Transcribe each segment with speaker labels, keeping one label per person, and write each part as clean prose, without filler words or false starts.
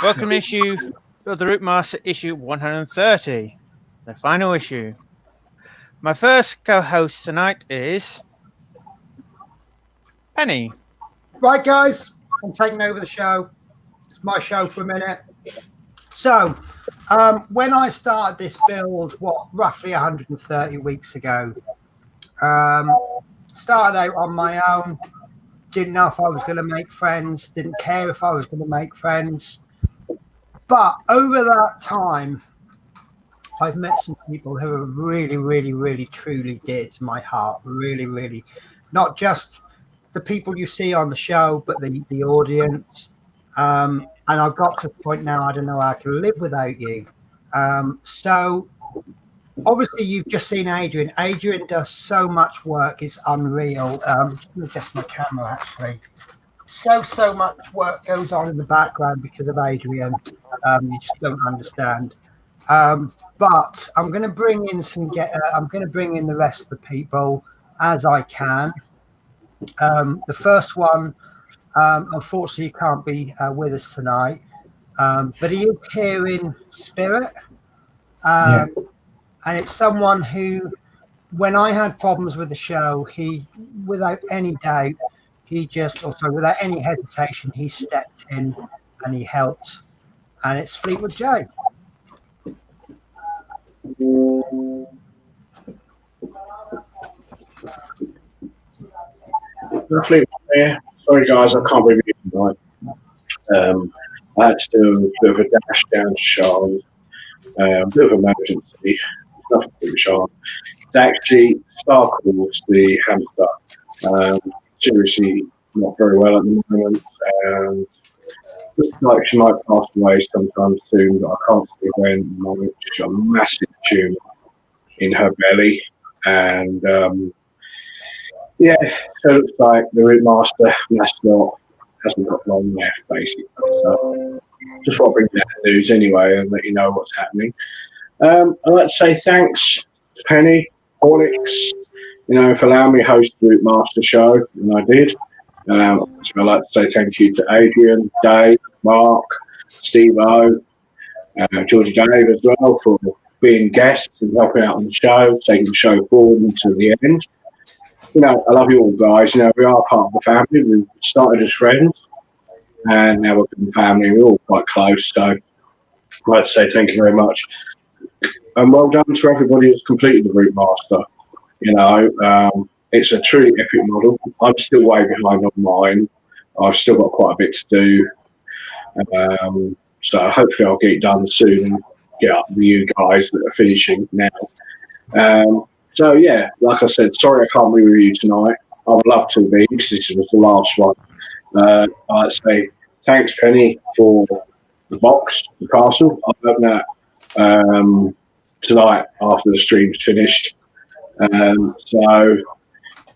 Speaker 1: Welcome issue of the Routemaster issue 130, the final issue. My first co-host tonight is Penny.
Speaker 2: Right, guys, I'm taking over the show. It's my show for a minute. So, when I started this build, roughly 130 weeks ago, started out on my own, didn't know if I was going to make friends, didn't care if I was going to make friends. But over that time, I've met some people who are really, really, really, truly dear to my heart. Really, really, not just the people you see on the show, but the audience. And I've got to the point now, I don't know how I can live without you. So obviously you've just seen Adrian. Adrian does so much work. It's unreal. Just going to adjust my camera, actually. So much work goes on in the background because of Adrian. You just don't understand. But I'm going to bring in I'm going to bring in the rest of the people as I can. The first one, unfortunately, can't be with us tonight, but he is here in spirit. And it's someone who, when I had problems with the show, he, without any doubt, without any hesitation, he stepped in and he helped. And it's Fleetwood Joe.
Speaker 3: Yeah. Sorry guys, I can't be with you tonight. I had to do a bit of a dash down to Charlotte. A bit of emergency. Nothing to do with Charlotte. It's actually Starcourse, the hamster. Seriously, not very well at the moment. Looks like she might pass away sometime soon, but I can't see when. She's got a massive tumour in her belly, and so it looks like the Routemaster hasn't got long left, basically. So just want to bring that news anyway and let you know what's happening. I'd like to say thanks to Penny, Alex, for allowing me to host the Routemaster show, and I did. So I'd like to say thank you to Adrian, Dave, Mark, Steve-O, Georgie Dave as well for being guests and helping out on the show, taking the show forward until the end. I love you all, guys. We are part of the family. We started as friends, and now we're in family. We're all quite close. So I'd like to say thank you very much. And well done to everybody who's completed the Routemaster. It's a truly epic model. I'm still way behind on mine. I've still got quite a bit to do. So hopefully I'll get it done soon and get up with you guys that are finishing now. So, yeah, like I said, sorry I can't be with you tonight. I would love to be because this was the last one. I'd say thanks, Penny, for the box, the parcel. I'll open that tonight after the stream's finished. So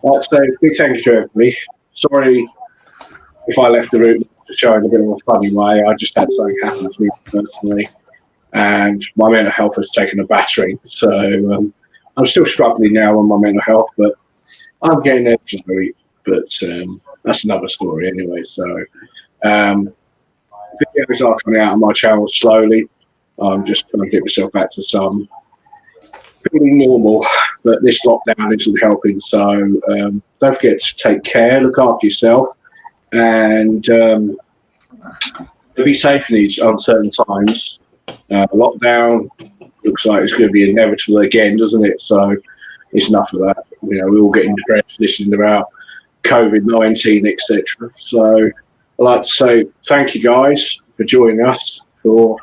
Speaker 3: I'd say big thank you to everybody. Sorry if I left the room to show in a bit of a funny way. I just had something happen to me personally. And my mental health has taken a battering. So I'm still struggling now on my mental health, but I'm getting there slowly. But that's another story anyway. So videos are coming out on my channel slowly. I'm just trying to get myself back to some feeling normal, but this lockdown isn't helping. So don't forget to take care, look after yourself, and be safe in these uncertain times. Lockdown looks like it's going to be inevitable again, doesn't it? So it's enough of that. We're all getting depressed listening about COVID-19, etc. So I'd like to say thank you guys for joining us for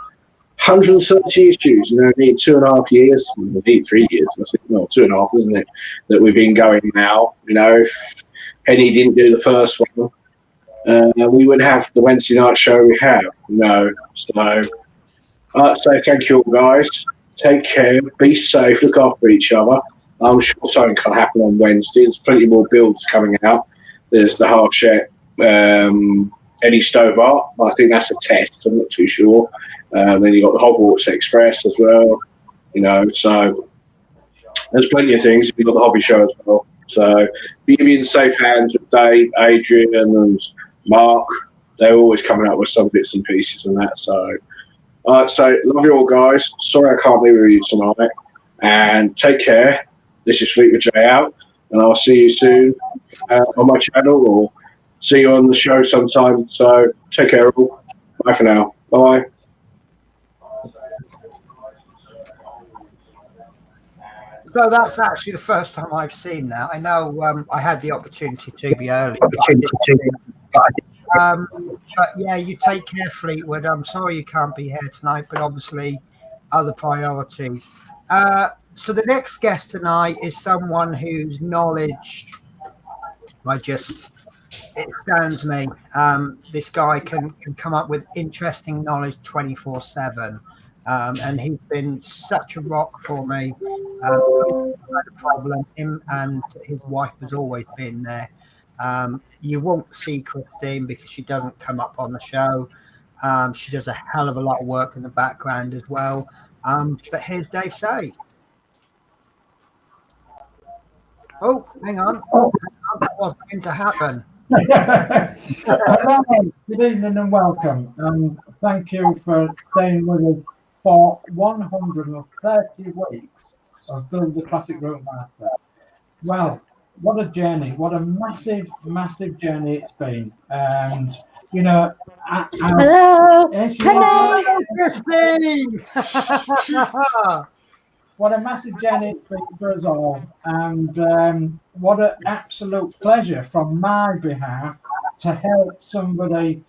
Speaker 3: 130 issues. Nearly 2.5 years, nearly 3 years, I think. No, 2.5, isn't it? That we've been going now. If Penny didn't do the first one, we would have the Wednesday night show we have. So I'd like to say thank you all, guys. Take care, be safe, look after each other. I'm sure something can happen on Wednesday. There's plenty more builds coming out. There's the Hardshare Eddie Stobart. I think that's a test. I'm not too sure. Then you got the Hogwarts Express as well. So there's plenty of things. You've got the hobby show as well. So be in safe hands with Dave, Adrian, and Mark. they're always coming up with some bits and pieces and that. So, love you all, guys. Sorry I can't be with you tonight, and take care. This is Fleet with Jay out, and I'll see you soon on my channel or see you on the show sometime. So, take care, all. Bye for now. Bye.
Speaker 2: So that's actually the first time I've seen that. I know I had the opportunity to be early, but yeah, you take care, Fleetwood. I'm sorry you can't be here tonight, but obviously other priorities. So the next guest tonight is someone whose knowledge, it stands me. This guy can come up with interesting knowledge 24/7. And he's been such a rock for me. Had a problem. Him and his wife has always been there. You won't see Christine because she doesn't come up on the show. She does a hell of a lot of work in the background as well. But here's Dave Say. Oh, hang on. That wasn't going to happen.
Speaker 4: Hello, good evening and welcome. And thank you for staying with us for 130 weeks of Build the Classic Routemaster. Well, what a journey. What a massive, massive journey it's been. And, you know,
Speaker 5: hello.
Speaker 2: Hello, Christine.
Speaker 4: What a massive journey it's been for us all. And what an absolute pleasure from my behalf to help somebody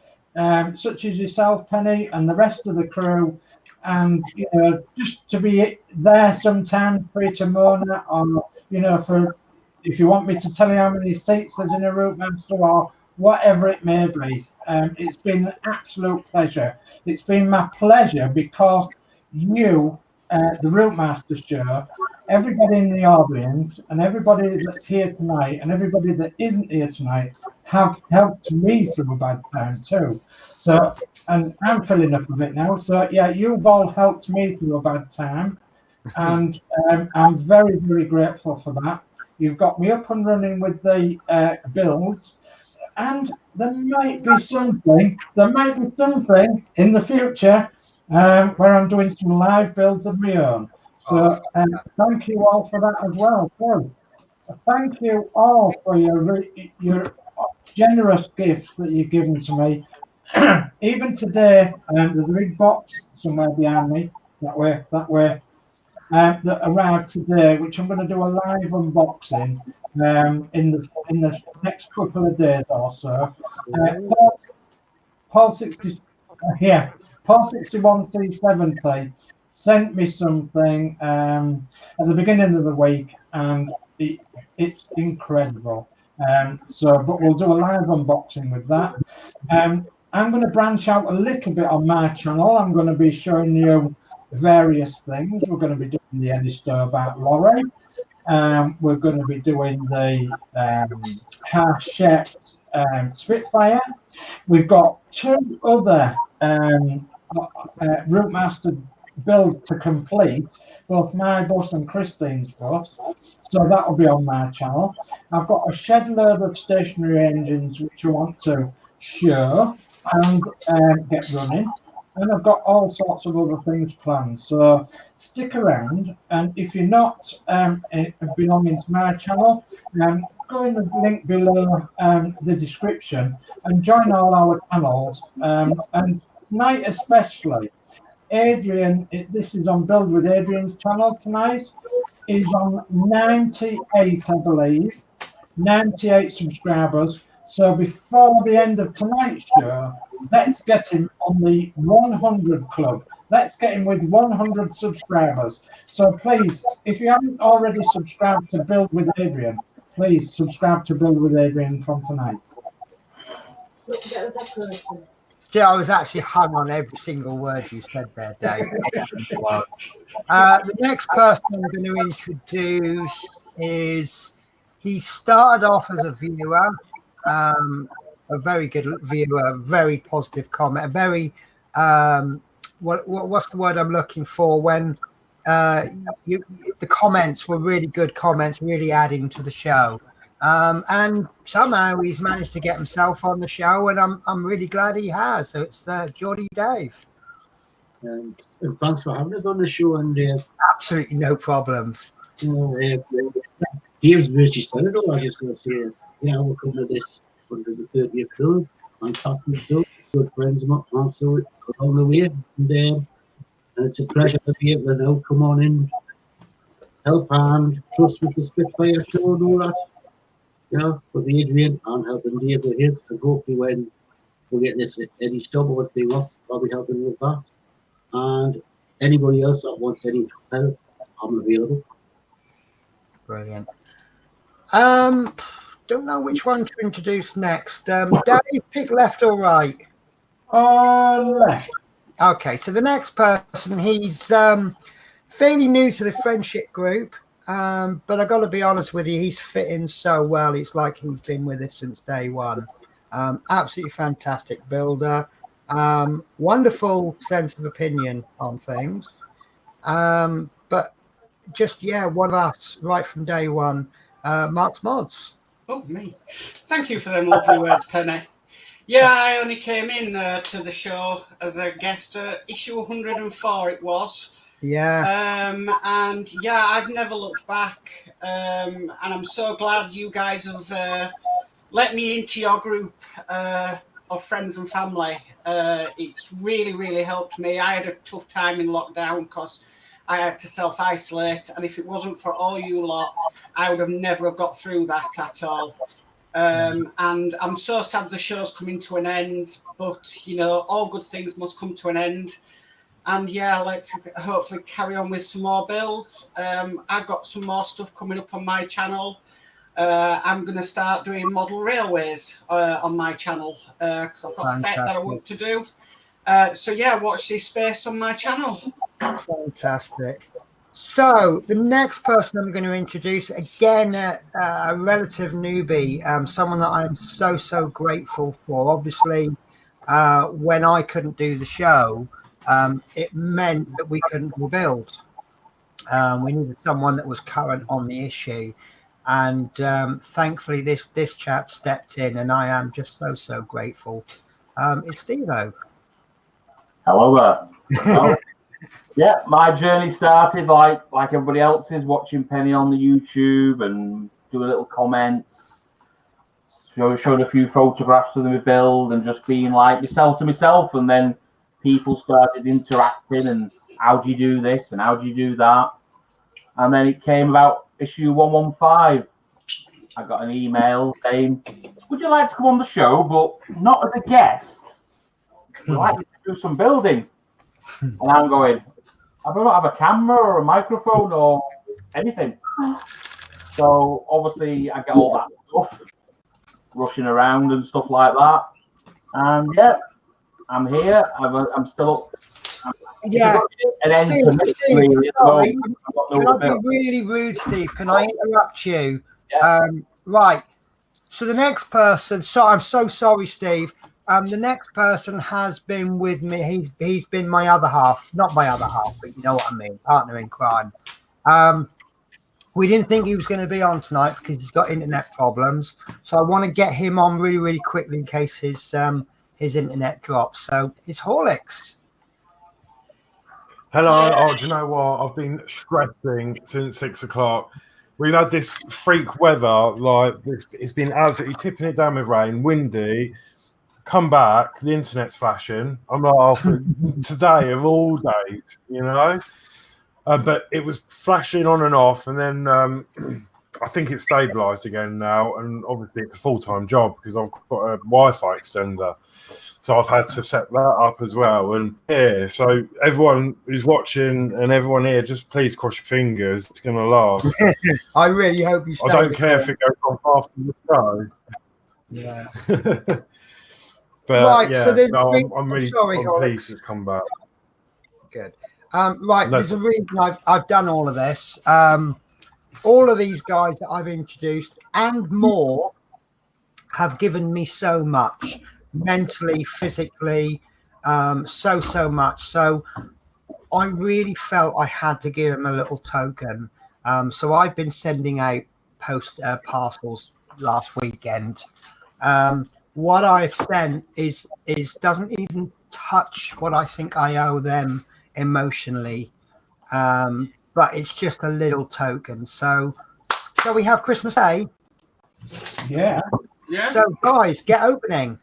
Speaker 4: such as yourself, Penny, and the rest of the crew. And, you know, just to be there sometime free to Mona, or, you know, for if you want me to tell you how many seats there's in a Routemaster or whatever it may be. It's been an absolute pleasure. It's been my pleasure because you, the Routemaster show, everybody in the audience and everybody that's here tonight and everybody that isn't here tonight have helped me through a bad time too. So, and I'm filling up of it now. So yeah, you've all helped me through a bad time, and I'm very, very grateful for that. You've got me up and running with the builds, and there might be something in the future where I'm doing some live builds of my own. So thank you all for that as well. So thank you all for your generous gifts that you've given to me. Even today, there's a big box somewhere behind me, that way, that arrived today, which I'm going to do a live unboxing in the next couple of days or so. Paul 61C70 sent me something at the beginning of the week, and it's incredible. But we'll do a live unboxing with that. I'm going to branch out a little bit on my channel. I'm going to be showing you various things. We're going to be doing the Edisto about Lorry. We're going to be doing the Hachette Spitfire. We've got 2 other Routemaster builds to complete, both my bus and Christine's bus. So that'll be on my channel. I've got a shed load of stationary engines which I want to show and get running, and I've got all sorts of other things planned. So stick around, and if you're not belonging to my channel, go in the link below the description and join all our channels. And tonight especially, Adrian, this is on Build with Adrian's channel tonight, is on 98, I believe, 98 subscribers. So before the end of tonight's show, let's get him on the 100 club. Let's get him with 100 subscribers. So please, if you haven't already subscribed to Build with Adrian, please subscribe to Build with Adrian from tonight.
Speaker 2: Yeah, I was actually hung on every single word you said there, Dave. The next person I'm going to introduce is, he started off as a viewer, a very good viewer, very positive comment, a very, what's the word I'm looking for, when the comments were really good comments, really adding to the show. And somehow he's managed to get himself on the show, and I'm really glad he has. So it's Geordie Dave.
Speaker 6: And thanks for having us on the show. And
Speaker 2: Absolutely no problems.
Speaker 6: James British Senator, I was just going to say, we're coming to this 130th film. Fantastic film. Good friends also along the way. And it's a pleasure to be able to now come on in, help hand, plus with the Spitfire show and all that. With Adrian and helping Dave with it. And hopefully when we get this Eddie Stubble thing up, I'll be helping with that. And anybody else that wants any help, I'm available.
Speaker 2: Brilliant. Don't know which one to introduce next. Dave, pick left or right?
Speaker 4: Left.
Speaker 2: Okay, so the next person, he's fairly new to the friendship group, but I got to be honest with you, he's fitting so well. It's like he's been with us since day one. Absolutely fantastic builder. Wonderful sense of opinion on things. But just, one of us right from day one, Mark's Mods.
Speaker 7: Oh, me. Thank you for them lovely words, Penny. Yeah, I only came in to the show as a guest. Issue 104 it was.
Speaker 2: Yeah.
Speaker 7: And yeah, I've never looked back. And I'm so glad you guys have let me into your group of friends and family. It's really, really helped me. I had a tough time in lockdown because I had to self-isolate. And if it wasn't for all you lot, I would have never got through that at all. And I'm so sad the show's coming to an end, but all good things must come to an end. And yeah, let's hopefully carry on with some more builds. I've got some more stuff coming up on my channel. I'm going to start doing model railways on my channel because I've got a set that I want to do. So yeah, watch this space on my channel.
Speaker 2: Fantastic. So the next person I'm going to introduce, again, a relative newbie, someone that I'm so grateful for. Obviously, when I couldn't do the show, it meant that we couldn't build. We needed someone that was current on the issue. And thankfully, this chap stepped in, and I am just so grateful. It's Steve-O.
Speaker 8: Hello there. Yeah, my journey started like everybody else's, watching Penny on the YouTube and doing little comments, showing a few photographs of the build and just being like myself to myself. And then people started interacting and how do you do this and how do you do that? And then it came about issue 115. I got an email saying, would you like to come on the show, but not as a guest? I'd like to do some building. And I'm going, I don't have a camera or a microphone or anything. So obviously I get all that stuff, rushing around and stuff like that. And yeah, I'm here. I'm still up.
Speaker 2: Yeah.
Speaker 8: An end to mystery at the moment.
Speaker 2: Can I be really rude, Steve? Can I interrupt you? Yeah. Right. So the next person, I'm so sorry, Steve. The next person has been with me. He's been my other half, not my other half, but you know what I mean, partner in crime. We didn't think he was going to be on tonight because he's got internet problems. So I want to get him on really quickly in case his internet drops. So it's Horlicks.
Speaker 9: Hello. Oh, do you know what? I've been stressing since 6 o'clock. We've had this freak weather, it's been absolutely tipping it down with rain, windy. Come back, the internet's flashing. I'm like, oh, today of all days, but it was flashing on and off, and then I think it's stabilized again now, and obviously it's a full-time job because I've got a Wi-Fi extender, so I've had to set that up as well. And so everyone who's watching and everyone here, just please cross your fingers, it's going to last.
Speaker 2: I really hope you stay.
Speaker 9: I don't care if it goes off after the show.
Speaker 2: Yeah.
Speaker 9: But
Speaker 2: right,
Speaker 9: yeah,
Speaker 2: so
Speaker 9: I'm really pleased it's come back.
Speaker 2: Good. Right, there's a reason I've done all of this. All of these guys that I've introduced and more have given me so much, mentally, physically, so much. So I really felt I had to give them a little token. So I've been sending out parcels last weekend. What I've sent is doesn't even touch what I think I owe them emotionally, but it's just a little token. So, shall we have Christmas Day?
Speaker 4: Yeah.
Speaker 2: So, guys, get opening.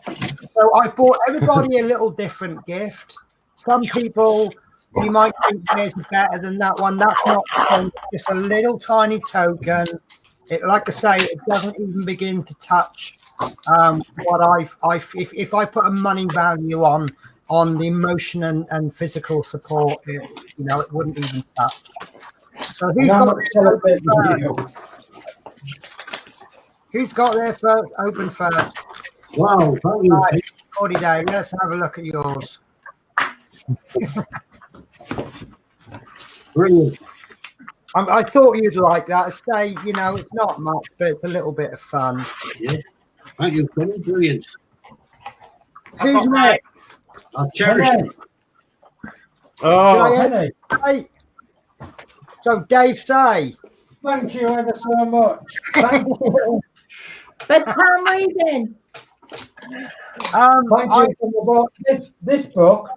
Speaker 2: So, I bought everybody a little different gift. Some people, you might think theirs is better than that one. That's not the thing. Just a little tiny token. It, like I say, it doesn't even begin to touch what if I put a money value on the emotion and physical support, it wouldn't even touch. So who's got their first open first?
Speaker 6: Wow, thank you.
Speaker 2: Right, 40 Day, let's have a look at yours.
Speaker 6: Brilliant.
Speaker 2: I thought you'd like that. Stay, it's not much, but it's a little bit of fun.
Speaker 6: Yeah. Thank you, Penny. Brilliant.
Speaker 2: Who's next?
Speaker 6: I cherish it.
Speaker 9: Oh,
Speaker 2: Hey. So, Dave, say.
Speaker 4: Thank you ever so much. Thank you.
Speaker 5: Bedtime reading.
Speaker 4: Thank you for the book. This book,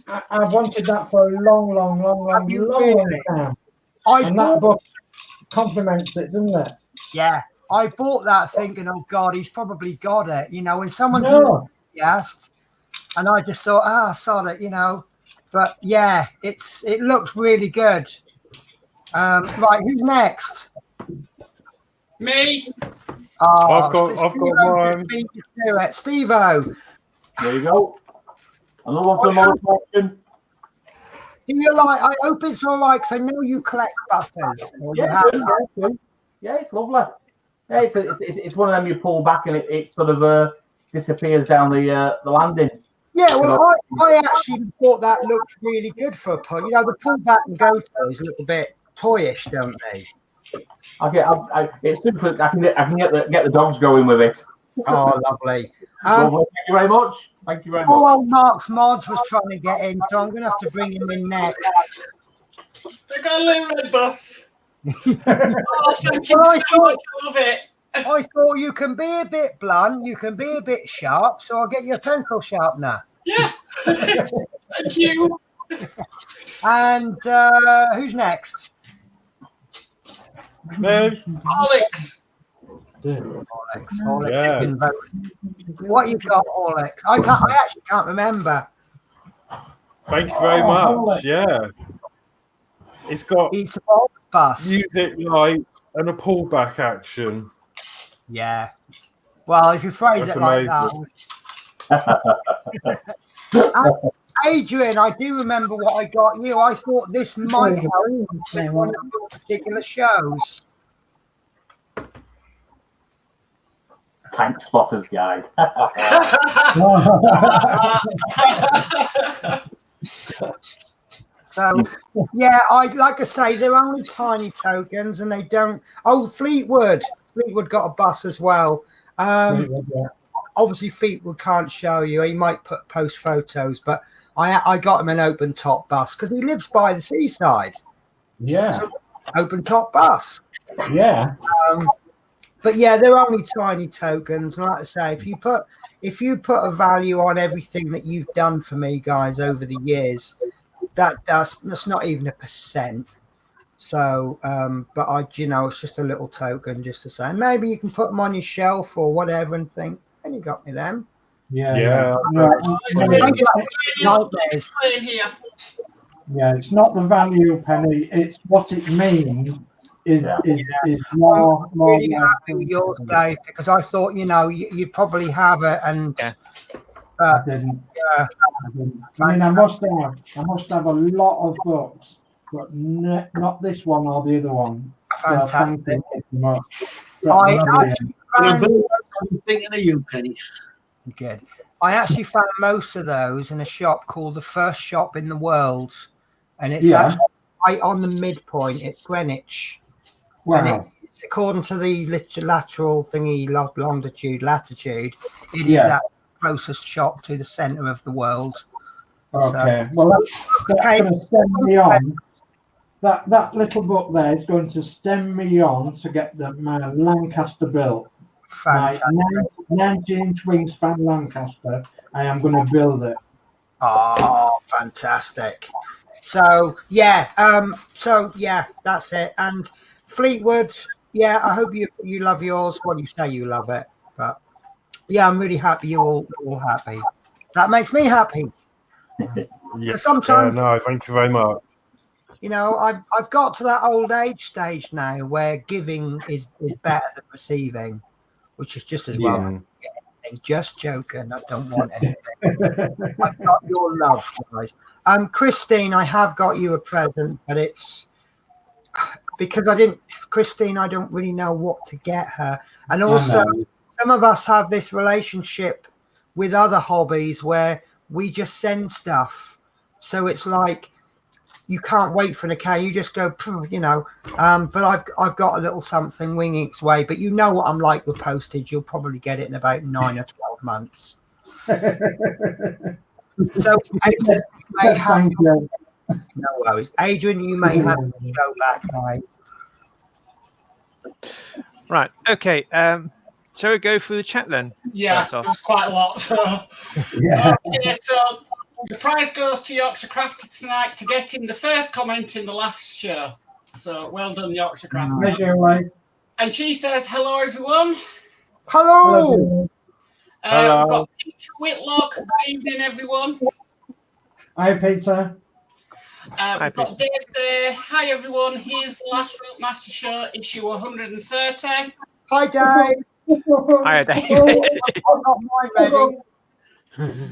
Speaker 4: I've wanted that for a long time. And that book complements it, doesn't it?
Speaker 2: Yeah. I bought that thinking, oh God, he's probably got it. When someone's asked, and I just thought, sod it, But yeah, it looks really good. Right, who's next?
Speaker 7: Me.
Speaker 2: Oh,
Speaker 9: I've got one.
Speaker 2: Steve-O.
Speaker 8: There you go. Another one for the model collection.
Speaker 2: Do you like? I hope it's all right because I know you collect buses.
Speaker 8: Yeah, it's lovely. Yeah, it's one of them you pull back and it sort of disappears down the landing.
Speaker 2: Yeah, well, I actually thought that looked really good for a pull. The pull back and go toys a little bit toyish, don't they?
Speaker 8: It's simple. I can get the dogs going with it.
Speaker 2: Oh, lovely.
Speaker 8: Lovely. Thank you very much. Thank you very much.
Speaker 2: Oh, Mark's Mods was trying to get in, so I'm going to have to bring him in next.
Speaker 7: They got a little red bus. Oh, thank you so much. I love it.
Speaker 2: I thought you can be a bit blunt, you can be a bit sharp, so I'll get you a pencil sharpener.
Speaker 7: Yeah. Thank you.
Speaker 2: And who's next?
Speaker 9: Me.
Speaker 7: Alex.
Speaker 2: Alex.
Speaker 9: Yeah.
Speaker 2: What you got, Alex? I actually can't remember.
Speaker 9: Thank you very much. Yeah. It's got
Speaker 2: bus.
Speaker 9: music lights and a pullback action.
Speaker 2: Yeah. Well, if you phrase
Speaker 9: That's
Speaker 2: it like
Speaker 9: amazing.
Speaker 2: that. Adrian, I do remember what I got you. I thought this might help with one of your particular shows.
Speaker 8: Tank Spotter's Guide.
Speaker 2: So, yeah, like I say, they're only tiny tokens and they don't. Oh, Fleetwood got a bus as well. Obviously, Fleetwood can't show you. He might post photos, but I got him an open top bus because he lives by the seaside.
Speaker 4: Yeah.
Speaker 2: So, open top bus.
Speaker 4: Yeah.
Speaker 2: But yeah, they're only tiny tokens. And like I say, if you put a value on everything that you've done for me, guys, over the years, that's not even 1%. So, but it's just a little token just to say, maybe you can put them on your shelf or whatever and think, and you got me them.
Speaker 4: Yeah. It's not the value, Penny. It's what it means. Is more.
Speaker 2: I'm really happy with yours, Dave, because I thought you'd probably have it, and
Speaker 4: I didn't.
Speaker 2: Yeah,
Speaker 4: I mean, I must have a lot of books, but not this one or the other one.
Speaker 2: Fantastic.
Speaker 4: So thank you so much.
Speaker 6: I'm thinking of you, Penny.
Speaker 2: Good. I actually found most of those in a shop called the First Shop in the World, and it's actually right on the midpoint at Greenwich.
Speaker 4: Wow.
Speaker 2: And it's according to the lateral thingy, longitude, latitude. It is our closest shop to the centre of the world.
Speaker 4: Okay. Well, that's going to send me on. that little book there is going to stem me on to get my Lancaster built. My
Speaker 2: Fantastic.
Speaker 4: 19-inch wingspan Lancaster. I am going to build it.
Speaker 2: Oh, fantastic. So yeah, that's it. And Fleetwood, yeah, I hope you love yours. Well, you say you love it, but yeah, I'm really happy you're all happy. That makes me happy.
Speaker 9: Yeah,
Speaker 2: Sometimes,
Speaker 9: no, thank you very much.
Speaker 2: you know, I've got to that old age stage now where giving is better than receiving, which is just as well.
Speaker 9: Yeah.
Speaker 2: Just joking. I don't want anything. I've got your love, guys. Christine, I have got you a present, but it's because Christine, I don't really know what to get her. And also, some of us have this relationship with other hobbies where we just send stuff. So it's like you can't wait for an account. You just go, you know. But I've got a little something winging its way. But you know what I'm like with postage. You'll probably get it in about 9 or 12 months. So Adrian,
Speaker 4: Thank you.
Speaker 2: no worries. Adrian, you may have the show back, mate.
Speaker 1: Right. Okay. Shall we go through the chat then?
Speaker 7: Yeah,
Speaker 1: First off?
Speaker 7: there's quite a lot. So,
Speaker 4: Yeah.
Speaker 7: okay, so the prize goes to Yorkshire Crafter tonight to getting the first comment in the last show. So well done, Yorkshire Crafter.
Speaker 4: Thank you, mate.
Speaker 7: And she says, hello, everyone.
Speaker 2: Hello.
Speaker 9: Hello.
Speaker 7: We've got Peter Whitlock. Good evening, everyone.
Speaker 4: Hi, Peter.
Speaker 7: We've got Dave say, hi, everyone. Here's the last Routemaster show, issue 130.
Speaker 2: Hi, Dave.
Speaker 1: Hiya, Dave.
Speaker 2: I've got mine ready.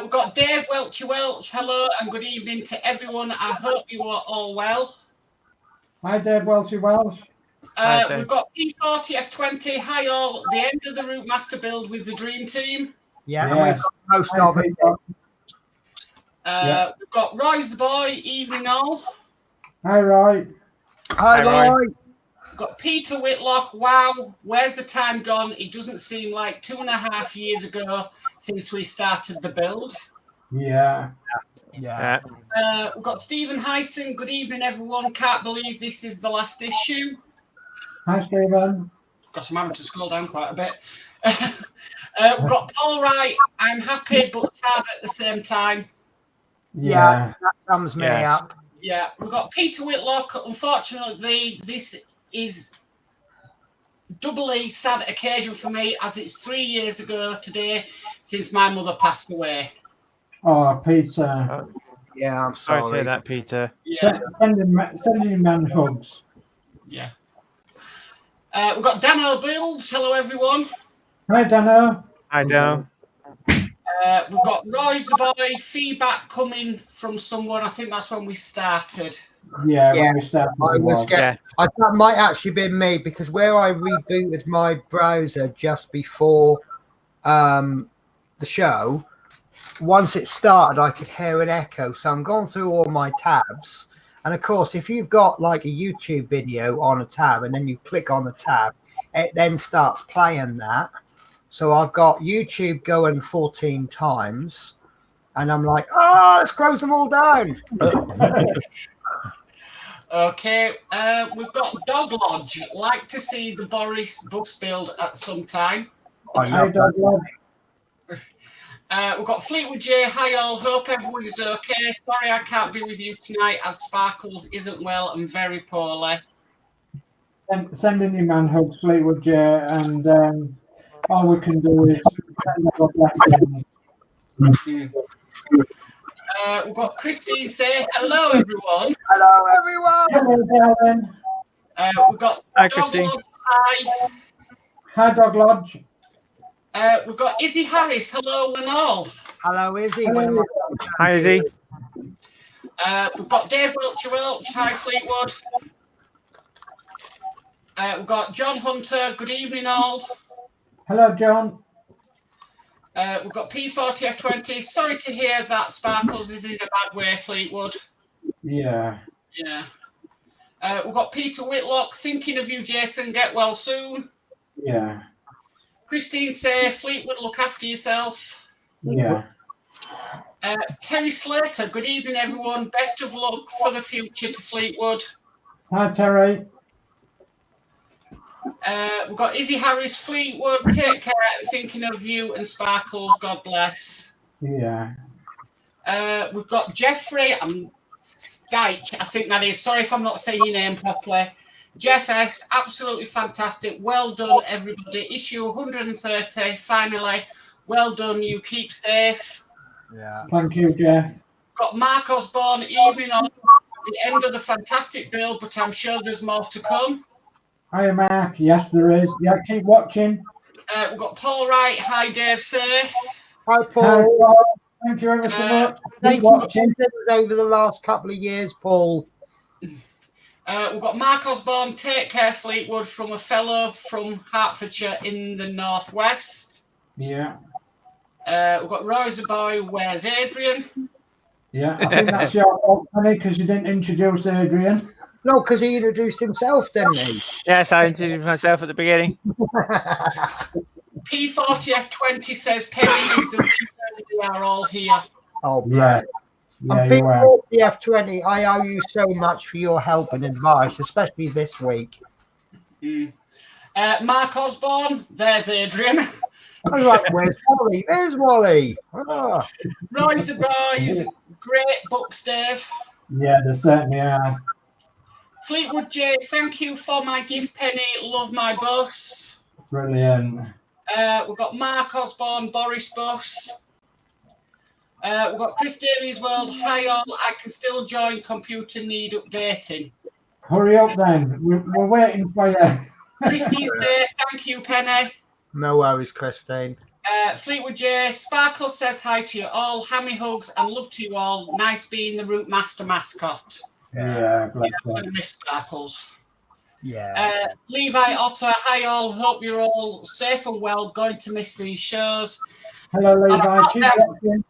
Speaker 7: We've got Dave Welchy Welch. Hello and good evening to everyone. I hope you are all well.
Speaker 4: Hi, Dave Welchy Welsh.
Speaker 1: Hi, Dave.
Speaker 7: We've got P40 F20. Hi, all. The end of the Routemaster build with the Dream Team.
Speaker 2: Yeah,
Speaker 4: Yes.
Speaker 2: and we've got most
Speaker 4: Hi,
Speaker 2: of it.
Speaker 4: Peter. Yeah.
Speaker 7: We've got Roy's the boy. Evening, all.
Speaker 4: Hi, Roy.
Speaker 2: Hi,
Speaker 1: Roy.
Speaker 2: Roy.
Speaker 7: We've got Peter Whitlock. Wow, where's the time gone? It doesn't seem like 2.5 years ago since we started the build.
Speaker 4: Yeah.
Speaker 2: Yeah.
Speaker 7: We've got Stephen Hyson. Good evening, everyone. Can't believe this is the last issue.
Speaker 4: Hi, Stephen.
Speaker 7: Gosh, I'm having to scroll down quite a bit. We've got Paul Wright. I'm happy but sad at the same time.
Speaker 2: Yeah, that sums me
Speaker 1: Yes.
Speaker 2: up.
Speaker 7: Yeah, we've got Peter Whitlock. Unfortunately, this is doubly sad occasion for me as it's 3 years ago today since my mother passed away.
Speaker 4: Oh, Peter.
Speaker 2: Yeah, I'm
Speaker 1: Sorry to
Speaker 2: sorry.
Speaker 1: hear that, Peter.
Speaker 7: Yeah,
Speaker 4: Send him man hugs.
Speaker 7: yeah. We've got Dano Builds. Hello, everyone.
Speaker 4: Hi, Dano.
Speaker 1: Hi, Dan.
Speaker 7: We've got Roy's the boy. Feedback coming from someone. I think that's when we started.
Speaker 4: Yeah,
Speaker 2: Yeah,
Speaker 4: when we started.
Speaker 2: I was
Speaker 4: the
Speaker 2: scared. That might actually be me because where I rebooted my browser just before the show, once it started, I could hear an echo. So I'm going through all my tabs. And of course, if you've got like a YouTube video on a tab and then you click on the tab, it then starts playing that. So I've got YouTube going 14 times. And I'm like, oh, let's close them all down.
Speaker 7: Okay, we've got Dog Lodge. Like to see the Boris bus build at some time.
Speaker 2: I
Speaker 4: Hi,
Speaker 2: love
Speaker 4: Dog
Speaker 2: that.
Speaker 4: Lodge.
Speaker 7: We've got Fleetwood J. Hi all. Hope everyone is okay. Sorry I can't be with you tonight as Sparkles isn't well and very poorly.
Speaker 4: Send in your man hugs, Fleetwood J, and all we can do is send our blessings.
Speaker 7: We've got Christine say hello everyone.
Speaker 2: Hello, everyone.
Speaker 4: Hello, darling.
Speaker 7: We've got
Speaker 1: Hi,
Speaker 7: Dog
Speaker 1: Christine.
Speaker 7: Lodge. Hi.
Speaker 4: Hi, Dog Lodge.
Speaker 7: We've got Izzy Harris. Hello and all.
Speaker 2: Hello, Izzy.
Speaker 4: Hello.
Speaker 1: Hi, Izzy.
Speaker 7: We've got Dave Welch. Hi Fleetwood. We've got John Hunter. Good evening all.
Speaker 4: Hello, John.
Speaker 7: We've got P40 F20. Sorry to hear that Sparkles is in a bad way, Fleetwood.
Speaker 4: Yeah.
Speaker 7: Yeah. We've got Peter Whitlock. Thinking of you, Jason. Get well soon.
Speaker 4: Yeah.
Speaker 7: Christine say, Fleetwood, look after yourself.
Speaker 4: Yeah.
Speaker 7: Terry Slater, good evening, everyone. Best of luck for the future to Fleetwood.
Speaker 4: Hi, Terry.
Speaker 7: We've got Izzy Harris, Fleetwood. Take care. Thinking of you and Sparkles. God bless.
Speaker 4: Yeah.
Speaker 7: We've got Jeffrey Skyche, I think that is. Sorry if I'm not saying your name properly. Jeff S, absolutely fantastic. Well done, everybody. Issue 130, finally. Well done. You keep safe.
Speaker 2: Yeah.
Speaker 4: Thank you, Jeff.
Speaker 7: Got Mark Osborne, evening on the end of the fantastic build, but I'm sure there's more to come.
Speaker 4: Hi, Mark. Yes, there is. Yeah, keep watching.
Speaker 7: We've got Paul Wright. Hi, Dave. Say.
Speaker 2: Hi,
Speaker 4: Hi,
Speaker 2: Paul.
Speaker 4: Paul. Thank you ever so much.
Speaker 2: Thank
Speaker 4: Keep
Speaker 2: you
Speaker 4: watching.
Speaker 2: over the last couple of years, Paul.
Speaker 7: We've got Mark Osborne. Take care, Fleetwood, from a fellow from Hertfordshire in the northwest.
Speaker 4: Yeah.
Speaker 7: We've got Rosa Boy. Where's Adrian?
Speaker 4: Yeah, I think that's your fault, Penny, because you didn't introduce Adrian.
Speaker 2: No, because he introduced himself, didn't he?
Speaker 1: Yes, I introduced myself at the beginning.
Speaker 7: P40F20 says Penny is the reason we are all here.
Speaker 2: Oh, bless.
Speaker 4: Yeah,
Speaker 2: And
Speaker 4: you are.
Speaker 2: P40F20, I owe you so much for your help and advice, especially this week.
Speaker 7: Mark Osborne. There's Adrian.
Speaker 2: I was like, where's Wally? There's Wally. Ah.
Speaker 7: Roy's the boys. Great books, Dave.
Speaker 4: Yeah, they certainly are.
Speaker 7: Fleetwood J, thank you for my gift, Penny. Love my bus.
Speaker 4: Brilliant.
Speaker 7: We've got Mark Osborne, Boris Bus. We've got Chris Davies World. Hi all, I can still join. Computer need updating.
Speaker 4: Hurry up then. We're waiting for you.
Speaker 7: Christine says, thank you, Penny.
Speaker 2: No worries, Christine.
Speaker 7: Fleetwood J, Sparkle says hi to you all. Hammy hugs and love to you all. Nice being the Routemaster mascot.
Speaker 4: Yeah,
Speaker 7: I'm going to miss Sparkles.
Speaker 2: Yeah.
Speaker 7: Levi Otter, hi all. Hope you're all safe and well. Going to miss these shows.
Speaker 4: Hello, Levi. Keep watching.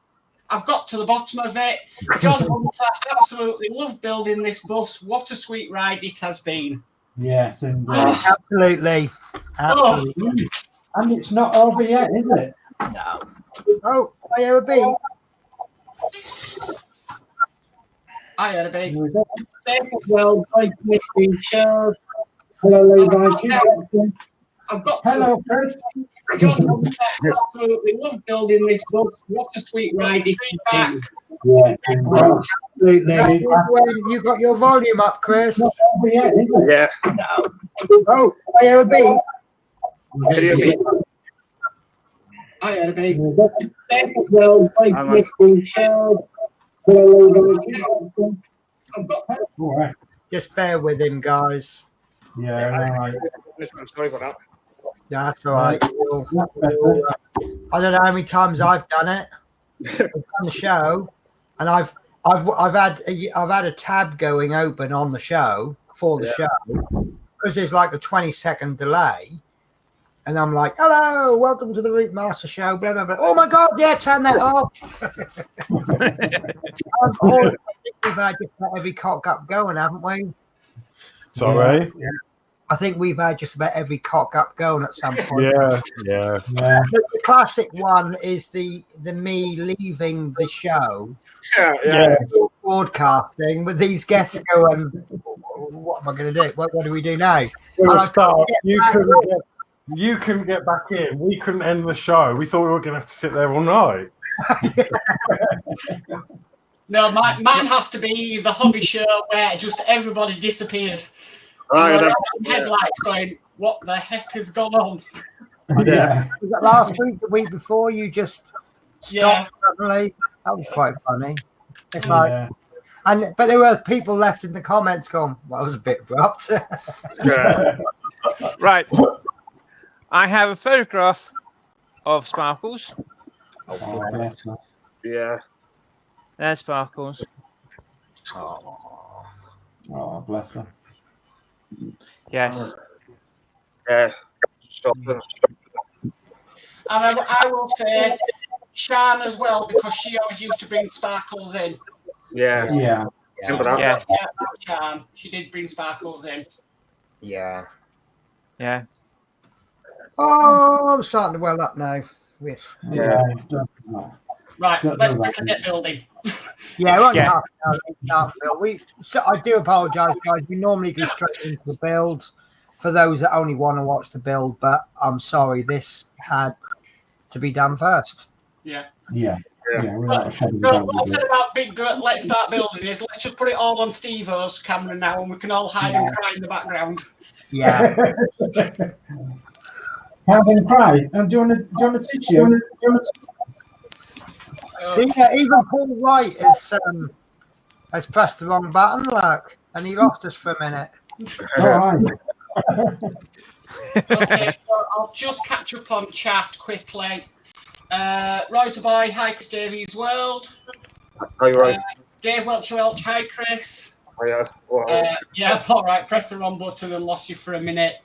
Speaker 7: I've got to the bottom of it. John Hunter, absolutely love building this bus. What a sweet ride it has been.
Speaker 4: Yes, indeed.
Speaker 2: Absolutely. Absolutely.
Speaker 4: And it's not over yet, is it?
Speaker 2: No. Oh, I hear a beat.
Speaker 7: I had a big.
Speaker 6: Safe as well, going to miss these shows.
Speaker 4: Hello, Levi. Keep watching.
Speaker 7: I've got
Speaker 4: Hello, Chris.
Speaker 7: John Hunter, absolutely love building this bus. What a sweet ride it has been.
Speaker 4: Yeah,
Speaker 6: Absolutely.
Speaker 2: You got your volume up, Chris.
Speaker 4: Not over yet, is it?
Speaker 3: Yeah.
Speaker 2: No. Oh, I hear a beat.
Speaker 7: I had a big.
Speaker 6: Safe as well, going to miss these shows. Hello, Levi.
Speaker 7: I've got
Speaker 4: All right.
Speaker 2: Just bear with him, guys.
Speaker 4: Yeah, right.
Speaker 3: Sorry about that.
Speaker 2: That's all right.
Speaker 4: That's better.
Speaker 2: I don't know how many times I've done it. I've done the show, and I've had a tab going open on the show for the show because there's like a 20-second delay, and I'm like, "Hello, welcome to the Routemaster show." Blah blah blah. Oh my God! Yeah, turn that off. I think we've had just about every cock up going, haven't we?
Speaker 9: Sorry.
Speaker 2: Yeah. I think we've had just about every cock up going at some point.
Speaker 9: Yeah.
Speaker 2: The classic one is the me leaving the show,
Speaker 3: Yeah.
Speaker 2: broadcasting with these guests going, "What am I going to do? What do we do now?"
Speaker 9: Well,
Speaker 2: And
Speaker 9: start. You couldn't get back in. We couldn't end the show. We thought we were going to have to sit there all night.
Speaker 7: no, mine has to be the hobby show where just everybody disappeared. Headlights going, what the heck has gone on?
Speaker 4: Yeah.
Speaker 2: Was that last week, the week before? You just stopped suddenly. That was quite funny. It's like, but there were people left in the comments going, "Well, that was a bit abrupt."
Speaker 1: Right. I have a photograph of Sparkles.
Speaker 4: Oh, bless her.
Speaker 3: Yeah.
Speaker 1: There's Sparkles.
Speaker 4: Oh, bless her.
Speaker 1: Yes.
Speaker 3: Yeah. Stop.
Speaker 7: And I will say Shan as well, because she always used to bring Sparkles in.
Speaker 3: Yeah.
Speaker 4: Yeah.
Speaker 3: Remember that?
Speaker 1: Yes.
Speaker 7: Yeah, Shan. She did bring Sparkles in.
Speaker 2: Yeah.
Speaker 1: Yeah.
Speaker 2: Oh, I'm starting to well up now.
Speaker 4: Yeah.
Speaker 7: Right,
Speaker 4: Don't
Speaker 7: let's
Speaker 4: know that.
Speaker 7: quickly get building.
Speaker 2: Yeah, we're only
Speaker 1: Yeah.
Speaker 2: half an hour late start, Bill. So I do apologise, guys. We normally go straight into the build for those that only want to watch the build, but I'm sorry, this had to be done first.
Speaker 7: Yeah.
Speaker 4: Yeah. Without a shadow of a
Speaker 7: So
Speaker 4: doubt,
Speaker 7: what I
Speaker 4: we
Speaker 7: said
Speaker 4: do.
Speaker 7: about big let's start building is let's just put it all on Steve-O's camera now and we can all hide and cry in the background.
Speaker 2: Yeah.
Speaker 4: Have him cry. And do you want to teach you?
Speaker 2: Even Paul White has pressed the wrong button, look, and he lost us for a minute.
Speaker 4: All right.
Speaker 7: Okay, so I'll just catch up on chat quickly. Routemasters, hi Chris Davies World.
Speaker 10: Are you right?
Speaker 7: Dave Welch, hi Chris.
Speaker 10: Yeah.
Speaker 7: Yeah, all right. Press the wrong button and lost you for a minute.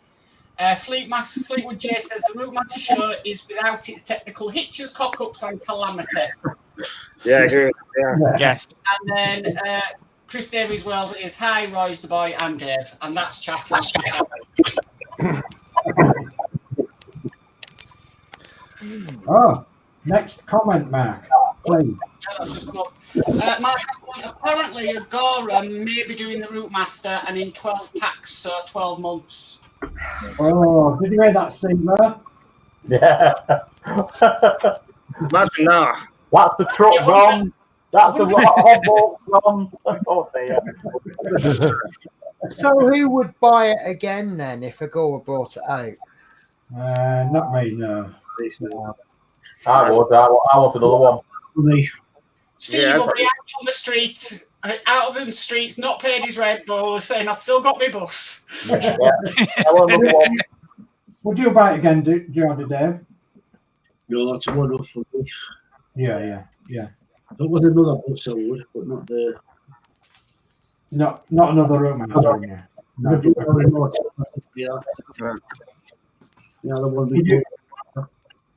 Speaker 7: Fleetwood J says the Routemaster show is without its technical hitches, cock-ups, and calamity.
Speaker 10: Yeah, good. Yeah.
Speaker 1: Yes.
Speaker 7: And then Chris Davies World is hi, Roy's the boy, and Dave, and that's chatting.
Speaker 4: Oh, next comment, Mark. Please.
Speaker 7: Yeah, that's just cool. Mark, apparently Agora may be doing the Routemaster and in 12 packs, so 12 months.
Speaker 4: Oh, did you hear that, Steve?
Speaker 8: Yeah.
Speaker 10: Imagine now.
Speaker 8: That's the truck gone. That's the hot gone. Oh dear.
Speaker 2: So who would buy it again then if Agora brought it out?
Speaker 4: Not me, no.
Speaker 8: I want another one.
Speaker 7: Steve will be out on the street, out of the streets, not paid his rent, but saying I've still got my bus.
Speaker 8: Yeah. I want another one.
Speaker 4: Would you buy it again, Jordan, Dave?
Speaker 6: No, that's one off for me.
Speaker 4: Yeah.
Speaker 6: There was another bus I would, but not the.
Speaker 4: Not another Routemaster. Yeah. No.
Speaker 6: The other one before.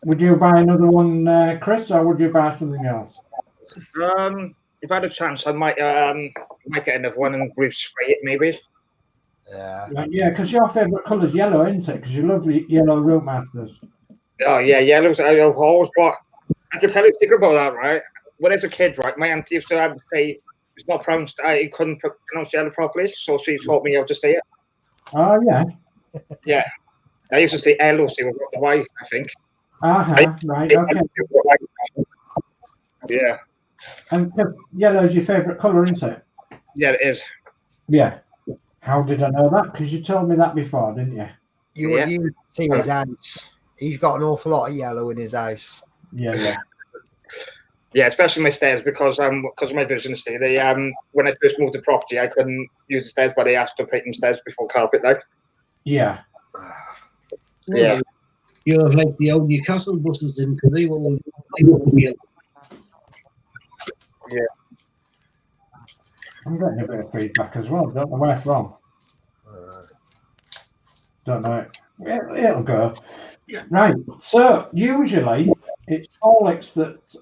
Speaker 4: Would you buy another one, Chris, or would you buy something else?
Speaker 10: If I had a chance, I might get another one and respray it maybe.
Speaker 2: Yeah.
Speaker 4: Yeah, because your favourite colour is yellow, isn't it? Because you love yellow Routemasters.
Speaker 10: Oh yeah, yellows. I've always bought. I can tell you a secret about that, right? When I was a kid, right, my auntie used to say it's not pronounced. I couldn't pronounce yellow properly, so she taught me how to say it.
Speaker 4: Oh yeah.
Speaker 10: Yeah, I used to say LOC with the Y, I think.
Speaker 4: Right. Okay.
Speaker 10: Yeah.
Speaker 4: And yellow is your favourite colour, isn't it?
Speaker 10: Yeah, it is.
Speaker 4: Yeah. How did I know that? Because you told me that before, didn't you?
Speaker 2: You see his house. He's got an awful lot of yellow in his house.
Speaker 4: Yeah.
Speaker 10: Yeah, especially my stairs because of my vision. See, they when I first moved to property, I couldn't use the stairs, but they asked to paint them stairs before carpet, like.
Speaker 4: Yeah.
Speaker 10: Yeah.
Speaker 6: You're like the old Newcastle buses in because they were yellow.
Speaker 10: Yeah.
Speaker 4: I'm getting a bit of feedback as well. Don't know where from. Don't know. It'll go.
Speaker 7: Yeah.
Speaker 4: Right. So usually it's Alex that's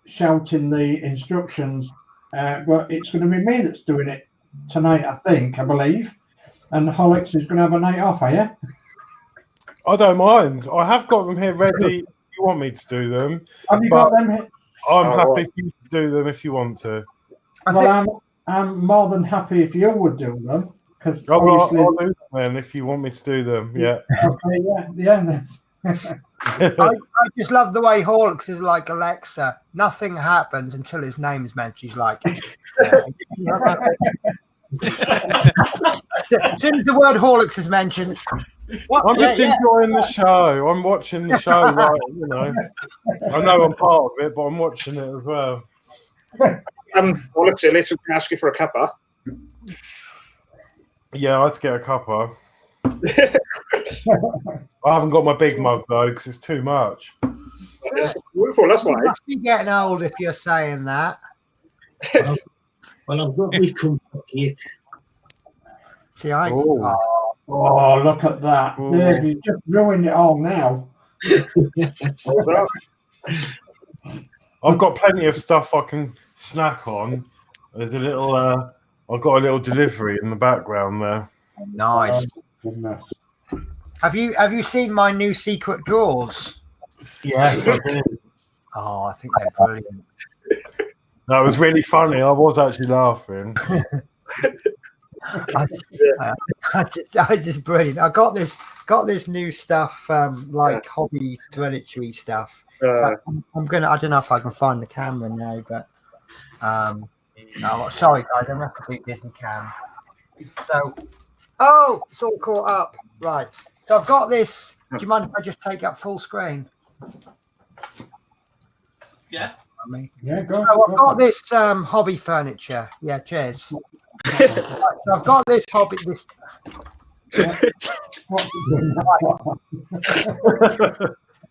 Speaker 4: shouting the instructions, but it's going to be me that's doing it tonight. I believe. And Alex is going to have a night off, are you?
Speaker 9: I don't mind. I have got them here ready. If you want me to do them?
Speaker 4: Have you got them here?
Speaker 9: I'm happy for you to do them if you want to.
Speaker 4: I'm more than happy if you would do them because
Speaker 9: I'll do them then if you want me to do them. Yeah.
Speaker 4: Okay. Yeah. That's.
Speaker 2: I just love the way Horlicks is like Alexa. Nothing happens until his name's mentioned. He's like, as soon as the word Horlicks is mentioned,
Speaker 9: I'm just enjoying the show. I'm watching the show. Like, I know I'm part of it, but I'm watching it as well.
Speaker 10: Alex, at least we can ask you for a cuppa.
Speaker 9: Yeah, I had to get a cuppa. I haven't got my big mug though because it's too much.
Speaker 10: That's why.
Speaker 2: You must be getting old if you're saying that.
Speaker 6: Well, I've got my comfort cake.
Speaker 2: See,
Speaker 4: Oh, look at that. Dave, you just ruined it all now.
Speaker 9: I've got plenty of stuff I can snack on. There's a little, I've got a little delivery in the background there.
Speaker 2: Nice.
Speaker 4: Goodness.
Speaker 2: Have you seen my new secret drawers?
Speaker 9: Yes, I did.
Speaker 2: Oh, I think they're brilliant.
Speaker 9: That was really funny. I was actually laughing.
Speaker 2: I just brilliant. I got this new stuff, like hobby furniture stuff. I'm gonna. I don't know if I can find the camera now, but no, sorry guys, I'm gonna have to beat Disney Cam. So, it's all caught up. Right. So I've got this. Do you mind if I just take up full screen?
Speaker 7: Yeah.
Speaker 4: Yeah, go.
Speaker 2: So I've got this hobby furniture. Yeah, cheers. Right, so I've got this hobby. This.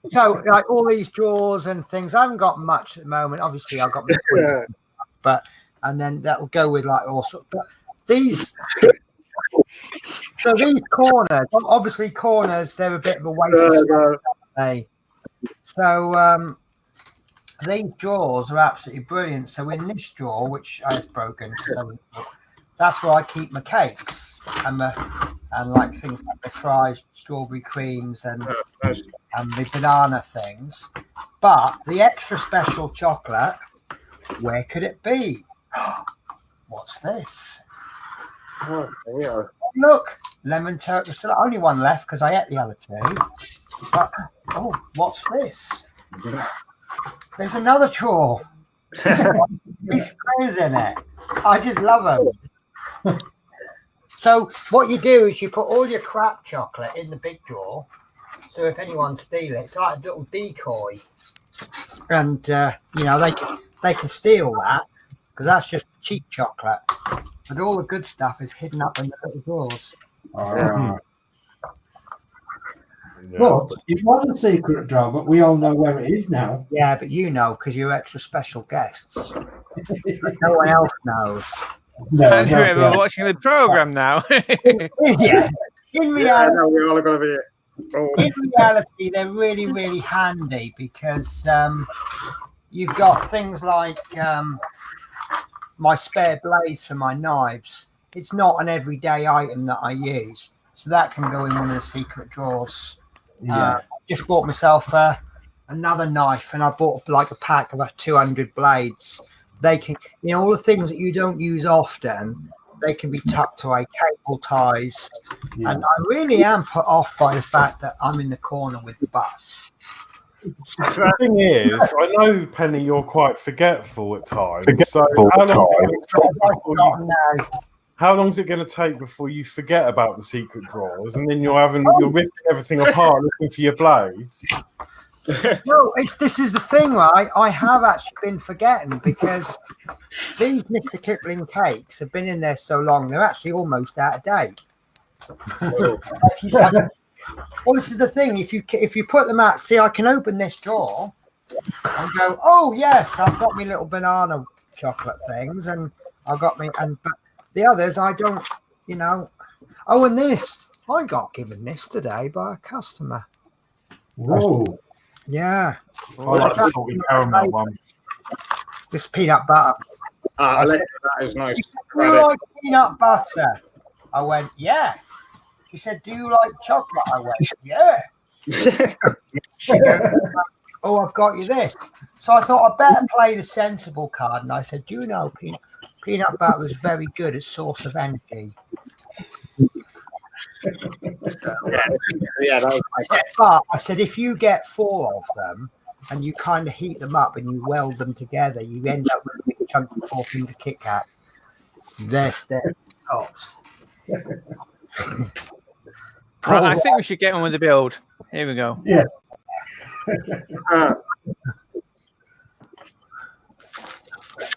Speaker 2: So like all these drawers and things. I haven't got much at the moment. Obviously, I've got my but and then that'll go with like also. But these. So these corners, obviously corners, they're a bit of a waste of space. So these drawers are absolutely brilliant. So in this drawer, which is broken, so that's where I keep my cakes and like things like the fried strawberry creams and the banana things. But the extra special chocolate, where could it be? What's this?
Speaker 10: Oh, yeah.
Speaker 2: Look, lemon turtle. Still only one left because I ate the other two. But what's this? There's another drawer. These squares in it. I just love them. So what you do is you put all your crap chocolate in the big drawer. So if anyone steals it, it's like a little decoy. And they can steal that because that's just cheap chocolate. But all the good stuff is hidden up in the little drawers.
Speaker 4: But it was a secret drawer, but we all know where it is now.
Speaker 2: Yeah, but you know because you're extra special guests. No one else knows.
Speaker 1: And whoever watching the program now.
Speaker 2: Yeah. In reality,
Speaker 10: we're all going to be.
Speaker 2: In reality, they're really, really handy because you've got things like my spare blades for my knives. It's not an everyday item that I use, so that can go in one of the secret drawers. Just bought myself another knife, and I bought like a pack of 200 blades. They can, all the things that you don't use often, they can be tucked away, cable ties. And I really am put off by the fact that I'm in the corner with the bus.
Speaker 9: The thing is, I know, Penny, you're quite forgetful at times. How long is it going to take before you forget about the secret drawers, and then you're ripping everything apart looking for your blades?
Speaker 2: No, this is the thing, right? I have actually been forgetting because these Mr. Kipling cakes have been in there so long; they're actually almost out of date. Well, this is the thing. If you put them out, see, I can open this drawer and go, oh yes, I've got my little banana chocolate things, and I've got me, but the others I don't, Oh, and this I got given this today by a customer.
Speaker 4: Whoa!
Speaker 2: Yeah,
Speaker 9: I like the salty caramel one.
Speaker 2: This peanut butter.
Speaker 10: That is nice.
Speaker 2: Do you like peanut butter? I went, yeah. She said, do you like chocolate? I went, yeah. She goes, oh, I've got you this. So I thought I'd better play the sensible card. And I said, do you know peanut butter is very good as source of energy.
Speaker 10: Yeah, that was nice.
Speaker 2: But I said, if you get 4 of them and you kind of heat them up and you weld them together, you end up with a big chunky 4-finger Kit Kat. They're tops.
Speaker 1: Right, I think we should get on with the build. Here we go.
Speaker 4: Yeah.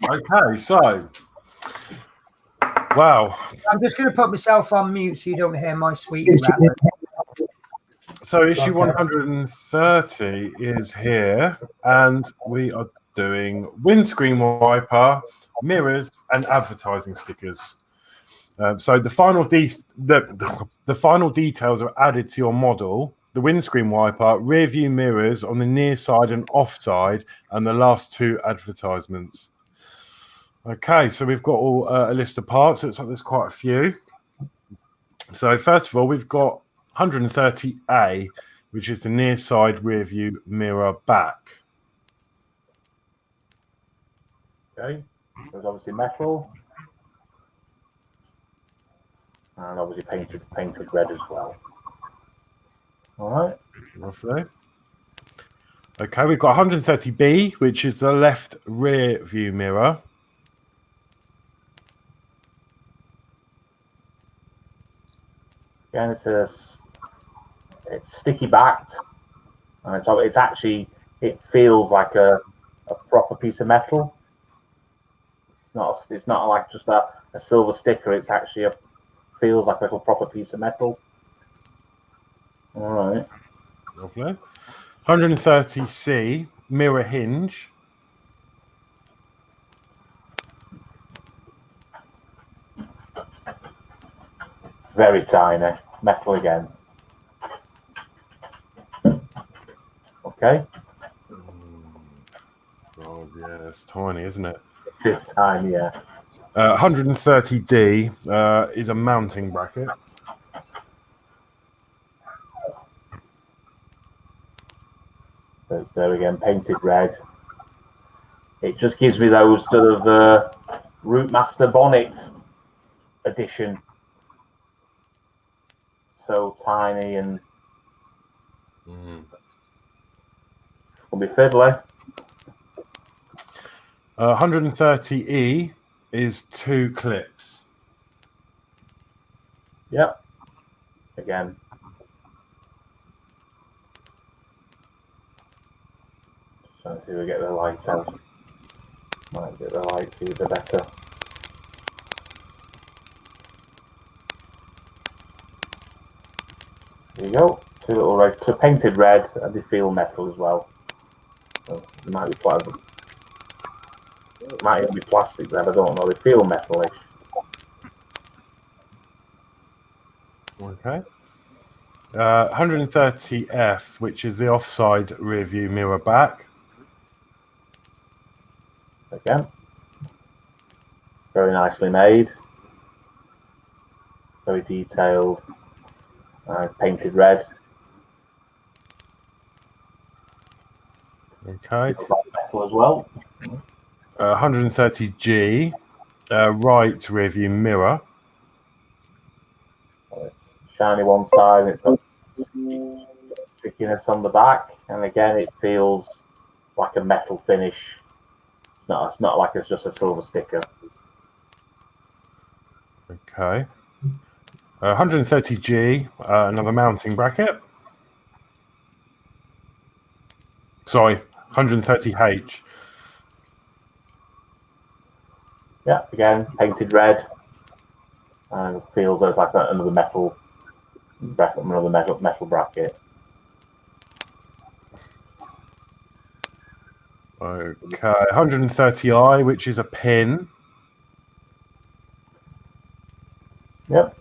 Speaker 9: Okay, so wow.
Speaker 2: I'm just going to put myself on mute so you don't hear my sweet rap.
Speaker 9: So issue 130 is here, and we are doing windscreen wiper, mirrors, and advertising stickers. So the final details are added to your model: the windscreen wiper, rear view mirrors on the near side and off side, and the last 2 advertisements. Okay, so we've got all a list of parts. It looks like there's quite a few. So first of all, we've got 130A, which is the near side rear view mirror back.
Speaker 8: Okay. There's obviously metal. And obviously painted red as well. All right.
Speaker 9: Lovely. Okay, we've got 130B, which is the left rear view mirror.
Speaker 8: Again, it's sticky backed, and it's actually, it feels like a proper piece of metal. It's not like just a silver sticker. It's actually feels like a little proper piece of metal. All right.
Speaker 9: Lovely. 130C, mirror hinge.
Speaker 8: Very tiny. Metal again. Okay.
Speaker 9: Oh, yeah, it's tiny, isn't it?
Speaker 8: It is tiny, yeah.
Speaker 9: 130D is a mounting bracket.
Speaker 8: So it's there again, painted red. It just gives me those sort of Routemaster bonnet edition. So tiny and will be fiddly.
Speaker 9: 130E is 2 clips.
Speaker 8: Yep. Again. Just trying to see if we get the light out. Might get the light to the better. There you go. Two little red, two painted red, and they feel metal as well. So it might be quite a, it might even be plastic then, I don't know. They feel metalish.
Speaker 9: Okay. 130F, which is the offside rear view mirror back.
Speaker 8: Again. Very nicely made. Very detailed. Painted red.
Speaker 9: Okay.
Speaker 8: Metal as well.
Speaker 9: 130G, right rear view mirror.
Speaker 8: It's shiny one side, and it's got stickiness on the back, and again it feels like a metal finish. It's not like it's just a silver sticker.
Speaker 9: Okay. 130G, another mounting bracket. Sorry, 130H.
Speaker 8: Yeah, again painted red, and it feels like another metal bracket, another metal bracket.
Speaker 9: Okay, 130I, which is a pin.
Speaker 8: Yep.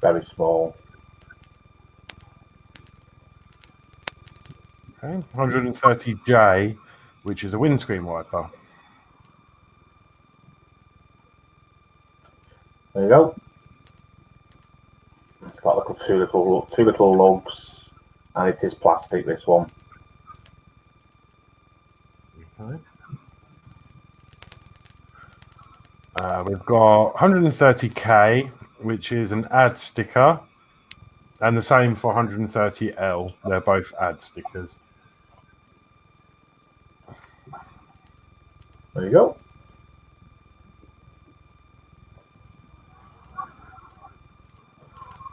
Speaker 8: Very small.
Speaker 9: Okay, 130J, which is a windscreen wiper.
Speaker 8: There you go. It's got two little lugs, and it is plastic. This one.
Speaker 9: Okay. We've got 130K, which is an ad sticker, and the same for 130L. They're both ad stickers.
Speaker 8: There you go.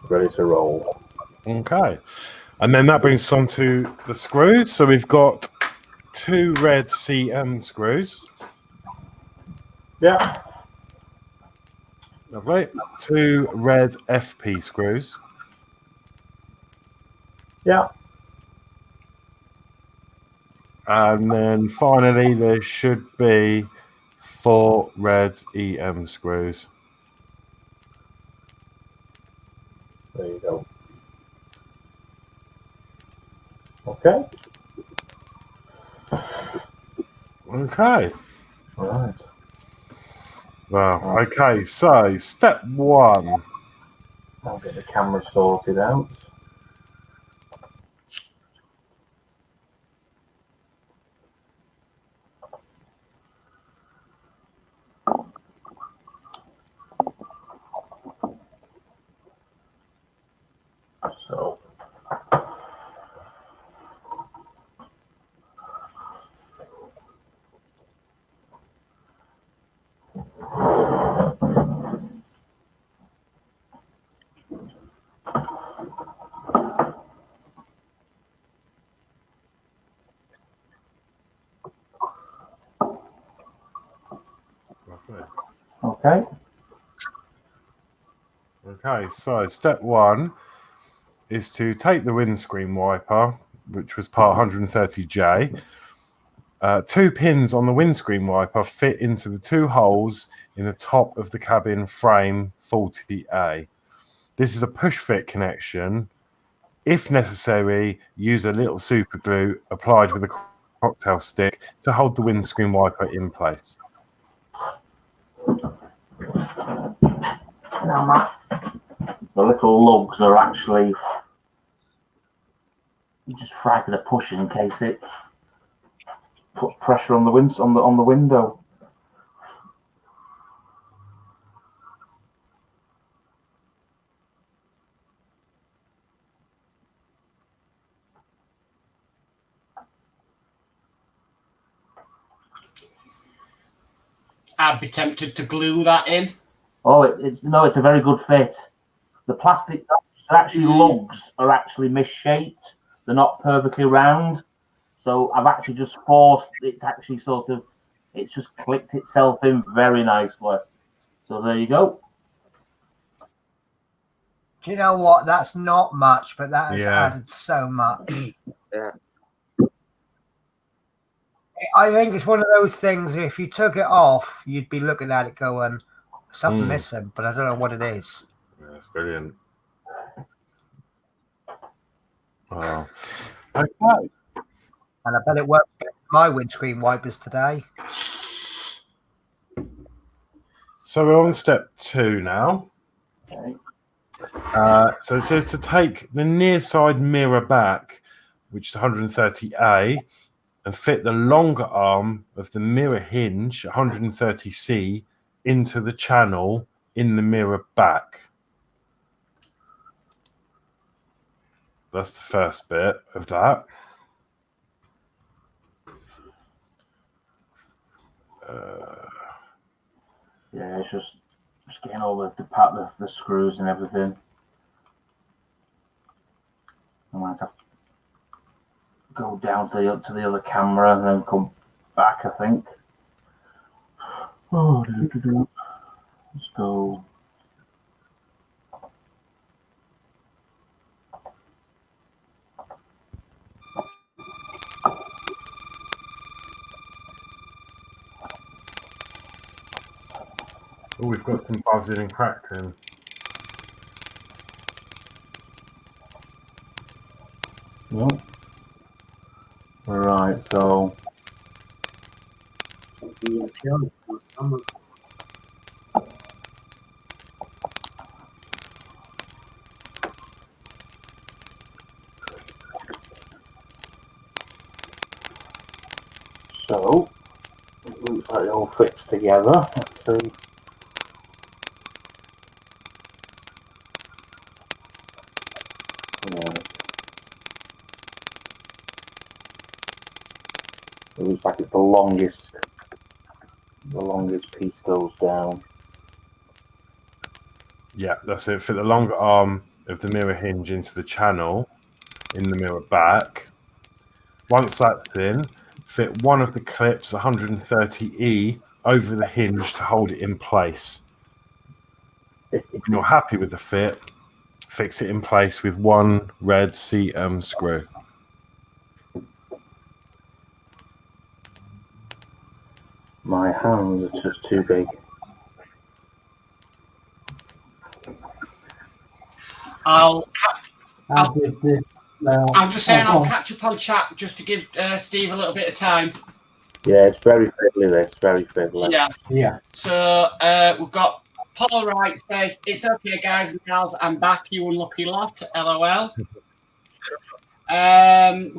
Speaker 8: Ready to roll.
Speaker 9: Okay. And then that brings us on to the screws. So we've got 2 red CM screws.
Speaker 8: Yeah.
Speaker 9: Lovely. 2 red FP screws.
Speaker 8: Yeah.
Speaker 9: And then finally, there should be 4 red EM screws.
Speaker 8: There you go. Okay.
Speaker 9: Okay.
Speaker 8: All right.
Speaker 9: Well, okay. So step 1.
Speaker 8: I'll get the camera sorted out. Okay.
Speaker 9: Okay, so step 1 is to take the windscreen wiper, which was part 130J. 2 pins on the windscreen wiper fit into the 2 holes in the top of the cabin frame 40A. This is a push fit connection. If necessary, use a little super glue applied with a cocktail stick to hold the windscreen wiper in place.
Speaker 8: Now, Matt, the little lugs are actually just fragging a push in case it puts pressure on the window.
Speaker 7: I'd be tempted to glue that in.
Speaker 8: Oh, it's a very good fit. The plastic, actually lugs are actually misshaped. They're not perfectly round. So I've actually just forced, it's actually it's just clicked itself in very nicely. So there you go.
Speaker 2: Do you know what? That's not much, but that has
Speaker 9: Yeah.
Speaker 2: added so much.
Speaker 10: Yeah.
Speaker 2: I think it's one of those things, if you took it off, you'd be looking at it going, something missing, but I don't know what it is.
Speaker 9: Yeah, that's brilliant. Oh. Okay.
Speaker 2: And I bet it worked better than my windscreen wipers today.
Speaker 9: So we're on step 2 now.
Speaker 8: Okay.
Speaker 9: So it says to take the near side mirror back, which is 130A, and fit the longer arm of the mirror hinge, 130C, into the channel in the mirror back. That's the first bit of that.
Speaker 8: Yeah, it's just getting all the screws and everything. I might have to go down to the other camera and then come back, I think. Oh, let's go.
Speaker 9: Oh, we've got some buzzing and crackling.
Speaker 8: No. Right, so it looks like it all fits together. Let's see. Yeah. It looks like it's the longest piece goes down.
Speaker 9: Yeah, that's it. Fit the longer arm of the mirror hinge into the channel in the mirror back. Once that's in, fit one of the clips 130E over the hinge to hold it in place. When you're happy with the fit, fix it in place with one red CM screw.
Speaker 8: My hands are just too big.
Speaker 7: I'm just saying
Speaker 4: Oh,
Speaker 7: I'll catch up on chat just to give Steve a little bit of time.
Speaker 8: Yeah, it's very fiddly, this. Very fiddly.
Speaker 7: Yeah. So we've got Paul Wright says, it's okay, guys and gals, I'm back, you unlucky lot, LOL. We've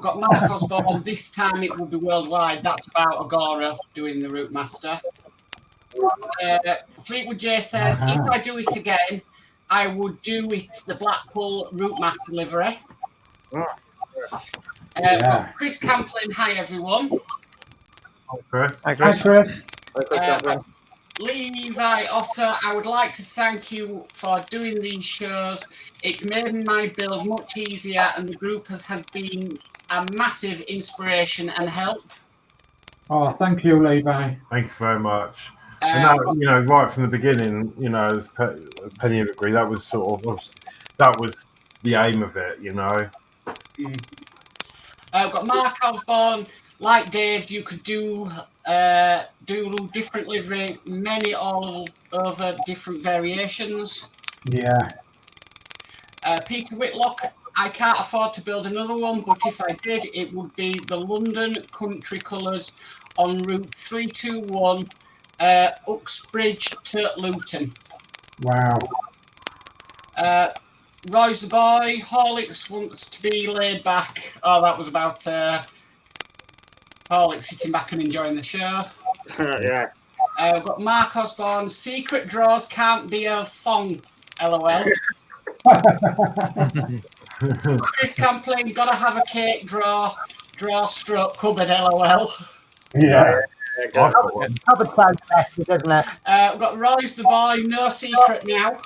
Speaker 7: got Mark Osborne, this time it will be worldwide. That's about Agora doing the Routemaster. Fleetwood J says, if I do it again, I would do it the Blackpool Routemaster livery. Chris Camplin, hi everyone.
Speaker 9: Hi, Chris.
Speaker 1: Hi, Chris.
Speaker 4: Hi, Chris.
Speaker 7: Levi Otter, I would like to thank you for doing these shows. It's made my build much easier and the group has been a massive inspiration and help.
Speaker 4: Oh, thank you, Levi.
Speaker 9: Thank you very much. And that, you know, right from the beginning, you know, as Penny would agree, that was that was the aim of it, you know.
Speaker 7: I've got Mark Osborne. Like Dave, you could do different livery, many all over different variations.
Speaker 4: Yeah.
Speaker 7: Peter Whitlock, I can't afford to build another one, but if I did, it would be the London Country Colours on Route 321, Uxbridge to Luton.
Speaker 4: Wow.
Speaker 7: Roy's the boy. Horlicks wants to be laid back. Oh, that was about Horlicks sitting back and enjoying the show.
Speaker 10: Yeah.
Speaker 7: I've got Mark Osborne. Secret draws can't be a thong. LOL. Chris Camplin, gotta have a cake draw stroke cupboard. LOL.
Speaker 4: Yeah.
Speaker 2: Cupboard sounds messy, doesn't it?
Speaker 7: We've got Roy's the boy. No secret now.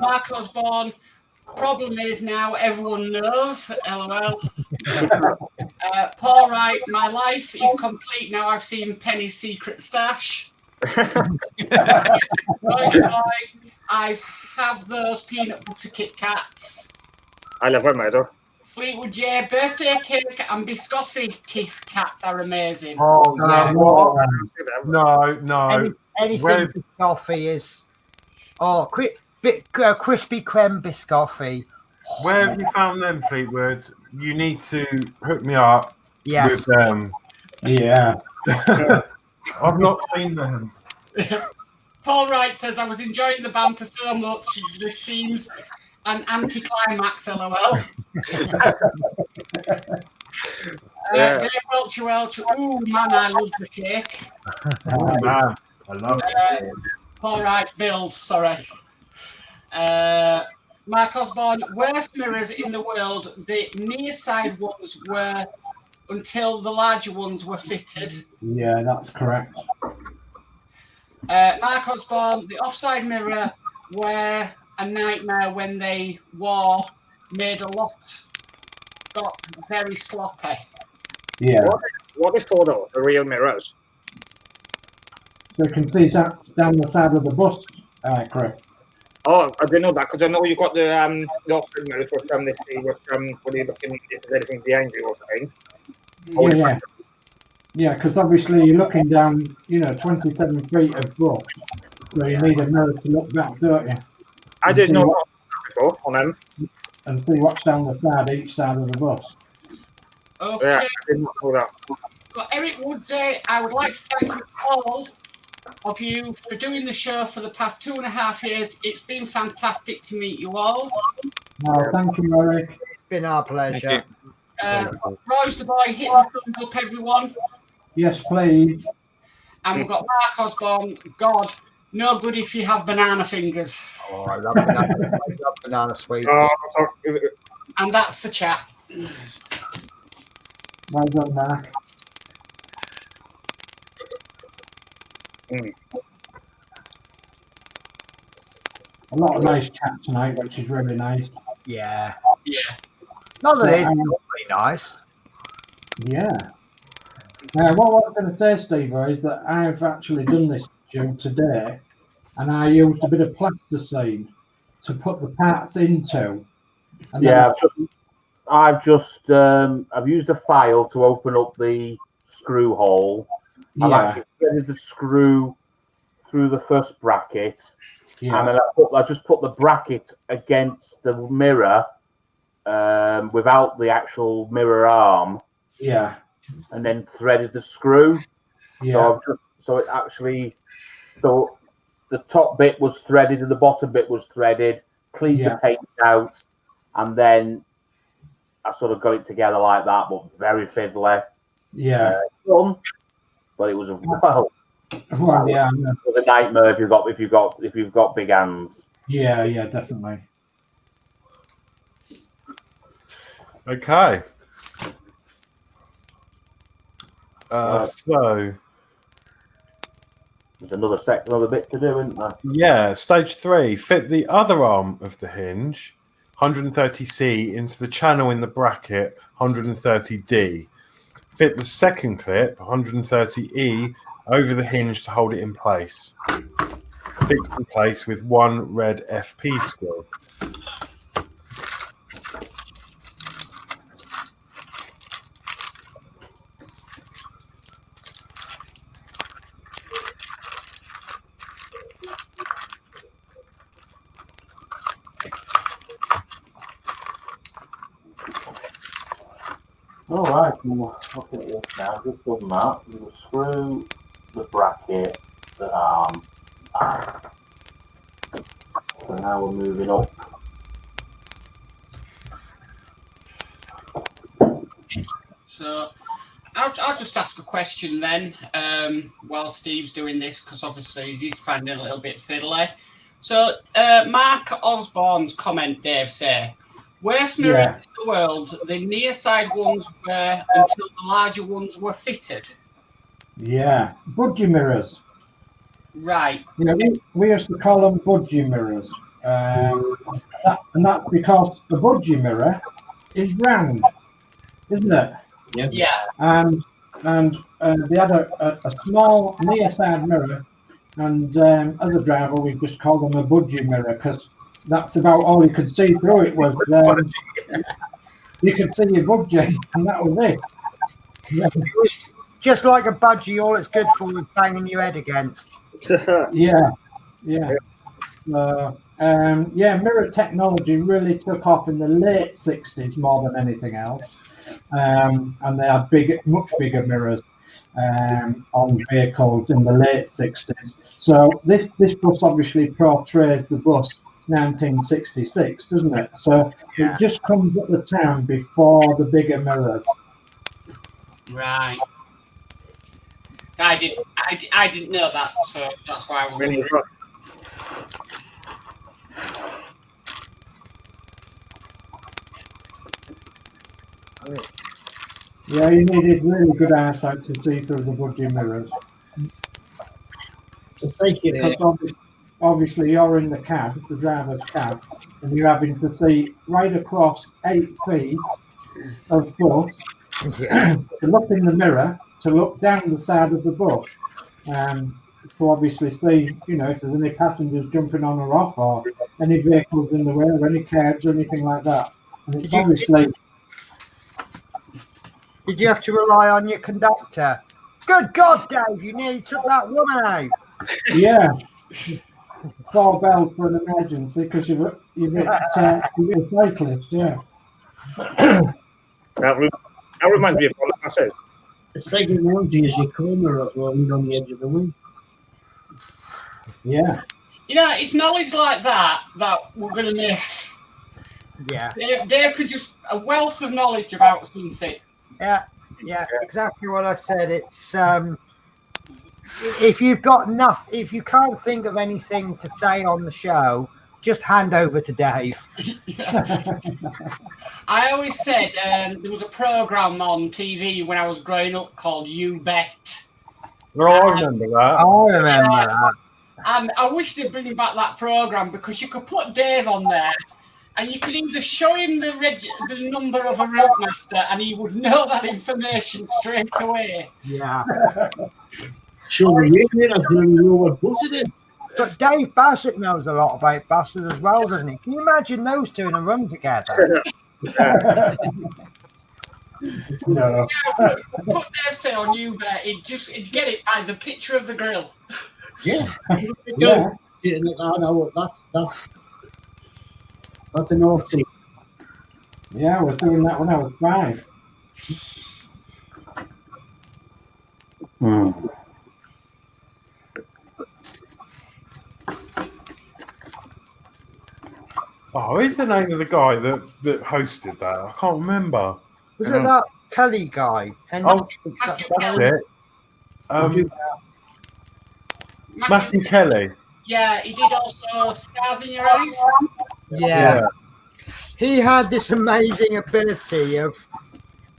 Speaker 7: Mark Osborne. Problem is now everyone knows. LOL. Paul Wright, my life is complete now. I've seen Penny's secret stash. I have those peanut butter Kit Kats.
Speaker 10: I love them, though.
Speaker 7: Fleetwood J, birthday cake and biscotti Kit Kats are amazing.
Speaker 9: Oh, yeah. No.
Speaker 2: Anything biscotti is. Oh, crispy creme biscotti.
Speaker 9: Where have you found them, Fleetwood? You need to hook me up
Speaker 2: Yes.
Speaker 9: with them.
Speaker 4: Yeah.
Speaker 9: I've not seen them.
Speaker 7: Paul Wright says, I was enjoying the banter so much, this seems an anticlimax, LOL. Dave Welch, ooh, man, I love the cake.
Speaker 9: Oh, man, I love it.
Speaker 7: Paul Wright, build, sorry. Mark Osborne, worst mirrors in the world, the near side ones were until the larger ones were fitted.
Speaker 4: Yeah, that's correct.
Speaker 7: Mark Osborne, the offside mirror were a nightmare when they wore, made a lot, got very sloppy.
Speaker 4: Yeah.
Speaker 10: What is for though? The real mirrors?
Speaker 4: So you can see that down the side of the bus, Chris.
Speaker 10: Oh, I didn't know that because I know you got the offside mirrors with this thing with when you're looking if there's anything behind you or something.
Speaker 4: Yeah. Yeah, because obviously you're looking down, 27 feet of bus, so you need a mirror to look back, don't you?
Speaker 10: I didn't know that before on them.
Speaker 4: And see what's down the side, each side of the bus.
Speaker 7: Okay.
Speaker 10: Yeah, I did not know that.
Speaker 7: Well, Eric Wood, I would like to thank you all of you for doing the show for the past 2.5 years. It's been fantastic to meet you all.
Speaker 4: Oh, thank you, Eric.
Speaker 2: It's been our pleasure.
Speaker 7: Rose the boy, hit the thumbs up, everyone.
Speaker 4: Yes, please.
Speaker 7: And we've got Mark Osborne. God, no good if you have banana fingers.
Speaker 2: Oh, I love banana sweets.
Speaker 7: And that's the chat.
Speaker 4: Well done, Mark. A lot of nice chat tonight, which is really nice.
Speaker 2: Yeah.
Speaker 7: Yeah.
Speaker 2: Not that it's really nice.
Speaker 4: Yeah. What I was going to say, Steve, is that I've actually done this job today, and I used a bit of plasticine to put the parts into. And
Speaker 8: yeah, I've used a file to open up the screw hole. I've actually threaded the screw through the first bracket, and then I just put the bracket against the mirror without the actual mirror arm.
Speaker 4: Yeah.
Speaker 8: And then threaded the screw.
Speaker 4: Yeah.
Speaker 8: So the top bit was threaded and the bottom bit was threaded. Cleaned the paint out, and then I sort of got it together like that, but very fiddly.
Speaker 4: Yeah.
Speaker 8: Done, but it was a
Speaker 4: it
Speaker 8: was a nightmare if you've got big hands.
Speaker 4: Yeah, definitely.
Speaker 9: Okay. So
Speaker 8: there's another bit to do, isn't there?
Speaker 9: Yeah, stage 3. Fit the other arm of the hinge, 130C, into the channel in the bracket, 130D. Fit the second clip, 130E, over the hinge to hold it in place. Fixed in place with one red FP screw.
Speaker 8: All right, we'll look at this now. Just done that. We'll screw the bracket, the arm. So now we're moving up.
Speaker 7: So I'll just ask a question then, while Steve's doing this, because obviously he's finding it a little bit fiddly. So Mark Osborne's comment, Dave, say, worst mirror in the world, the near side ones were until the larger ones were fitted.
Speaker 4: Yeah, budgie mirrors.
Speaker 7: Right.
Speaker 4: You know, we used to call them budgie mirrors. And that's because the budgie mirror is round, isn't it?
Speaker 7: Yeah.
Speaker 4: And they had a small near side mirror, and as a driver we just called them a budgie mirror because that's about all you could see through it was you could see your budgie, and that was it.
Speaker 2: It was just like a budgie. All it's good for is banging your head against.
Speaker 4: Yeah. Mirror technology really took off in the late 60s more than anything else. And they had much bigger mirrors on vehicles in the late 60s. So this bus obviously portrays the bus 1966, doesn't it? So it just comes at the time before the bigger mirrors.
Speaker 7: Right. I didn't know that, so that's why I was wondering.
Speaker 4: Yeah, you needed really good eyesight to see through the budgie mirrors. Because obviously you're in the cab, the driver's cab, and you're having to see right across 8 feet of bus to look in the mirror, to look down the side of the bus, to obviously see, you know, if there's any passengers jumping on or off, or any vehicles in the way, or any cabs or anything like that. And it's obviously.
Speaker 2: Did you have to rely on your conductor? Good God, Dave, you nearly took that woman out.
Speaker 4: Yeah. 4 bells for an emergency because you're a cyclist, yeah.
Speaker 10: That reminds me of what I said.
Speaker 6: It's like an emoji as your camera as well, on the edge of the wing.
Speaker 4: Yeah.
Speaker 7: You know, it's knowledge like that we're going to miss.
Speaker 2: Yeah.
Speaker 7: Dave could just a wealth of knowledge about something.
Speaker 2: Yeah, exactly what I said. It's if you've got nothing, if you can't think of anything to say on the show, just hand over to Dave.
Speaker 7: I always said there was a program on TV when I was growing up called You Bet.
Speaker 9: Oh, I remember that.
Speaker 2: I remember that.
Speaker 7: And I wish they'd bring back that program because you could put Dave on there. And you could either show him the number of a Routemaster and he would know that information straight away.
Speaker 2: Yeah.
Speaker 6: Sure, I don't know what bus it is.
Speaker 2: But Dave Bassett knows a lot about buses as well, doesn't he? Can you imagine those two in a room together?
Speaker 4: No.
Speaker 7: Yeah, put Dave say on you bet, he'd get it by the picture of the grill.
Speaker 6: Yeah. Yeah. I know that's an naughty.
Speaker 4: Yeah, I was doing that when I was 5.
Speaker 9: Oh, who's the name of the guy that hosted that? I can't remember.
Speaker 2: Was it that Kelly guy?
Speaker 9: Oh, that's it. Matthew Kelly.
Speaker 7: Yeah, he did also Stars in Your Eyes.
Speaker 2: Yeah. He had this amazing ability of,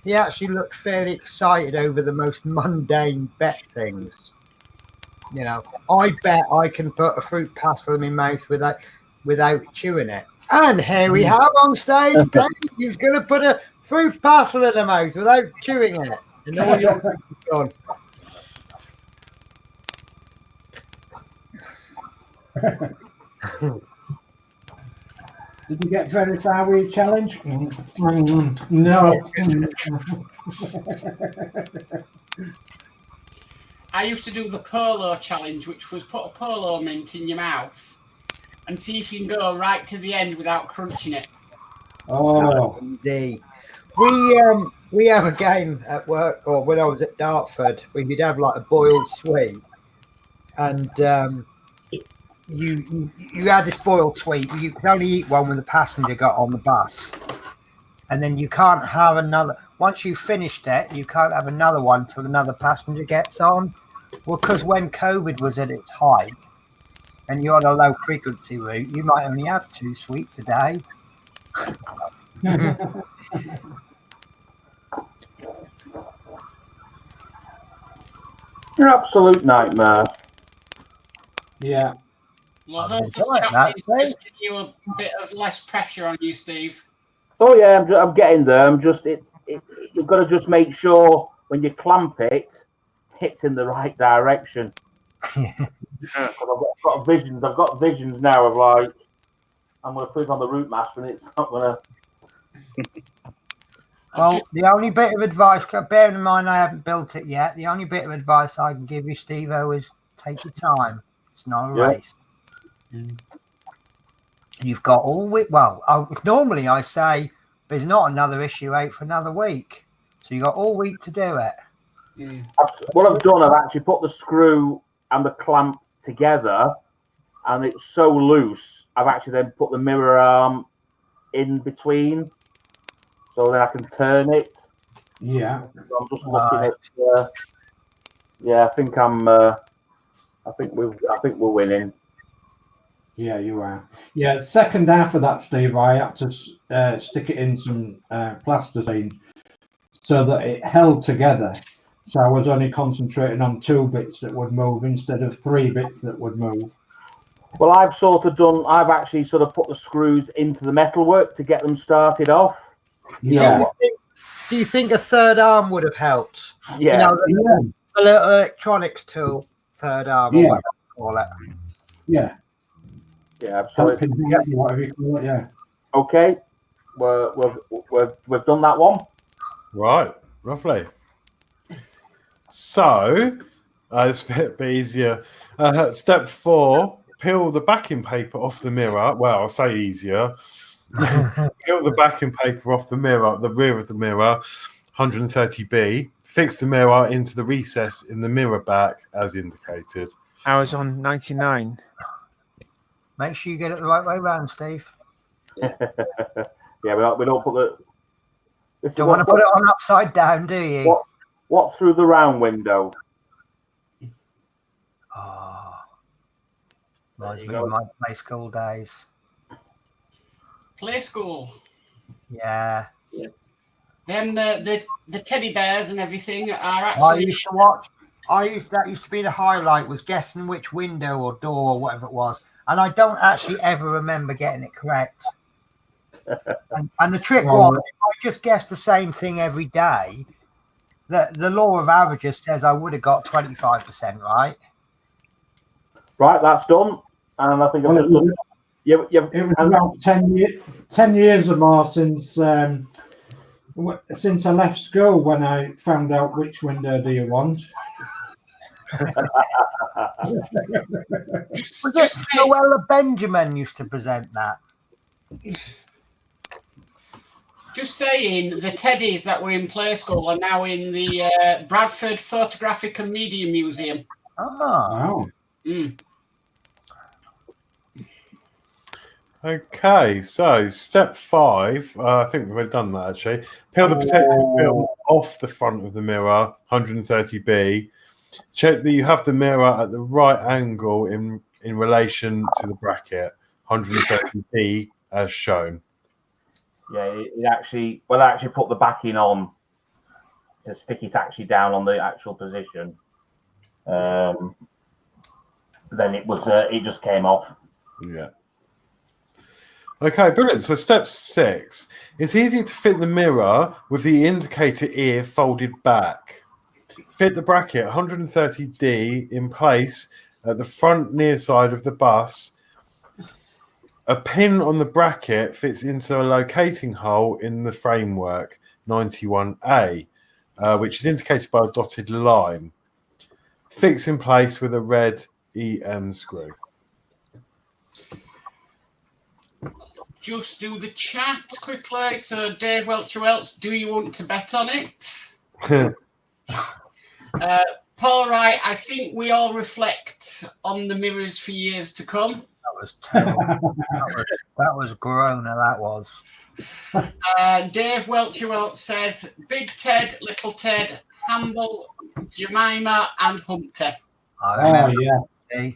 Speaker 2: he actually looked fairly excited over the most mundane bet things. You know, I bet I can put a fruit pastel in my mouth without chewing it. And here we have on stage, Dave, who's going to put a fruit pastel in her mouth without chewing it. And all your gone.
Speaker 4: Did you get very far with your challenge? No.
Speaker 7: I used to do the polo challenge, which was put a polo mint in your mouth and see if you can go right to the end without crunching it.
Speaker 4: Oh,
Speaker 2: Indeed. We have a game at work, or when I was at Dartford, where you'd have like a boiled sweet, and you had this boiled sweet. You could only eat one when the passenger got on the bus, and then you can't have another. Once you finished it, you can't have another one till another passenger gets on. Well, because when COVID was at its height, and you're on a low frequency route, you might only have 2 sweets a day.
Speaker 8: An absolute nightmare.
Speaker 4: yeah.
Speaker 7: Well, I
Speaker 2: I
Speaker 7: hope the
Speaker 2: enjoy it,
Speaker 7: challenge
Speaker 2: that,
Speaker 7: just give you a bit of less pressure on you, Steve.
Speaker 8: Oh yeah, I'm getting there. You've got to just make sure when you clamp it, it's in the right direction. Because I've got visions. I've got visions now of like I'm going to put it on the Routemaster, and it's not going to.
Speaker 2: Well, the only bit of advice, bearing in mind I haven't built it yet, the only bit of advice I can give you, Steve-O, is take your time. It's not a race. You've got all week. Well, normally I say there's not another issue out for another week. So you've got all week to do it.
Speaker 8: What I've done, I've actually put the screw and the clamp together, and it's so loose, I've actually then put the mirror arm in between, so then I can turn it.
Speaker 4: Yeah.
Speaker 8: So I'm just looking at. Yeah, I think we're winning.
Speaker 4: Yeah, you are. Yeah, second half of that, Steve, I had to stick it in some plasticine so that it held together. So I was only concentrating on 2 bits that would move instead of 3 bits that would move.
Speaker 8: Well, I've actually sort of put the screws into the metalwork to get them started off.
Speaker 4: Yeah.
Speaker 2: Do you think a third arm would have helped?
Speaker 8: Yeah.
Speaker 2: You know, a little electronics tool, third arm, or whatever you call it.
Speaker 4: Yeah.
Speaker 8: Yeah, absolutely.
Speaker 4: Whatever you call it, yeah.
Speaker 8: Okay, we've done that one.
Speaker 9: Right, roughly. So it's a bit easier. Step 4: peel the backing paper off the mirror. Well, I'll say easier. Peel the backing paper off the mirror, the rear of the mirror, 130B. Fix the mirror into the recess in the mirror back as indicated.
Speaker 1: I was on 99.
Speaker 2: Make sure you get it the right way round, Steve.
Speaker 8: Yeah, we don't put the.
Speaker 2: Don't want to put it on upside down, do you?
Speaker 8: What's through the round window?
Speaker 2: Oh, reminds me of my play school days.
Speaker 7: Play school.
Speaker 2: Yeah.
Speaker 7: Then the teddy bears and everything are actually.
Speaker 2: I used to watch. That used to be the highlight, was guessing which window or door or whatever it was, and I don't actually ever remember getting it correct. And the trick was, if I just guessed the same thing every day, the law of averages says I would have got 25% right.
Speaker 8: Right, that's done, and I think I've just done.
Speaker 4: It was about 10 years or more since I left school when I found out which window do you want.
Speaker 2: Was it Noella Benjamin used to present that?
Speaker 7: Just saying, the teddies that were in play school are now in the Bradford Photographic and Media Museum.
Speaker 2: Oh.
Speaker 7: Mm.
Speaker 9: Okay, so step 5, I think we've done that actually. Peel the protective film off the front of the mirror, 130B. Check that you have the mirror at the right angle in relation to the bracket, 130B as shown.
Speaker 8: Yeah, it actually put the backing on to stick it actually down on the actual position. Then it just came off.
Speaker 9: Yeah. Okay, brilliant. So step 6. It's easy to fit the mirror with the indicator ear folded back. Fit the bracket 130D in place at the front near side of the bus. A pin on the bracket fits into a locating hole in the framework 91A, which is indicated by a dotted line. Fix in place with a red EM screw.
Speaker 7: Just do the chat quickly. So, Dave Welch, do you want to bet on it? Paul Wright, I think we all reflect on the mirrors for years to come.
Speaker 2: That was terrible. that was Corona, that was.
Speaker 7: Dave Welch said Big Ted, Little Ted, Hamble, Jemima, and Humpty.
Speaker 2: I remember.
Speaker 4: Oh, yeah.
Speaker 2: Eh?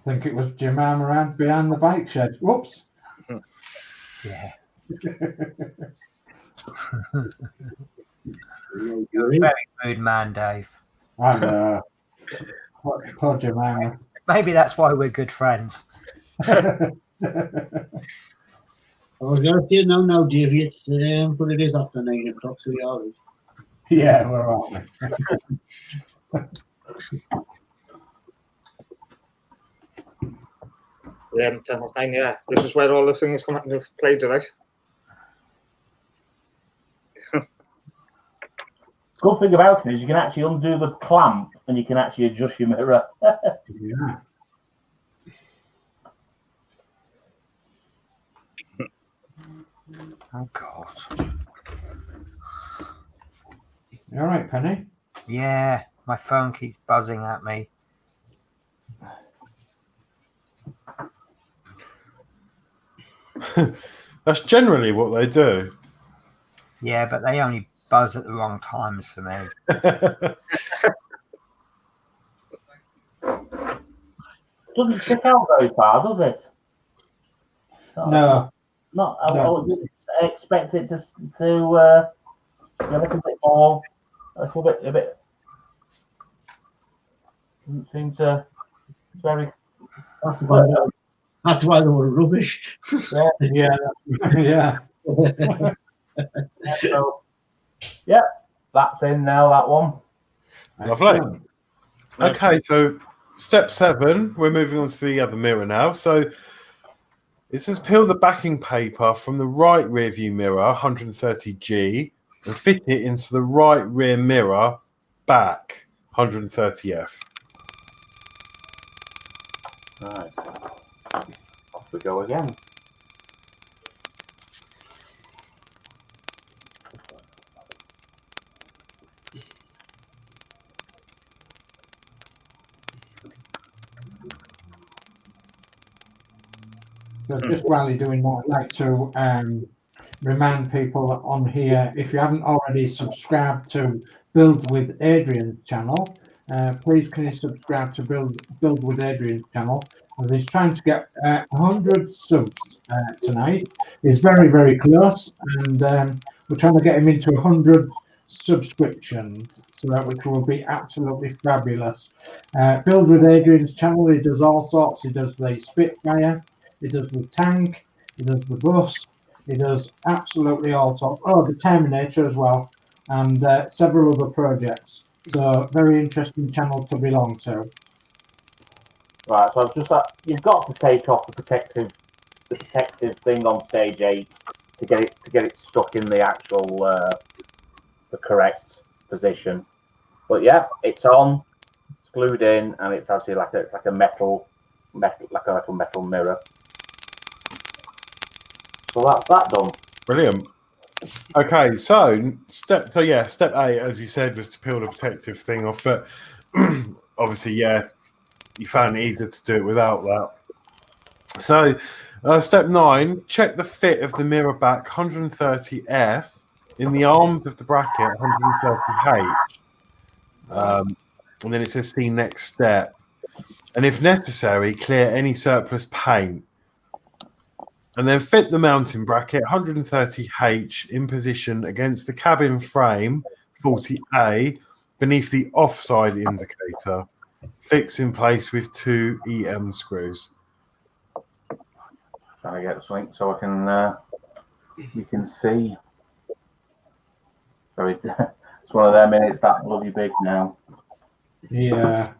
Speaker 4: I think it was Jemima around behind the bike shed. Whoops.
Speaker 2: Yeah.
Speaker 6: You're
Speaker 2: Very rude man, Dave.
Speaker 4: I know. Poor Jemima.
Speaker 2: Maybe that's why we're good friends.
Speaker 6: I was going to say no, Davey, but it is after 9 o'clock, so we are.
Speaker 4: Yeah, where are we?
Speaker 10: Yeah, 10 past 9, yeah. This is where all the things come into play today.
Speaker 8: Good thing about it is you can actually undo the clamp and you can actually adjust your mirror.
Speaker 4: Yeah.
Speaker 2: Oh, God.
Speaker 4: You all right, Penny?
Speaker 2: Yeah, my phone keeps buzzing at me.
Speaker 9: That's generally what they do.
Speaker 2: Yeah, but they only buzz at the wrong times for me.
Speaker 8: Doesn't stick out very far, does it?
Speaker 4: No.
Speaker 8: Not. I
Speaker 4: No.
Speaker 8: would expect it to be a little bit more, a bit. Doesn't seem to very.
Speaker 6: That's why they were rubbish.
Speaker 4: Yeah. Yeah.
Speaker 8: So, yeah, that's in now. That one.
Speaker 9: Lovely. Okay, so step 7, we're moving on to the other mirror now. So it says peel the backing paper from the right rear view mirror, 130G, and fit it into the right rear mirror, back, 130F.
Speaker 8: Nice. Off we go again.
Speaker 4: So just while you're doing that, I'd like to remind people on here, if you haven't already subscribed to Build with Adrian's channel, please can you subscribe to Build with Adrian's channel. And he's trying to get 100 subs tonight. He's very, very close, and we're trying to get him into 100 subscriptions, so that which will be absolutely fabulous. Build with Adrian's channel, he does all sorts. He does the Spitfire, he does the tank, he does the bus, he does absolutely all sorts. Oh, the Terminator as well, and several other projects. So very interesting channel to belong to.
Speaker 8: Right, so I've just you've got to take off the protective thing on stage 8 to get it stuck in the actual the correct position. But yeah, it's on, it's glued in, and it's actually like a metal mirror. So that's that done.
Speaker 9: Brilliant. Okay, so step 8, as you said, was to peel the protective thing off, but obviously, yeah, you found it easier to do it without that. So step 9, check the fit of the mirror back 130F in the arms of the bracket 130H. And then it says see next step. And if necessary, clear any surplus paint. And then fit the mounting bracket 130H in position against the cabin frame 40A beneath the offside indicator. fixed in place with 2 EM screws.
Speaker 8: Trying to get something so I can you can see. Very, it's one of them minutes that bloody big now.
Speaker 4: Yeah.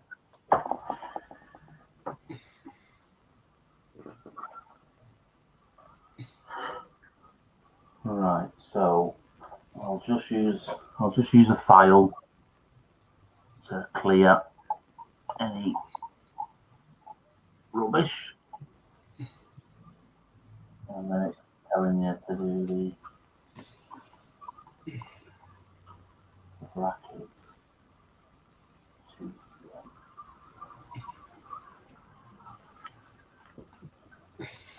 Speaker 8: Right, so I'll just use a file to clear any rubbish, and then it's telling you to do the brackets.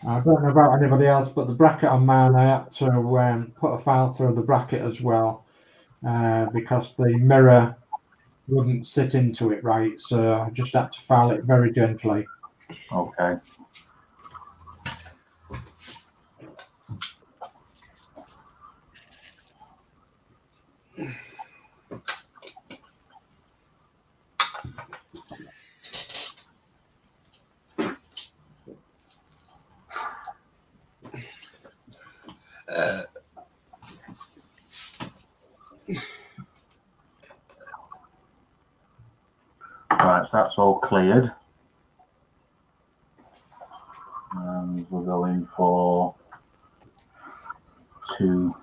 Speaker 4: I don't know about anybody else, but the bracket on mine, I had to put a file through the bracket as well because the mirror wouldn't sit into it right. So I just had to file it very gently.
Speaker 8: Okay. Right, so that's all cleared. And we're going for 2.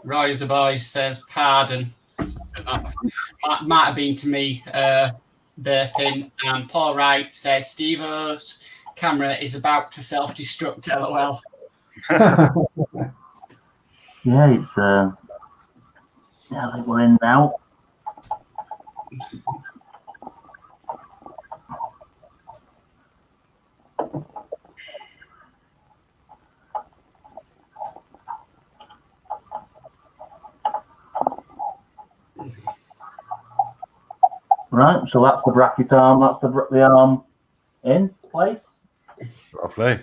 Speaker 7: Roy the boy says pardon. That might have been to me burping. And Paul Wright says Steve-O's camera is about to self-destruct. LOL.
Speaker 8: Yeah, it's yeah, I think we're in now. Right, so that's the bracket arm. That's the arm in place.
Speaker 9: Lovely.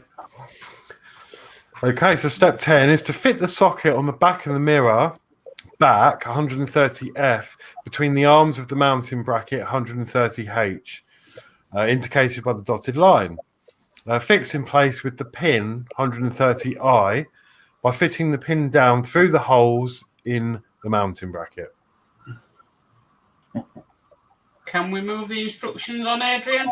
Speaker 9: Okay, so step 10 is to fit the socket on the back of the mirror, back 130F, between the arms of the mounting bracket 130H, indicated by the dotted line. Fix in place with the pin 130I by fitting the pin down through the holes in the mounting bracket.
Speaker 7: Can we move the instructions on, Adrian?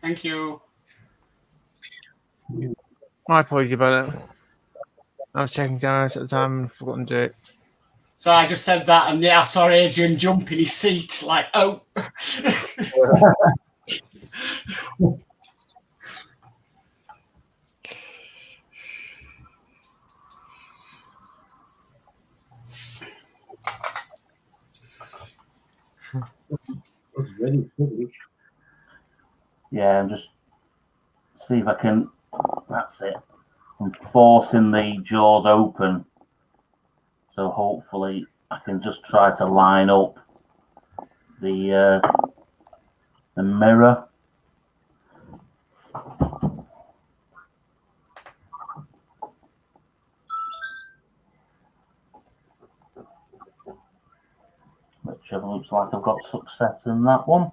Speaker 7: Thank you.
Speaker 1: My apology about that. I was checking down at the time and forgotten to do it.
Speaker 7: So I just said that, and yeah, I saw Adrian jump in his seat, like, oh.
Speaker 6: It's very pretty.
Speaker 8: Yeah, and just see if I can. That's it. I'm forcing the jaws open, so hopefully I can just try to line up the mirror. Whichever looks like I've got success in that one.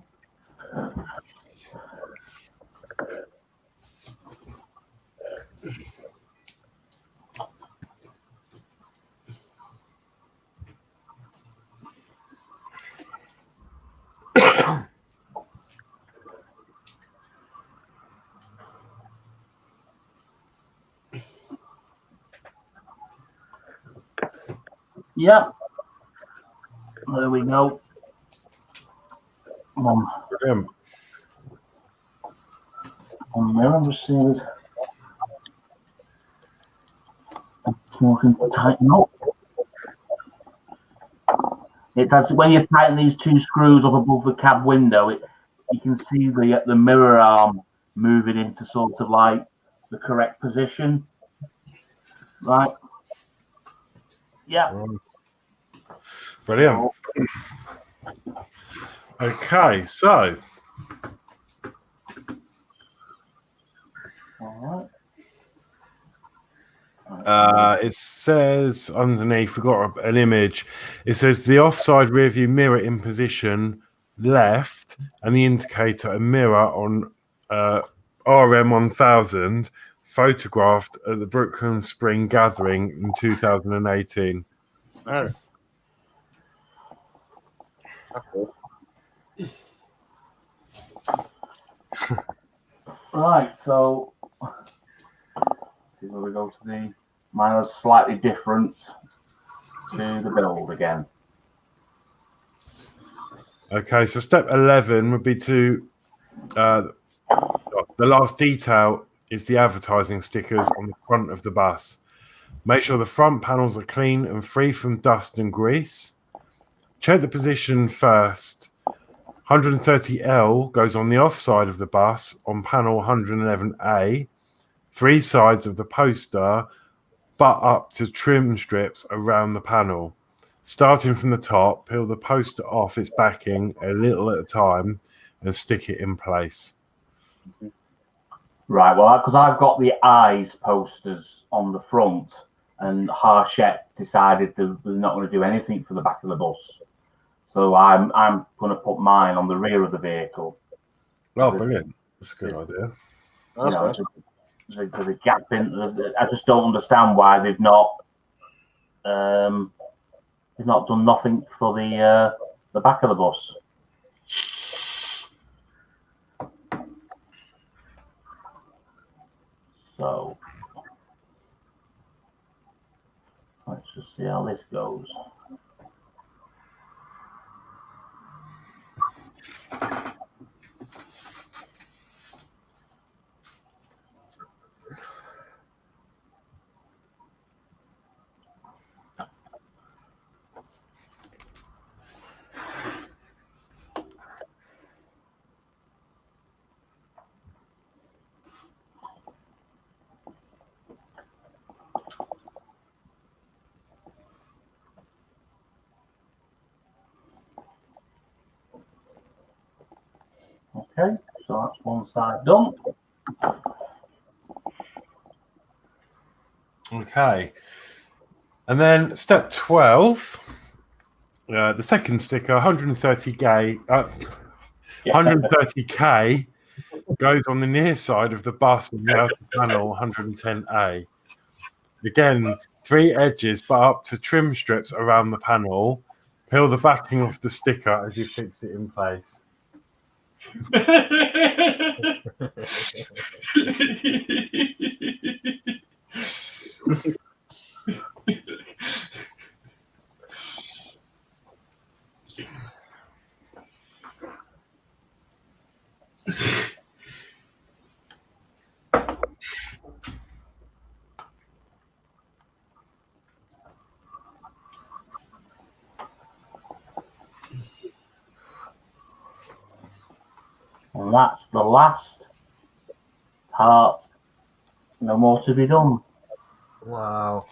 Speaker 8: Yep. There we go.
Speaker 9: Brilliant.
Speaker 8: On mirror receivers. It's more can tighten up. It has, when you tighten these two screws up above the cab window, you can see the mirror arm moving into sort of like the correct position. Right. Yeah.
Speaker 9: Brilliant. Okay, so
Speaker 8: All
Speaker 9: right. It says underneath, we've got an image. It says the offside rear view mirror in position left and the indicator and mirror on RM1000 photographed at the Brooklyn Spring Gathering in 2018.
Speaker 10: Oh.
Speaker 8: Right, so see where we go to the mine was slightly different to the build again.
Speaker 9: Okay, so step 11 would be to the last detail is the advertising stickers on the front of the bus. Make sure the front panels are clean and free from dust and grease. Check the position first. 130L goes on the off side of the bus on panel 111A. 3 sides of the poster butt up to trim strips around the panel. Starting from the top, peel the poster off its backing a little at a time and stick it in place.
Speaker 8: Right, well, because I've got the eyes posters on the front, and Harshette decided they're not going to do anything for the back of the bus. So I'm going to put mine on the rear of the vehicle.
Speaker 9: Oh, brilliant. That's a good idea.
Speaker 10: That's nice.
Speaker 8: There's a gap in. I just don't understand why they've not done nothing for the back of the bus. So let's just see how this goes. Okay, so that's one side done.
Speaker 9: Okay. And then step 12, the second sticker, 130K goes on the near side of the bus on the outer panel 110A. Again, 3 edges but up to trim strips around the panel. Peel the backing off the sticker as you fix it in place.
Speaker 8: And that's the last part. No more to be done.
Speaker 2: Wow.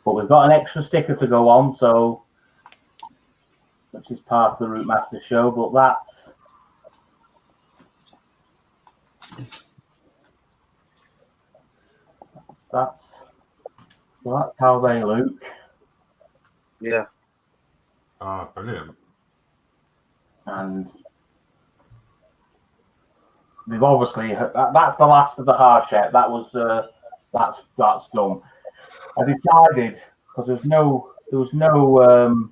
Speaker 8: But we've got an extra sticker to go on, so which is part of the Routemaster show, but that's how they look.
Speaker 10: Yeah.
Speaker 9: Ah, brilliant.
Speaker 8: And they've obviously that's the last of the Harshette. That was that's done. I decided because there was no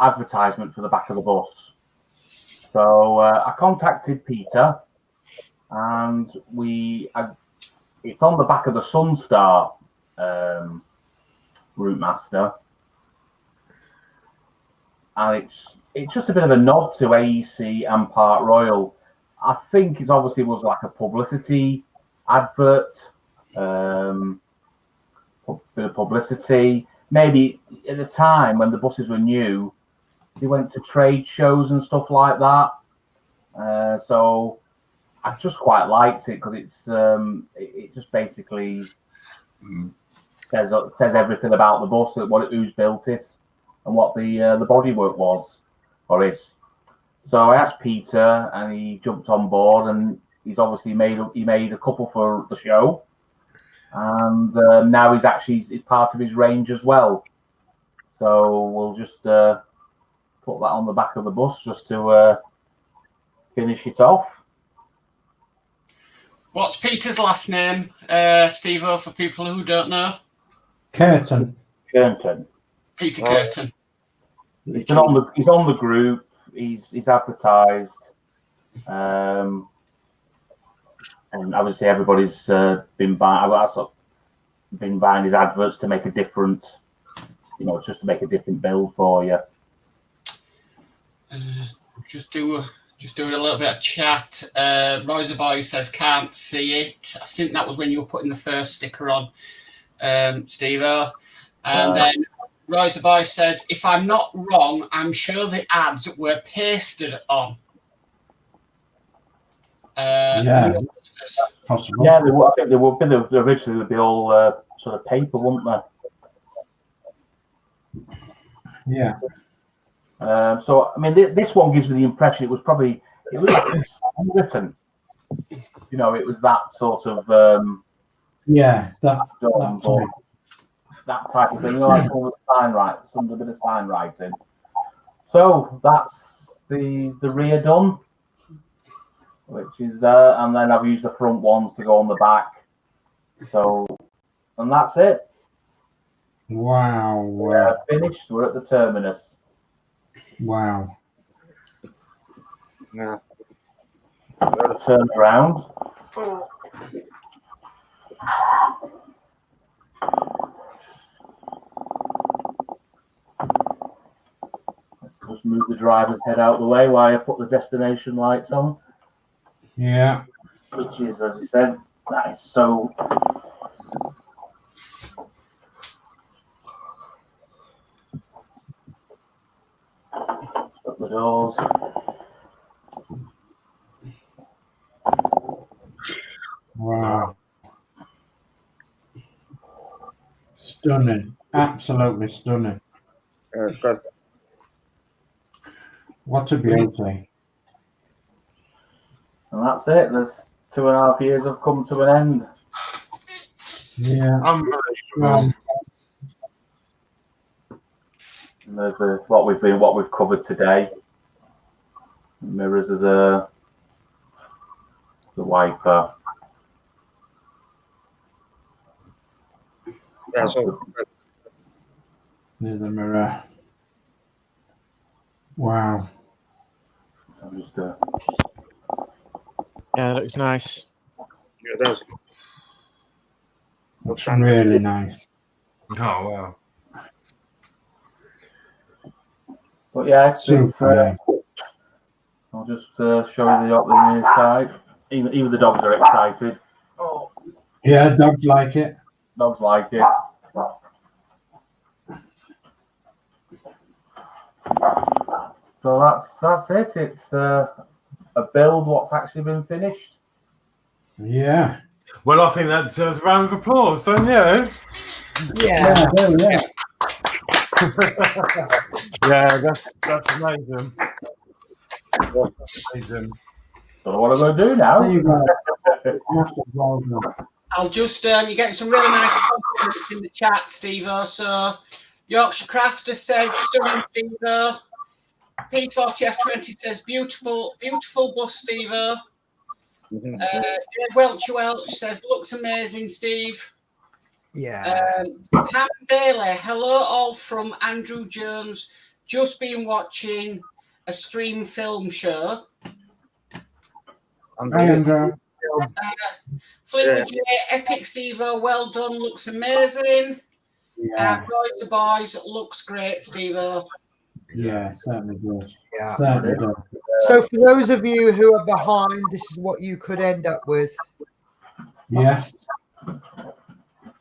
Speaker 8: advertisement for the back of the bus, so I contacted Peter, and it's on the back of the Sunstar Routemaster. And it's just a bit of a nod to AEC and Park Royal. I think it obviously was like a publicity advert, bit of publicity. Maybe at the time when the buses were new, they went to trade shows and stuff like that. So I just quite liked it because it just basically says everything about the bus, who's built it, and what the bodywork was or is. So I asked Peter, and he jumped on board, and he's obviously made a couple for the show, and now it's part of his range as well. So we'll just put that on the back of the bus just to finish it off.
Speaker 7: What's Peter's last name, Steve-O, for people who don't know?
Speaker 4: Curtin.
Speaker 7: Peter Curtin.
Speaker 8: He's on the group. He's advertised, and obviously everybody's been buying. I've been buying his adverts to make a different, just to make a different build for you.
Speaker 7: Just doing a little bit of chat. Roy's Boy says can't see it. I think that was when you were putting the first sticker on, Steve-O. And then Roy's Boy says, if I'm not wrong, I'm sure the ads were pasted on.
Speaker 4: Yeah, possible.
Speaker 8: Yeah, I think they would be. Originally would be all sort of paper, wouldn't they?
Speaker 4: Yeah.
Speaker 8: So I mean, this one gives me the impression it was like written. It was that sort of that type of thing, like all the sign writing, some bit of sign writing. So that's the rear done, which is there, and then I've used the front ones to go on the back. So, and that's it.
Speaker 4: Wow.
Speaker 8: We're finished. We're at the terminus.
Speaker 4: Wow.
Speaker 10: Yeah.
Speaker 8: We're at a turn around. Let's just move the driver's head out of the way while I put the destination lights on.
Speaker 4: Yeah.
Speaker 8: Which is, as you said, that is so. Shut the doors.
Speaker 4: Wow. Stunning. Absolutely stunning.
Speaker 10: Good.
Speaker 4: What a beauty.
Speaker 8: And that's it. There's 2.5 years have come to an end.
Speaker 4: Yeah.
Speaker 9: Unbelievable.
Speaker 8: And there's what we've covered today. The mirrors of the wiper.
Speaker 10: Yeah, so
Speaker 4: There's the mirror. Wow.
Speaker 8: I'm just
Speaker 1: Yeah, it looks nice.
Speaker 10: yeah, it does.
Speaker 4: Looks really nice.
Speaker 9: Oh wow.
Speaker 8: But yeah,
Speaker 4: Super.
Speaker 8: I'll just show you the inside. Even the dogs are excited. Oh,
Speaker 4: Yeah, dogs like it.
Speaker 8: dogs like it. So that's it. It's a build what's actually been finished.
Speaker 4: Yeah.
Speaker 9: Well, I think that deserves a round of applause, don't you?
Speaker 5: Yeah.
Speaker 4: Yeah.
Speaker 9: Yeah, that's amazing. Amazing.
Speaker 8: Don't know what I'm going to do now.
Speaker 4: There you go. Massive well done.
Speaker 7: I'll just, you're getting some really nice compliments in the chat, Steve-O. So, Yorkshire Crafter says, stunning, Steve-O. P40F20 says, beautiful bus, Steve-O. Jed Welch says, looks amazing, Steve.
Speaker 2: Yeah.
Speaker 7: Pam Bailey, hello all from Andrew Jones. Just been watching a stream film show. Fleetwood J, epic Steve-O, well done, looks amazing. Boys to boys, looks great, Steve.
Speaker 4: Yeah, certainly does.
Speaker 2: Yeah.
Speaker 4: Certainly does.
Speaker 2: So for those of you who are behind, this is what you could end up with.
Speaker 4: Yes.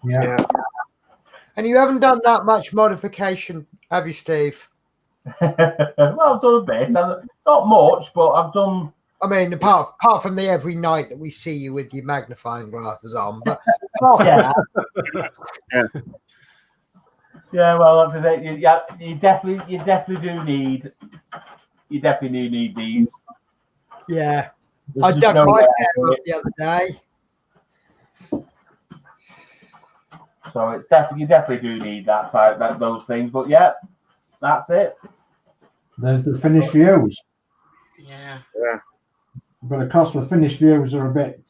Speaker 4: Yeah.
Speaker 2: And you haven't done that much modification, have you, Steve?
Speaker 8: Well, I've done a bit. Not much, but I've done.
Speaker 2: I mean, apart from the every night that we see you with your magnifying glasses on, but apart from that,
Speaker 8: Yeah, well, that's it. You definitely do need these.
Speaker 2: yeah.
Speaker 8: There's
Speaker 2: I
Speaker 8: just
Speaker 2: dug
Speaker 8: no
Speaker 2: my
Speaker 8: way
Speaker 2: hair
Speaker 8: around
Speaker 2: up the other day.
Speaker 8: So it's you definitely do need those things. But yeah, that's it.
Speaker 4: There's the finished views.
Speaker 7: Yeah.
Speaker 4: But of course, the finished views are a bit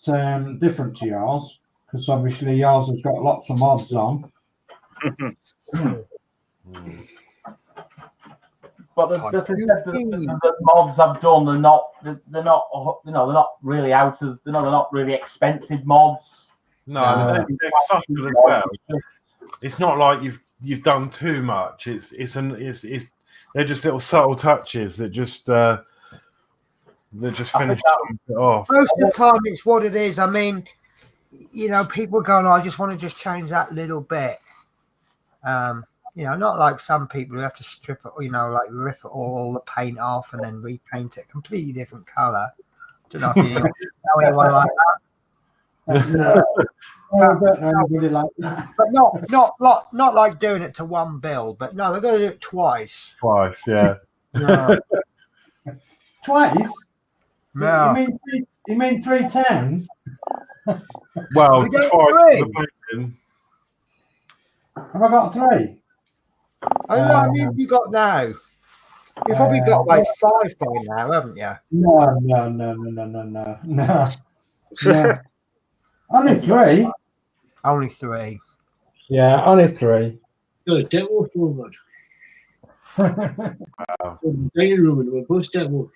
Speaker 4: different to yours, because obviously yours has got lots of mods on.
Speaker 8: But the mods I've done, they're not really they're not really expensive mods.
Speaker 9: No, they're subtle as well. It's not like you've done too much. They're just little subtle touches that just finish it off.
Speaker 2: Most of the time, it's what it is. I mean, people going, I just want to just change that little bit. Not like some people who have to strip it, like rip it all the paint off and then repaint it completely different color. Don't know if you know anyone like that.
Speaker 4: No, I don't know anybody like that.
Speaker 2: But not like doing it to one build, but no, they're going to do it twice.
Speaker 9: Twice, yeah.
Speaker 2: No.
Speaker 4: Twice?
Speaker 2: No.
Speaker 4: You mean 3 times?
Speaker 9: Well,
Speaker 2: We get
Speaker 9: twice.
Speaker 2: three.
Speaker 4: Have I got 3?
Speaker 2: I don't know how many you got now. You've probably got like 5 by now, haven't you?
Speaker 4: No. No. Only 3.
Speaker 2: Only 3.
Speaker 4: Yeah, only 3.
Speaker 6: Good, that was so good.
Speaker 9: Wow.
Speaker 6: Dining room and we're both that one.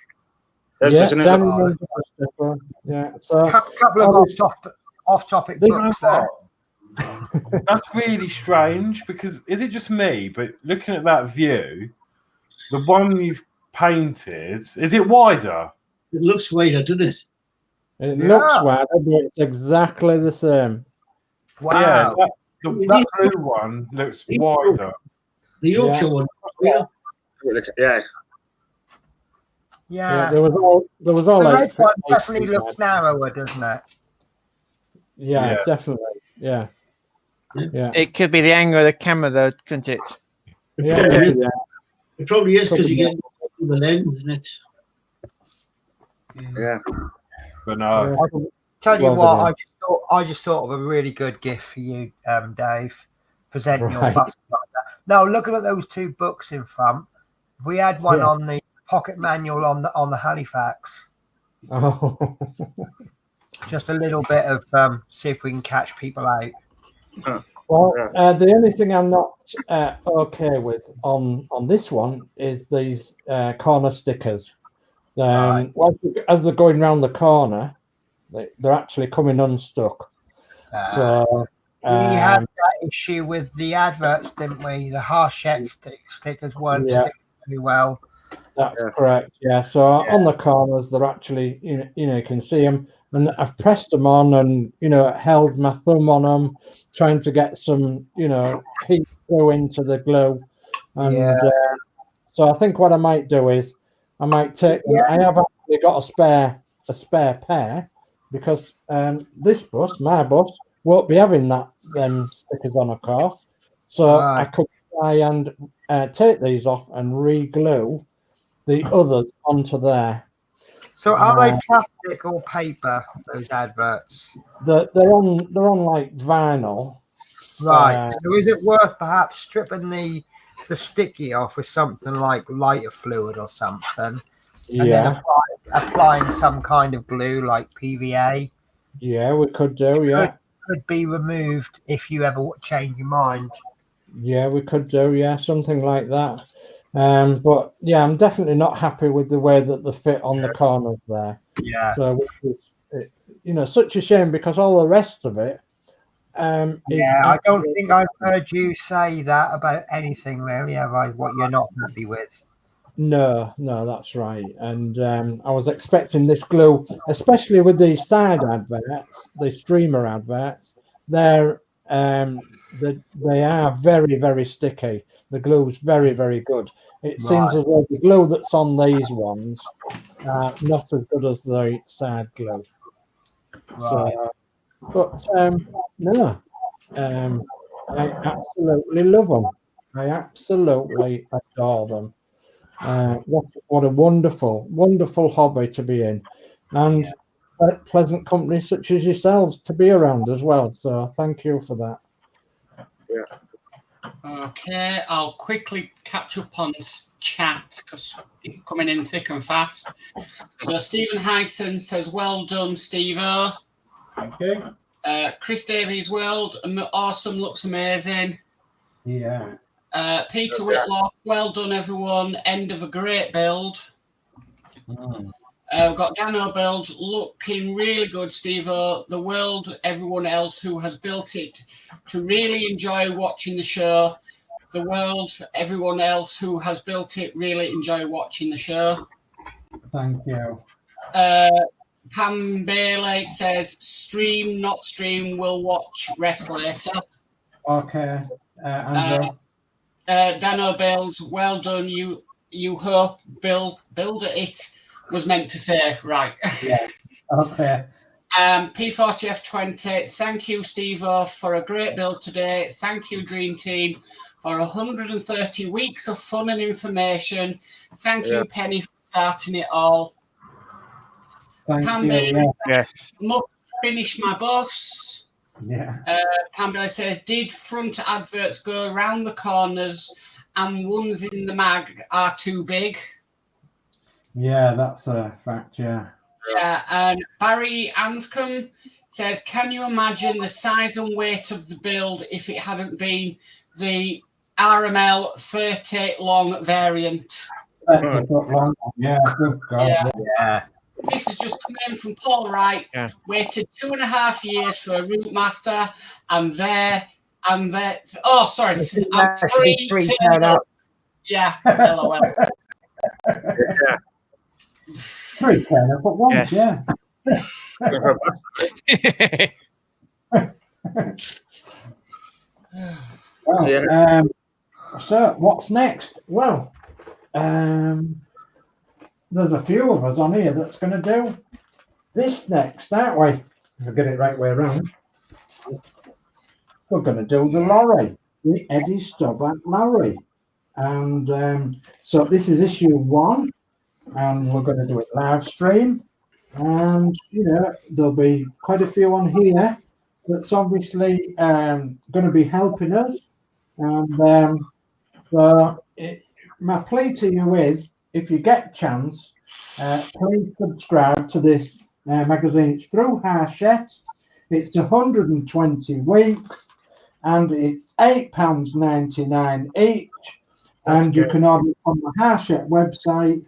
Speaker 4: Yeah, so
Speaker 2: couple of off-topic books there.
Speaker 9: That's really strange because is it just me? But looking at that view, the one you've painted, is it wider?
Speaker 6: It looks wider, doesn't it?
Speaker 4: It looks wider, but it's exactly the same.
Speaker 2: Wow.
Speaker 9: Yeah, that blue one looks wider.
Speaker 6: The Yorkshire one. Yeah.
Speaker 2: Yeah.
Speaker 4: There was all
Speaker 2: The
Speaker 4: like
Speaker 2: red one definitely looks narrower, doesn't it?
Speaker 4: Yeah, definitely. Yeah.
Speaker 1: It could be the angle of the camera, though, couldn't it?
Speaker 6: It probably is because you get the lens, isn't it?
Speaker 3: Yeah.
Speaker 9: But no.
Speaker 2: I can tell you what, I just thought of a really good gift for you, Dave, presenting your bus like that. Now, looking at those 2 books in front, we had one on the pocket manual on the Halifax.
Speaker 4: Oh.
Speaker 2: Just a little bit of see if we can catch people out.
Speaker 4: Well, the only thing I'm not okay with on this one is these corner stickers. As they're going round the corner, they're actually coming unstuck. So
Speaker 2: we had that issue with the adverts, didn't we? The Harshette stickers weren't sticking very well.
Speaker 4: That's correct. Yeah. So on the corners, they're actually you can see them, and I've pressed them on, and held my thumb on them, trying to get some heat through into the glue. And so I think what I might do is I might take them. I have actually got a spare pair because this bus, my bus, won't be having them stickers on, of course. So I could try and take these off and re-glue the others onto there.
Speaker 2: So are they plastic or paper, those adverts?
Speaker 4: They're on like vinyl.
Speaker 2: Right. So is it worth perhaps stripping the sticky off with something like lighter fluid or something? And then applying some kind of glue like PVA?
Speaker 4: Yeah, we could do,
Speaker 2: Could be removed if you ever change your mind.
Speaker 4: Yeah, we could do, something like that. But I'm definitely not happy with the way that they fit on the corners there.
Speaker 2: Yeah.
Speaker 4: So, such a shame because all the rest of it
Speaker 2: Yeah, I don't think I've heard you say that about anything really, have I? What you're not happy with?
Speaker 4: No, that's right. And I was expecting this glue, especially with these side adverts, the streamer adverts. They are very, very sticky. The glue's very, very good. It seems as though the glue that's on these ones not as good as the side glue.
Speaker 2: Right.
Speaker 4: So, but no, I absolutely love them. I absolutely adore them. What a wonderful, wonderful hobby to be in, and pleasant company such as yourselves to be around as well. So thank you for that.
Speaker 3: Yeah.
Speaker 7: Okay, I'll quickly catch up on chat because it's coming in thick and fast. So Stephen Hyson says, "Well done, Steve-O."
Speaker 4: Thank you.
Speaker 7: Chris Davies World, awesome, looks amazing.
Speaker 4: Yeah.
Speaker 7: Peter Whitlock, well done, everyone. End of a great build. We've got Dano Build, looking really good, Steve-O. The world, everyone else who has built it to really enjoy watching the show. The world, everyone else who has built it, really enjoy watching the show.
Speaker 4: Thank you.
Speaker 7: Pam Bailey says, stream, not stream, we'll watch rest later.
Speaker 4: Okay. Andrew.
Speaker 7: Dano Builds, well done. You hope builder it was meant to say, right.
Speaker 4: Yeah. Okay.
Speaker 7: P40F20, thank you, Steve-O, for a great build today. Thank you, Dream Team, for 130 weeks of fun and information. Thank you, Penny, for starting it all.
Speaker 4: Thank
Speaker 7: Pam
Speaker 4: you.
Speaker 7: Bailey
Speaker 4: Yeah.
Speaker 7: says, must finish my boss.
Speaker 4: Yeah.
Speaker 7: Pam Bailey says, did front adverts go around the corners and ones in the mag are too big?
Speaker 4: Yeah, that's a fact. Yeah.
Speaker 7: Yeah, and Barry Anscombe says, can you imagine the size and weight of the build if it hadn't been the RML 30 long variant?
Speaker 4: Yeah. Good God.
Speaker 7: Yeah. This has just come in from Paul Wright.
Speaker 1: Yeah.
Speaker 7: Waited 2.5 years for a Routemaster, and there. Oh, sorry. I'm free turn up. Yeah, LOL.
Speaker 3: Yeah.
Speaker 4: Free turn up at once,
Speaker 1: Yes.
Speaker 4: yeah. Well,
Speaker 3: Yeah.
Speaker 4: So what's next? Well, there's a few of us on here that's going to do this next, aren't we? If I get it right way around. We're going to do the lorry, the Eddie Stobart lorry. And so this is issue 1, and we're going to do it live stream. And, you know, there'll be quite a few on here that's obviously going to be helping us. And my plea to you is, if you get a chance, please subscribe to this magazine. It's through Hachette. It's 120 weeks, and it's £8.99 each. And you can order it on the Hachette website,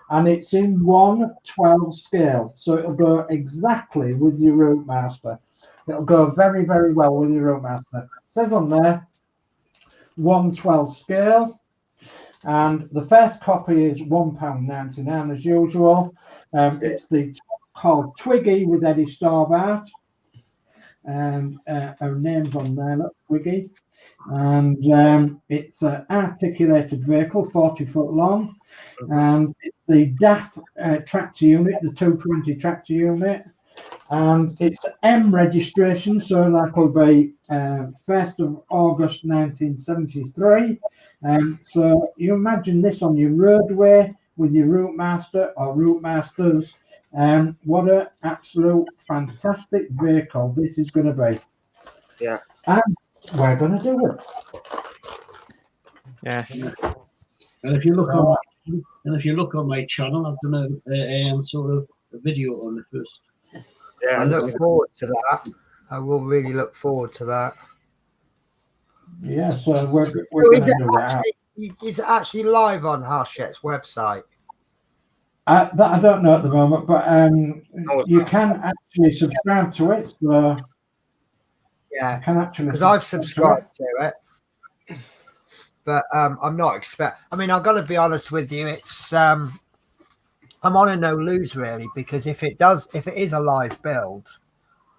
Speaker 4: and it's in 1/12 scale, so it'll go exactly with your Routemaster. It'll go very, very well with your Routemaster. It says on there 1/12 scale, and the first copy is £1.99 as usual. It's called Twiggy with Eddie Stobart, and her name's on there, look, Twiggy. And it's an articulated vehicle, 40 foot long, and it's the DAF tractor unit, the 220 tractor unit, and it's M registration, so that'll be 1st of August 1973. So you imagine this on your roadway with your Routemaster or Routemasters. What an absolute fantastic vehicle this is going to be.
Speaker 3: Yeah.
Speaker 4: And we're going to do it.
Speaker 1: Yes.
Speaker 6: And if you look on my channel, I've done a sort of a video on it first.
Speaker 3: Yeah.
Speaker 2: I look forward to that. I will really look forward to that.
Speaker 4: Yeah, so we're going to do that.
Speaker 2: Is it actually live on Hachette's website?
Speaker 4: That I don't know at the moment, but you can actually subscribe to it. So
Speaker 2: Yeah,
Speaker 4: can actually
Speaker 2: because I've subscribed to it. But I'm not I mean, I've got to be honest with you. It's I'm on a no lose really, because if it is a live build,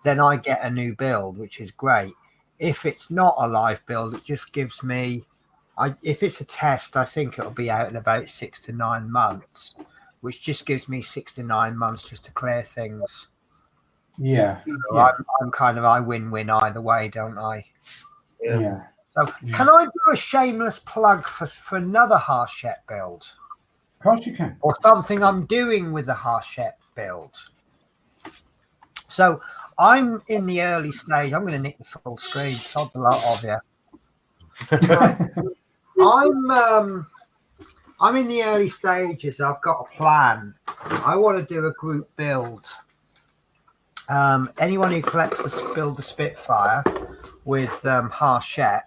Speaker 2: then I get a new build, which is great. If it's not a live build, it just gives me. If it's a test, I think it'll be out in about 6 to 9 months, which just gives me 6 to 9 months just to clear things.
Speaker 4: Yeah.
Speaker 2: So I'm kind of I win either way, don't I?
Speaker 4: Yeah.
Speaker 2: So can I do a shameless plug for another Harshette build?
Speaker 4: Of course you can.
Speaker 2: Or something I'm doing with the Harshette build. So I'm in the early stage. I'm going to nick the full screen. Sod the lot of you. I'm in the early stages. I've got a plan. I want to do a group build. Anyone who collects the Spitfire with Harshette,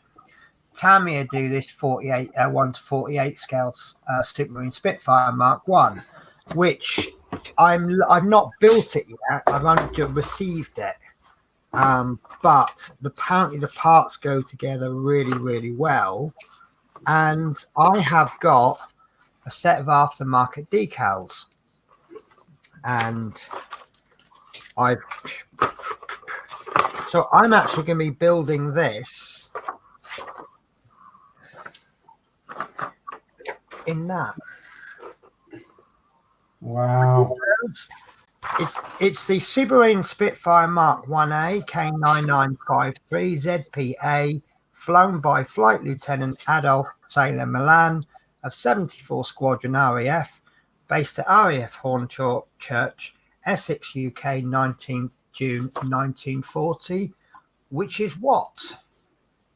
Speaker 2: Tammy will do this 1 to 48 scale Supermarine Spitfire Mark 1, which I've not built it yet. I've only received it. But apparently the parts go together really, really well. And I have got a set of aftermarket decals. And so I'm actually going to be building this in that.
Speaker 4: Wow.
Speaker 2: It's the Supermarine Spitfire Mark 1A K9953 ZPA, flown by Flight Lieutenant Adolf Sailor Milan of 74 Squadron RAF, based at RAF Hornchurch, Essex, UK, 19th June 1940, which is what?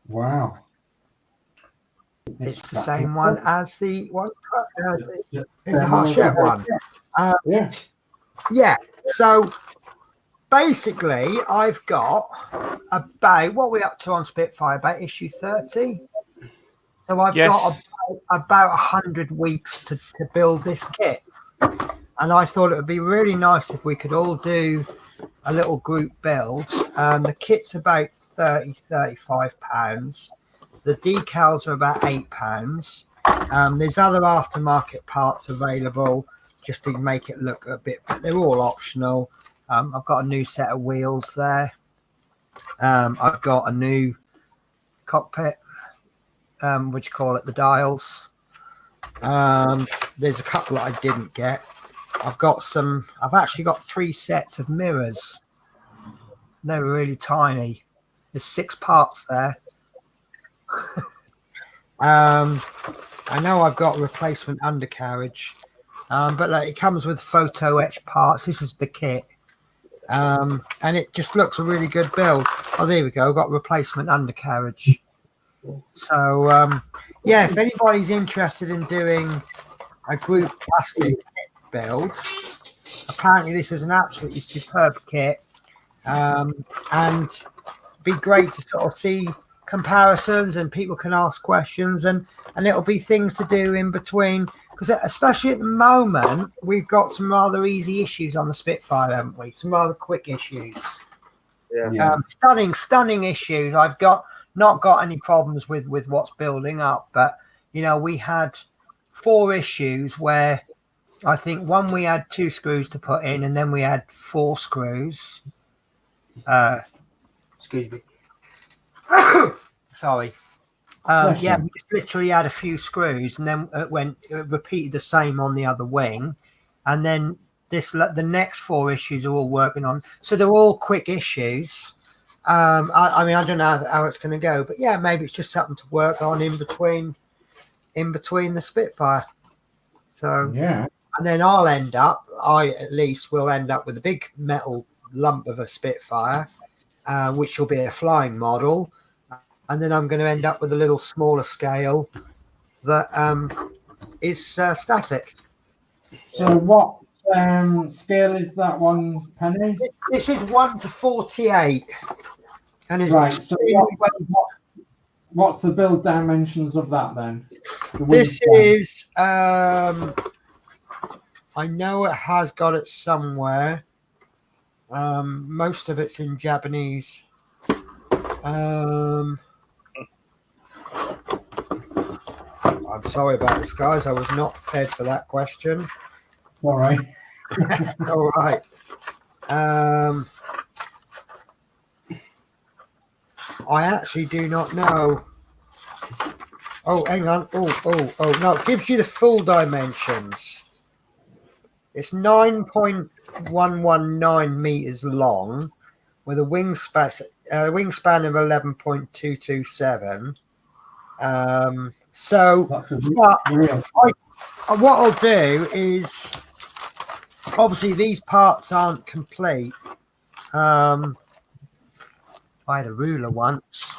Speaker 4: Wow.
Speaker 2: It's the same one as the one. It's the Harshette one. Yeah. So basically, I've got about what we're up to on Spitfire, about issue 30. So I've got about 100 weeks to build this kit. And I thought it would be really nice if we could all do a little group build. The kit's about £35. The decals are about £8. There's other aftermarket parts available just to make it look a bit, they're all optional. I've got a new set of wheels there. I've got a new cockpit, what you call it, the dials. There's a couple that I didn't get. I've actually got 3 sets of mirrors. They're really tiny. There's 6 parts there. I know I've got replacement undercarriage, but it comes with photo etch parts. This is the kit, and it just looks a really good build. Oh, there we go. I've got replacement undercarriage. So yeah, if anybody's interested in doing a group plastic build, apparently this is an absolutely superb kit, and be great to sort of see comparisons, and people can ask questions, and it'll be things to do in between, because especially at the moment we've got some rather easy issues on the Spitfire, haven't we? Some rather quick issues. Stunning issues. I've not got any problems with what's building up, but we had 4 issues where I think one we had 2 screws to put in, and then we had 4 screws. Excuse me. Sorry. We just literally had a few screws, and then it repeated the same on the other wing, and then the next 4 issues are all working on. So they're all quick issues. I mean, I don't know how it's going to go, but yeah, maybe it's just something to work on in between the Spitfire. So yeah, and then I at least will end up with a big metal lump of a Spitfire, which will be a flying model. And then I'm going to end up with a little smaller scale that is static.
Speaker 4: So what scale is that one, Penny?
Speaker 2: This is 1 to 48. And is
Speaker 4: right. So what's the build dimensions of that then?
Speaker 2: This is, I know it has got it somewhere. Most of it's in Japanese. I'm sorry about this, guys. I was not prepared for that question.
Speaker 4: All right.
Speaker 2: All right. I actually do not know. Oh, hang on. Oh, no. It gives you the full dimensions. It's 9.119 meters long with a wingspan of 11.227. What I'll do is, obviously these parts aren't complete. I had a ruler once.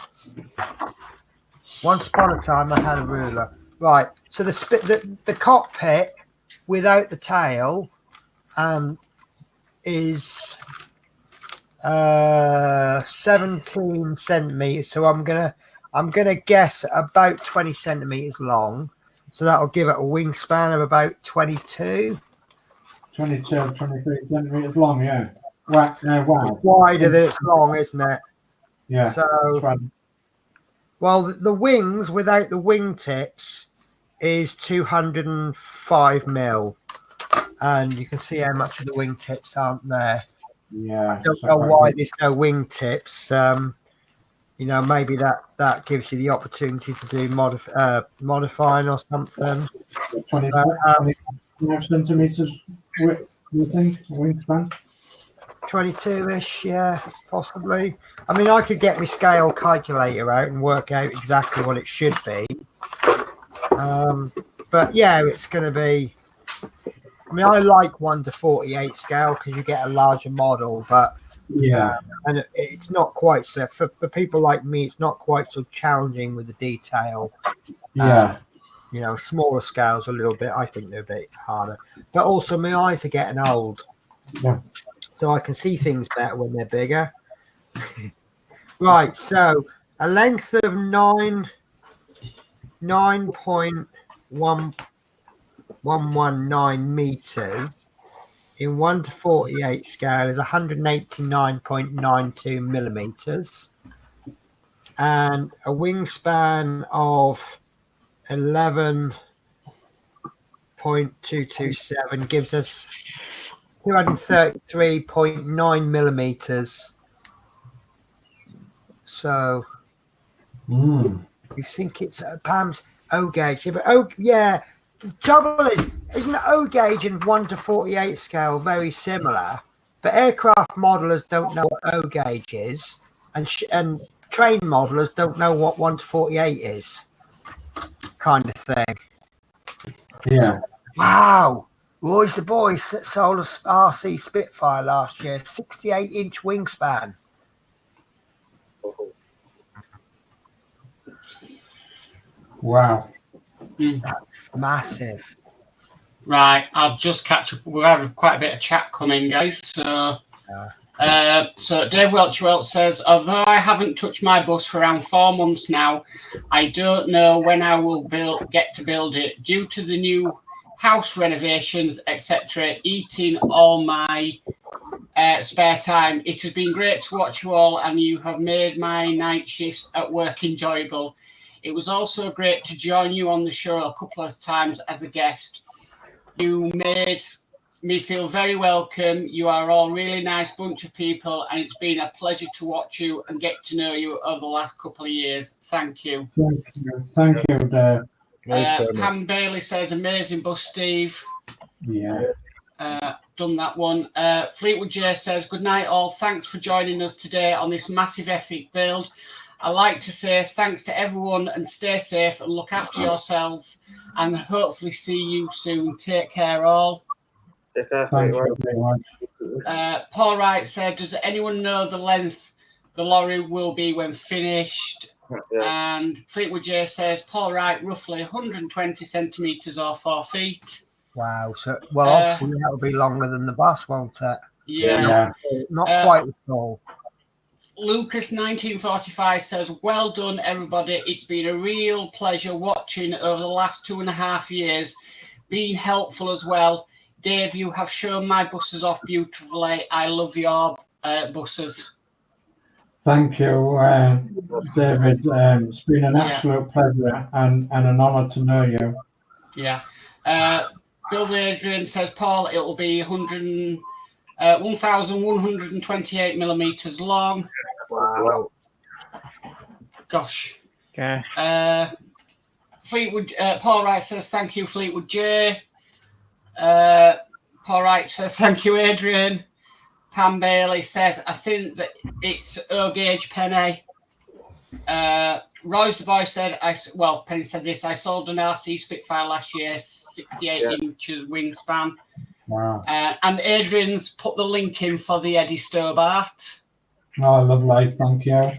Speaker 2: Once upon a time, I had a ruler. Right. So the cockpit without the tail is 17 centimeters. So I'm gonna guess about 20 centimeters long. So that'll give it a wingspan of about 22.
Speaker 4: 22, 23 centimeters long, yeah. Wow.
Speaker 2: It's wider than it's long, isn't it?
Speaker 4: Yeah.
Speaker 2: So,
Speaker 4: right.
Speaker 2: well, the wings without the wingtips is 205 mil. And you can see how much of the wingtips aren't there.
Speaker 4: Yeah.
Speaker 2: I don't know why there's no wingtips. Maybe that gives you the opportunity to do modifying or something.
Speaker 4: 25 centimeters width, do you think, wingspan?
Speaker 2: 22-ish, yeah, possibly. I mean, I could get my scale calculator out and work out exactly what it should be. But yeah, it's going to be. I mean, I like 1:48 scale because you get a larger model, but
Speaker 4: yeah,
Speaker 2: and it's not quite so for people like me. It's not quite so challenging with the detail.
Speaker 4: Yeah.
Speaker 2: Smaller scales a little bit. I think they're a bit harder, but also my eyes are getting old.
Speaker 4: Yeah.
Speaker 2: So I can see things better when they're bigger. Right, so a length of 9.119 meters in 1:48 scale is 189.92 millimeters, and a wingspan of 11.227 gives us 233.9 millimeters. So you think it's Pam's O gauge? Yeah, but the trouble is, isn't O gauge and 1:48 scale very similar? But aircraft modelers don't know what O gauge is, and train modelers don't know what 1:48 is, kind of thing.
Speaker 4: Yeah.
Speaker 2: Wow. Roy's the boy sold a RC Spitfire last year, 68-inch wingspan.
Speaker 4: Wow.
Speaker 2: That's massive.
Speaker 7: Right, I'll just catch up. We've had quite a bit of chat coming, guys. So, so Dave Welchwell says, although I haven't touched my bus for around 4 months now, I don't know when I will get to build it due to the new house renovations, etc., eating all my spare time. It has been great to watch you all, and you have made my night shifts at work enjoyable. It was also great to join you on the show a couple of times as a guest. You made me feel very welcome. You are all really nice bunch of people, and it's been a pleasure to watch you and get to know you over the last couple of years. Thank you.
Speaker 4: Thank you, Dave.
Speaker 7: Pam Bailey says, amazing bus, Steve.
Speaker 4: Yeah.
Speaker 7: Done that one. Fleetwood J says, good night all. Thanks for joining us today on this massive epic build. I'd like to say thanks to everyone and stay safe and look after yourself and hopefully see you soon. Take care all.
Speaker 10: Take care.
Speaker 7: Paul Wright said, does anyone know the length the lorry will be when finished?
Speaker 10: Yeah.
Speaker 7: And Fleetwood J says, Paul Wright, roughly 120 centimetres or 4 feet.
Speaker 2: Wow. So, well, obviously that'll be longer than the bus, won't it?
Speaker 7: Yeah.
Speaker 2: Not quite as tall.
Speaker 7: Lucas 1945 says, well done, everybody. It's been a real pleasure watching over the last 2.5 years, being helpful as well. Dave, you have shown my buses off beautifully. I love your buses.
Speaker 4: Thank you, David. It's been an absolute pleasure and an honour to know you.
Speaker 7: Yeah. Bill Adrian says, Paul, it'll be 1,128 millimeters long.
Speaker 2: Wow.
Speaker 7: Gosh.
Speaker 1: Okay.
Speaker 7: Fleetwood. Paul Wright says, thank you, Fleetwood J. Paul Wright says, thank you, Adrian. Pam Bailey says, I think that it's O-gauge penny. Royce the Boy said, Penny said this, I sold an RC Spitfire last year, 68 inches wingspan.
Speaker 4: Wow.
Speaker 7: And Adrian's put the link in for the Eddie Stobart.
Speaker 4: Oh, lovely, thank you.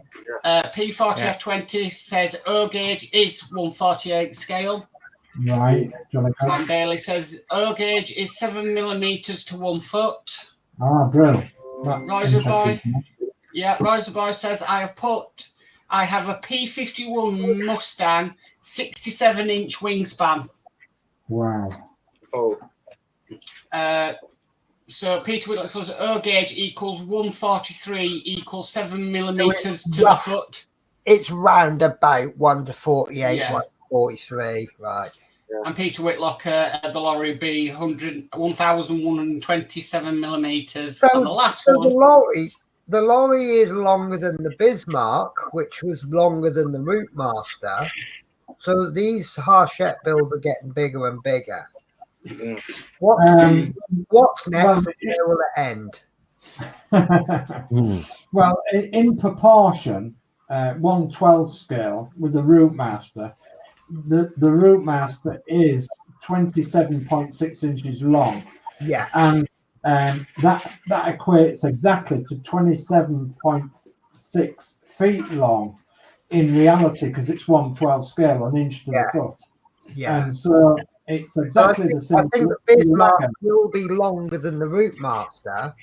Speaker 7: P40F20 says O-gauge is 1/48 scale.
Speaker 4: Right.
Speaker 7: Pam Bailey says O-gauge is 7 millimeters to 1 foot.
Speaker 4: Ah, brilliant.
Speaker 7: Royce the Boy. Yeah, Royce the Boy says, I have a P51 Mustang 67-inch wingspan.
Speaker 4: Wow.
Speaker 10: Oh.
Speaker 7: So Peter Whitlock says O-gauge equals 143 equals 7 millimeters to the foot.
Speaker 2: It's round about 1 to 48,
Speaker 7: Yeah.
Speaker 2: 1 to 43, right.
Speaker 7: And Peter Whitlock, the lorry would be 1,127 millimeters.
Speaker 2: So,
Speaker 7: and the last
Speaker 2: so
Speaker 7: one.
Speaker 2: the lorry is longer than the Bismarck, which was longer than the Routemaster. So these Harshette builds are getting bigger and bigger. What's next? Where will it end?
Speaker 4: Well, in proportion, 1/12 scale with the Routemaster. The Routemaster is 27.6 inches long.
Speaker 2: Yeah.
Speaker 4: And that equates exactly to 27.6 feet long in reality, because it's 1/12 scale, an inch to the foot.
Speaker 2: Yeah.
Speaker 4: And so it's exactly the same.
Speaker 2: I think the Bismarck will be longer than the Routemaster.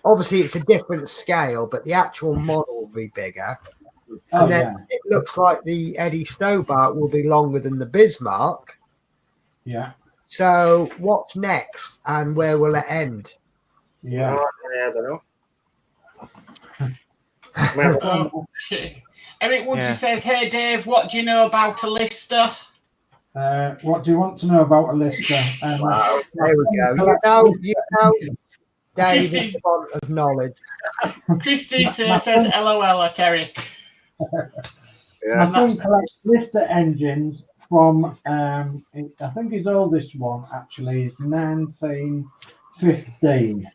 Speaker 2: Obviously, it's a different scale, but the actual model will be bigger. And then it looks like the Eddie Stobart will be longer than the Bismarck.
Speaker 4: Yeah.
Speaker 2: So what's next, and where will it end?
Speaker 4: Yeah.
Speaker 10: I don't know.
Speaker 7: Eric Woodsy says, hey Dave, what do you know about a Lister?
Speaker 4: What do you want to know about a Lister?
Speaker 2: Wow, there we go. You know, David's font of knowledge.
Speaker 7: Christy says LOL at Eric.
Speaker 4: My son collects Lister engines from, I think his oldest one actually is 1915.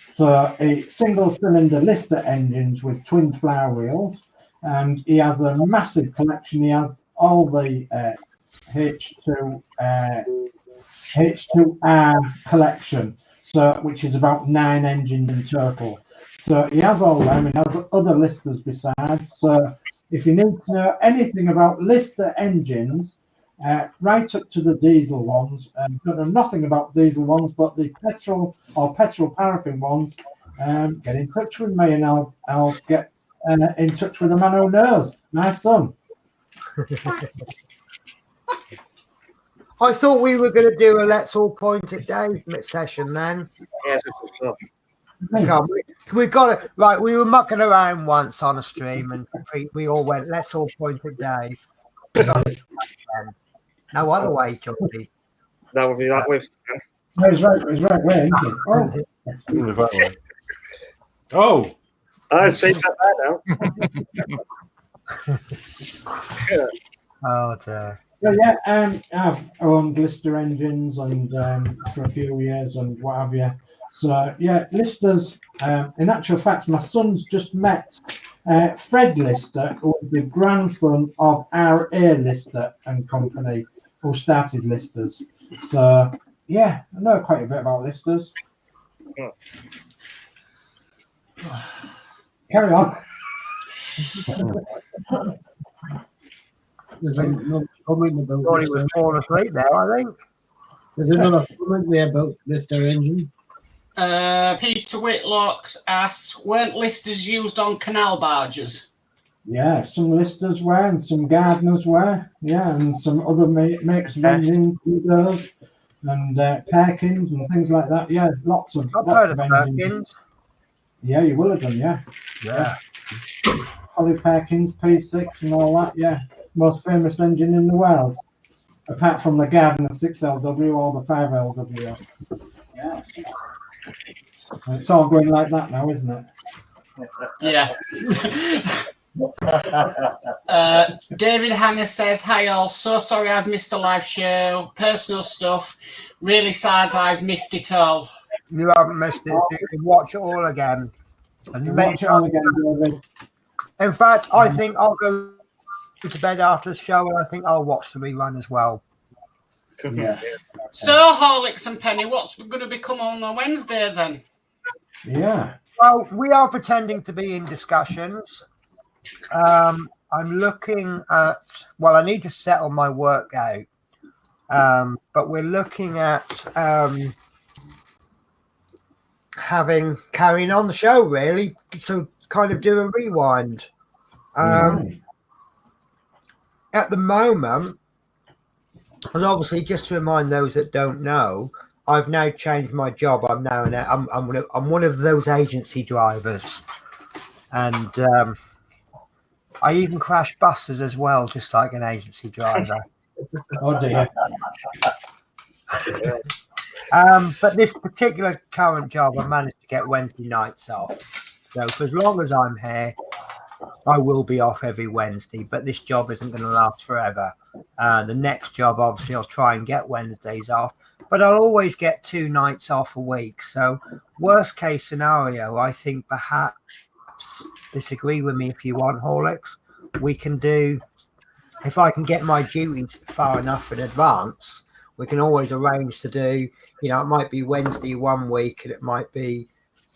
Speaker 4: So a single cylinder Lister engines with twin flower wheels. And he has a massive collection. He has all the H2R collection, which is about 9 engines in total. So he has all them. He has other Listers besides. So if you need to know anything about Lister engines, right up to the diesel ones, don't know nothing about diesel ones, but the petrol or petrol paraffin ones, get in touch with me and I'll get in touch with the man who knows. My son.
Speaker 2: I thought we were going to do a Let's All Point at Dave session then.
Speaker 10: Yes,
Speaker 2: We've got it. Right, we were mucking around once on a stream and we all went, let's all point at Dave. No other way, Georgie.
Speaker 10: That would be that way.
Speaker 4: He's right way, isn't he?
Speaker 9: Oh.
Speaker 10: I see that now.
Speaker 2: Oh dear.
Speaker 4: So yeah, I've owned Lister engines and for a few years and what have you. So yeah, Listers. In actual fact, my son's just met Fred Lister, who was the grandson of R.A. Lister and Company, who started Listers. So yeah, I know quite a bit about Listers. Carry on.
Speaker 6: There's another comment about.
Speaker 2: Thought he was falling asleep there, I think.
Speaker 6: There's another comment there about Lister engine.
Speaker 7: Peter Whitlock asks, weren't Listers used on canal barges?
Speaker 4: Yeah, some Listers were and some Gardeners were. Yeah, and some other makes of engines, Udos, and Perkins and things like that. Yeah, lots of engines.
Speaker 2: Perkins.
Speaker 4: Yeah, you will have done, yeah.
Speaker 2: Yeah.
Speaker 4: Holly Perkins, P6 and all that, yeah. Most famous engine in the world. Apart from the Gardner 6LW or the 5LW. Yeah. It's all going like that now, isn't it?
Speaker 7: Yeah. David Hanger says, hi all, so sorry I've missed a live show. Personal stuff. Really sad I've missed it all.
Speaker 2: You haven't missed it. You can watch it all again. And
Speaker 4: Watch it all again, David.
Speaker 2: in fact, I think I'll go to bed after the show and I think I'll watch the rerun as well.
Speaker 4: Yeah.
Speaker 7: So, Horlicks and Penny, what's going to become on Wednesday then?
Speaker 4: Yeah.
Speaker 2: Well, we are pretending to be in discussions. I'm looking at, well, I need to settle my work out. But we're looking at carrying on the show, really. So kind of do a rewind. At the moment, and obviously, just to remind those that don't know, I've now changed my job. I'm now I'm one of those agency drivers, and I even crash buses as well, just like an agency driver.
Speaker 4: Oh dear.
Speaker 2: But this particular current job, I managed to get Wednesday nights off. So for as long as I'm here, I will be off every Wednesday. But this job isn't going to last forever. The next job, obviously, I'll try and get Wednesdays off. But I'll always get 2 nights off a week. So worst case scenario, I think perhaps disagree with me if you want, Horlicks. We can do, if I can get my duties far enough in advance, we can always arrange to do, you know, it might be Wednesday one week and it might be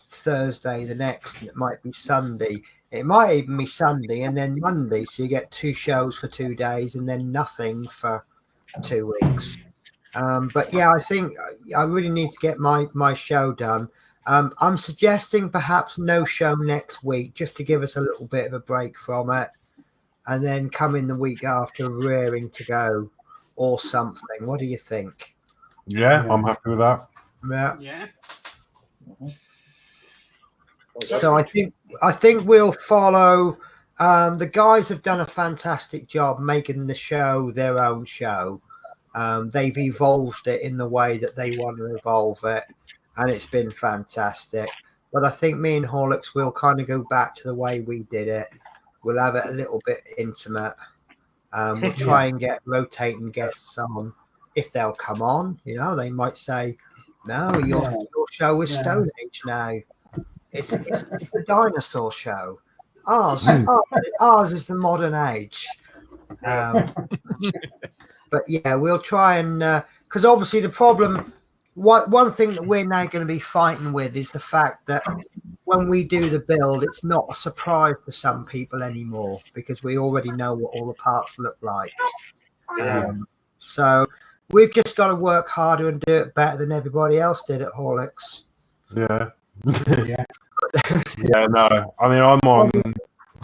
Speaker 2: Thursday the next and it might be Sunday. It might even be Sunday and then Monday. So you get 2 shows for 2 days and then nothing for 2 weeks. But yeah, I think I really need to get my show done. I'm suggesting perhaps no show next week just to give us a little bit of a break from it. And then come in the week after rearing to go or something. What do you think?
Speaker 9: Yeah, I'm happy with that.
Speaker 7: Yeah.
Speaker 2: So I think we'll follow. The guys have done a fantastic job making the show their own show. They've evolved it in the way that they want to evolve it, and it's been fantastic. But I think me and Horlicks will kind of go back to the way we did it. We'll have it a little bit intimate. We'll try and get rotating guests on if they'll come on. You know, they might say, "No, your show is Stone Age now. It's a dinosaur show. Ours is the modern age." But yeah, we'll try and because obviously the problem. One thing that we're now going to be fighting with is the fact that when we do the build, it's not a surprise to some people anymore because we already know what all the parts look like. So we've just got to work harder and do it better than everybody else did at Horlicks.
Speaker 9: Yeah.
Speaker 4: Yeah.
Speaker 9: Yeah, no. I mean, I'm on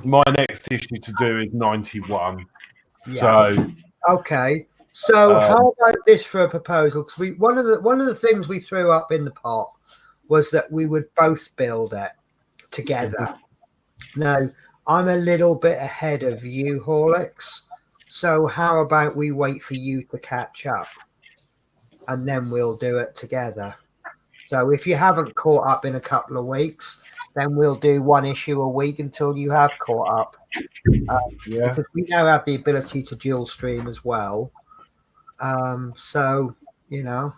Speaker 9: my next issue to do is 91.
Speaker 2: Yeah.
Speaker 9: So
Speaker 2: okay. So how about this for a proposal? Because one of the things we threw up in the pot was that we would both build it together. Now, I'm a little bit ahead of you, Horlicks. So how about we wait for you to catch up and then we'll do it together? So if you haven't caught up in a couple of weeks, then we'll do 1 issue a week until you have caught up. Because we now have the ability to dual stream as well. So you know,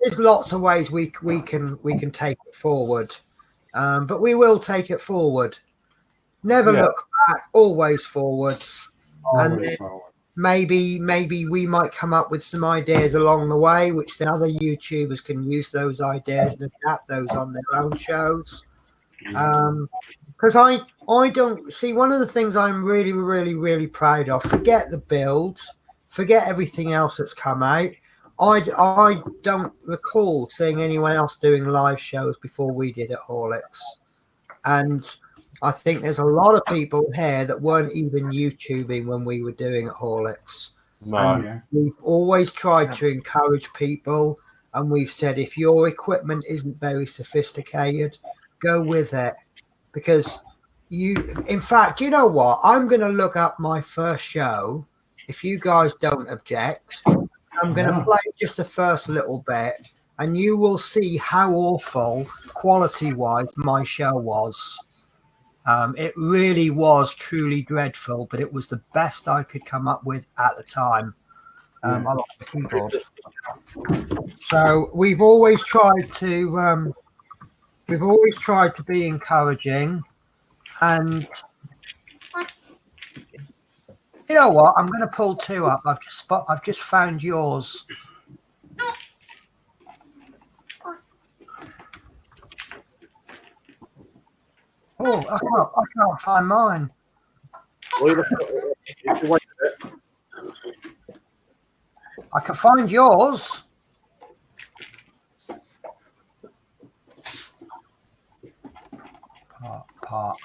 Speaker 2: there's lots of ways we can take it forward, but we will take it forward. Never look back, always forwards. And then maybe we might come up with some ideas along the way, which the other YouTubers can use those ideas and adapt those on their own shows. Because I don't see, one of the things I'm really, really, really proud of. Forget the build. Forget everything else that's come out. I don't recall seeing anyone else doing live shows before we did at Horlicks. And I think there's a lot of people here that weren't even YouTubing when we were doing at Horlicks. No. We've always tried to encourage people. And we've said, if your equipment isn't very sophisticated, go with it. because in fact, you know what? I'm going to look up my first show. If you guys don't object, I'm going to play just the first little bit, and you will see how awful quality-wise my show was. It really was truly dreadful, but it was the best I could come up with at the time. I like the keyboard. So we've always tried to be encouraging, and you know what? I'm going to pull two up. I've just found yours. Oh, I can't find mine. I can find yours. Part.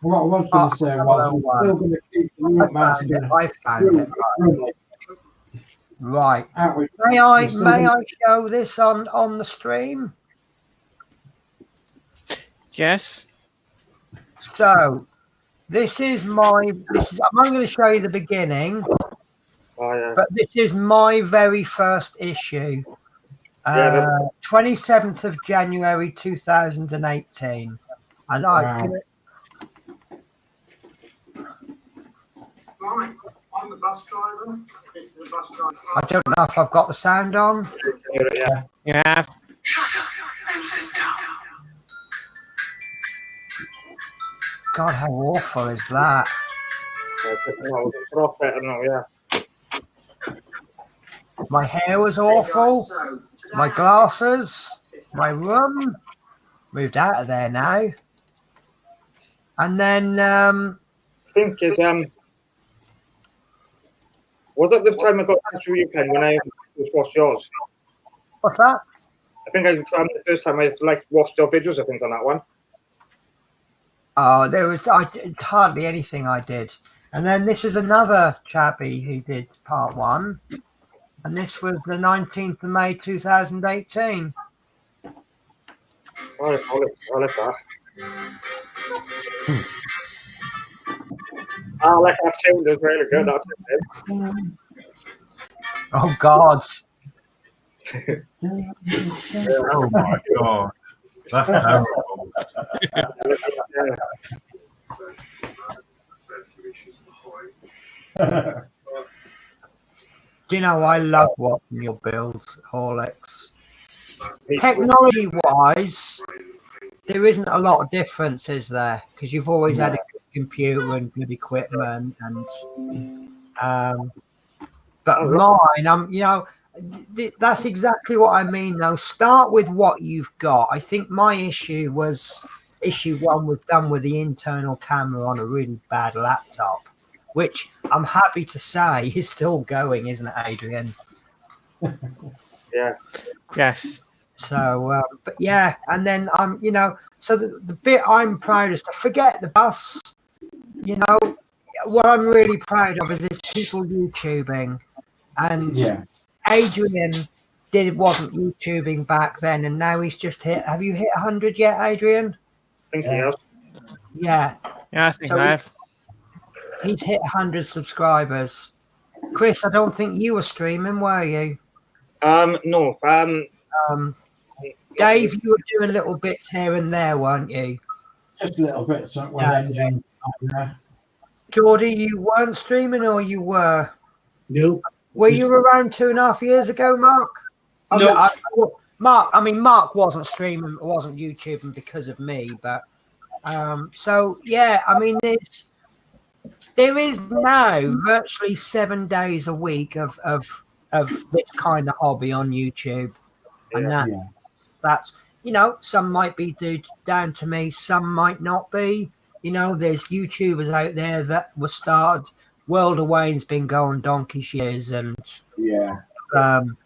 Speaker 4: What I was going to say was we're still going to keep the Routemasters.
Speaker 2: I found it. Right. May I show this on the stream?
Speaker 1: Yes.
Speaker 2: So this is I'm only going to show you the beginning. But this is my very first issue. 27th of January 2018. And I'm the bus driver. This is the bus driver. I don't know if I've got the sound on.
Speaker 1: Yeah.
Speaker 11: Shut up and sit down.
Speaker 2: God, how awful is that? My hair was awful. My glasses. My room. Moved out of there now. And then
Speaker 10: I think it's was that the time I got through your pen when I watched yours?
Speaker 2: What's that?
Speaker 10: I think the first time I watched your videos. I think on that one.
Speaker 2: Oh, it's hardly anything I did. And then this is another chappie who did part one, and this was the 19th of May 2018.
Speaker 10: I'll let that. I like that tune. It was really good. That tune.
Speaker 2: Oh God!
Speaker 9: Oh my God, that's terrible.
Speaker 2: Do you know, I love watching your builds, Horlicks. Technology-wise, there isn't a lot of difference, is there? Because you've always had a good computer and good equipment, and but mine, that's exactly what I mean. Though, start with what you've got. I think my issue one was done with the internal camera on a really bad laptop, which I'm happy to say is still going, isn't it, Adrian?
Speaker 10: Yeah.
Speaker 1: Yes.
Speaker 2: So, but yeah, and then so the bit I'm proudest of, forget the bus, what I'm really proud of is people YouTubing, and Adrian wasn't YouTubing back then, and now he's just hit. Have you hit 100 yet, Adrian?
Speaker 10: I think he has.
Speaker 2: Yeah.
Speaker 1: Yeah, I think I have.
Speaker 2: He's hit 100 subscribers. Chris, I don't think you were streaming, were you?
Speaker 10: No.
Speaker 2: Dave, you were doing little bits here and there, weren't you?
Speaker 4: Just a little bit, something with engine.
Speaker 2: Geordie, you weren't streaming, or you were?
Speaker 6: No.
Speaker 2: Were you around 2.5 years ago, Mark?
Speaker 10: No.
Speaker 2: Mark wasn't streaming, wasn't YouTubing because of me, but so yeah, there is now virtually 7 days a week of this kind of hobby on YouTube, and that's some might be down to me, some might not be. There's YouTubers out there that were started. World of Wayne's been going donkey's years, and some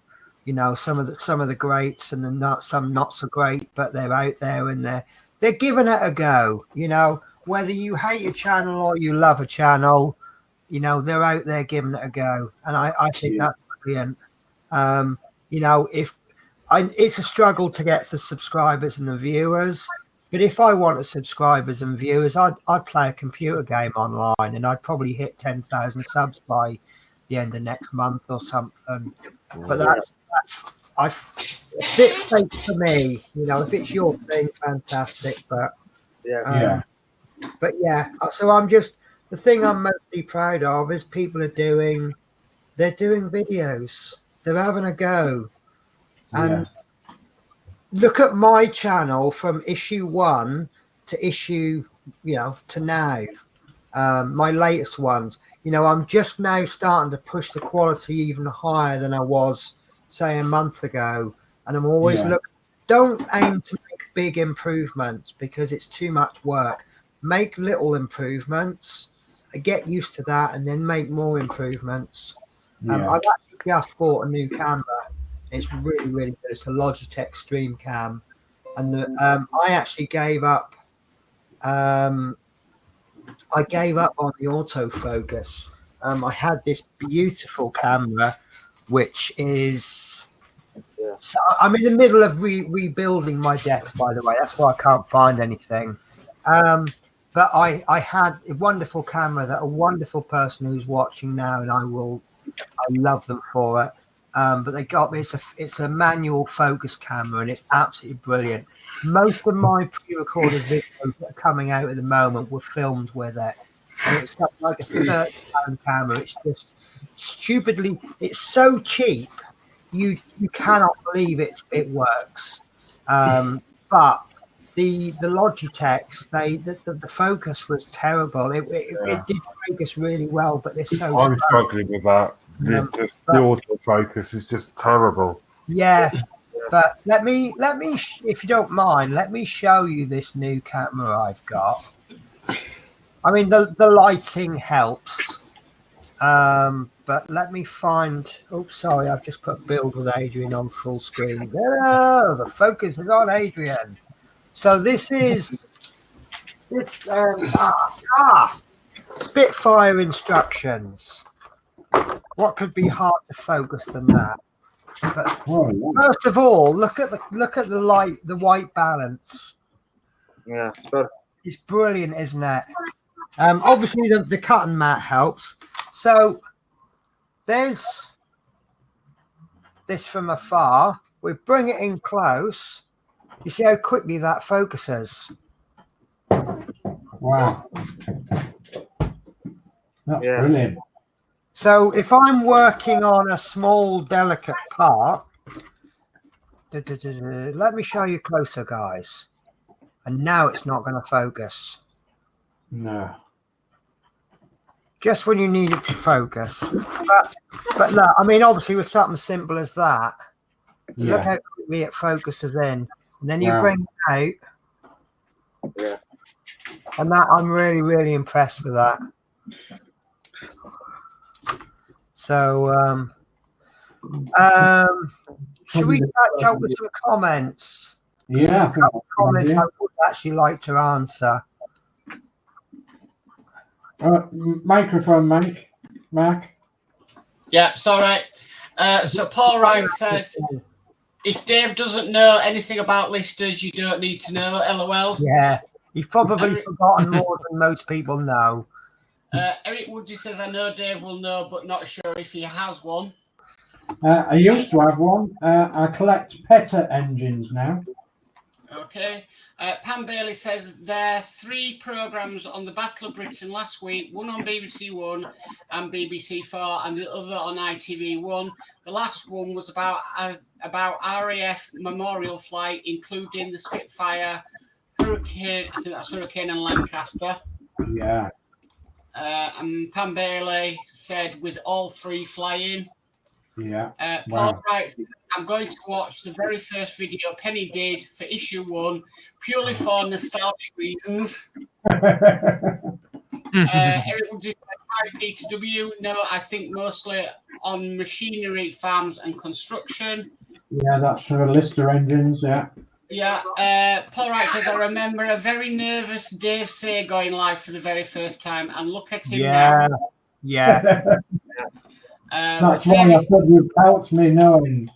Speaker 2: of the greats, and then some not so great, but they're out there and they're giving it a go. Whether you hate a channel or you love a channel, they're out there giving it a go, and I think that's brilliant. If it's a struggle to get the subscribers and the viewers. But if I wanted subscribers and viewers, I'd play a computer game online, and I'd probably hit 10,000 subs by the end of next month or something. But that's a bit fake for me. You know, if it's your thing, fantastic. But But yeah, so the thing I'm mostly proud of is people are doing videos. They're having a go. And look at my channel from issue 1 to issue, to now. My latest ones. I'm just now starting to push the quality even higher than I was, say, a month ago. And I'm always don't aim to make big improvements because it's too much work. Make little improvements, get used to that, and then make more improvements. I've actually just bought a new camera. It's really, really good. It's a Logitech Stream Cam, and I actually gave up. I gave up on the autofocus. I had this beautiful camera, which is. So I'm in the middle of rebuilding my deck, by the way. That's why I can't find anything. But I had a wonderful camera that a wonderful person who's watching now, and I love them for it. But they got me. It's a manual focus camera, and it's absolutely brilliant. Most of my pre-recorded videos that are coming out at the moment were filmed with it. And it's something like a £30 camera. It's just stupidly. It's so cheap. You cannot believe it works. But the Logitechs, the focus was terrible. It did focus really well, but they're so.
Speaker 9: I'm struggling with that. The autofocus is just terrible.
Speaker 2: Yeah, but let me, if you don't mind, let me show you this new camera I've got. I mean, the lighting helps. But let me find. Oh, sorry, I've just put Build with Adrian on full screen. Oh, the focus is on Adrian. So this is Spitfire instructions. What could be hard to focus than that? But first of all, look at the light, the white balance.
Speaker 10: Yeah, good.
Speaker 2: It's brilliant, isn't it? Obviously the cut and mat helps. So there's this from afar. We bring it in close. You see how quickly that focuses.
Speaker 4: Wow. That's brilliant.
Speaker 2: So if I'm working on a small, delicate part, let me show you closer, guys. And now it's not going to focus.
Speaker 4: No.
Speaker 2: Just when you need it to focus. But look, I mean, obviously with something simple as that, look how quickly it focuses in. And then you bring it out.
Speaker 10: Yeah.
Speaker 2: And that, I'm really, really impressed with that. So, should we catch up with some comments?
Speaker 4: Yeah.
Speaker 2: Comments I would actually like to answer.
Speaker 4: Microphone, Mark.
Speaker 7: Yeah, sorry. So Paul Ryan says, if Dave doesn't know anything about listers, you don't need to know, LOL.
Speaker 2: Yeah, he's probably forgotten more than most people know.
Speaker 7: Eric Woodley says, I know Dave will know, but not sure if he has one.
Speaker 4: I used to have one. I collect PETA engines now.
Speaker 7: Okay. Pam Bailey says there are 3 programmes on the Battle of Britain last week, one on BBC One and BBC 4, and the other on ITV1. The last one was about RAF memorial flight, including the Spitfire, Hurricane, I think that's Hurricane and Lancaster.
Speaker 4: Yeah.
Speaker 7: And Pam Bailey said with all 3 flying.
Speaker 4: Yeah.
Speaker 7: Paul writes, I'm going to watch the very first video Penny did for issue 1 purely for nostalgic reasons. Eric will just hi Peter W. No, I think mostly on machinery, farms and construction.
Speaker 4: Yeah, that's Lister engines, yeah.
Speaker 7: Yeah, Paul Wright says, I remember a very nervous Dave Say going live for the very first time, and look at him now.
Speaker 2: Yeah.
Speaker 4: That's why I said you helped me knowing.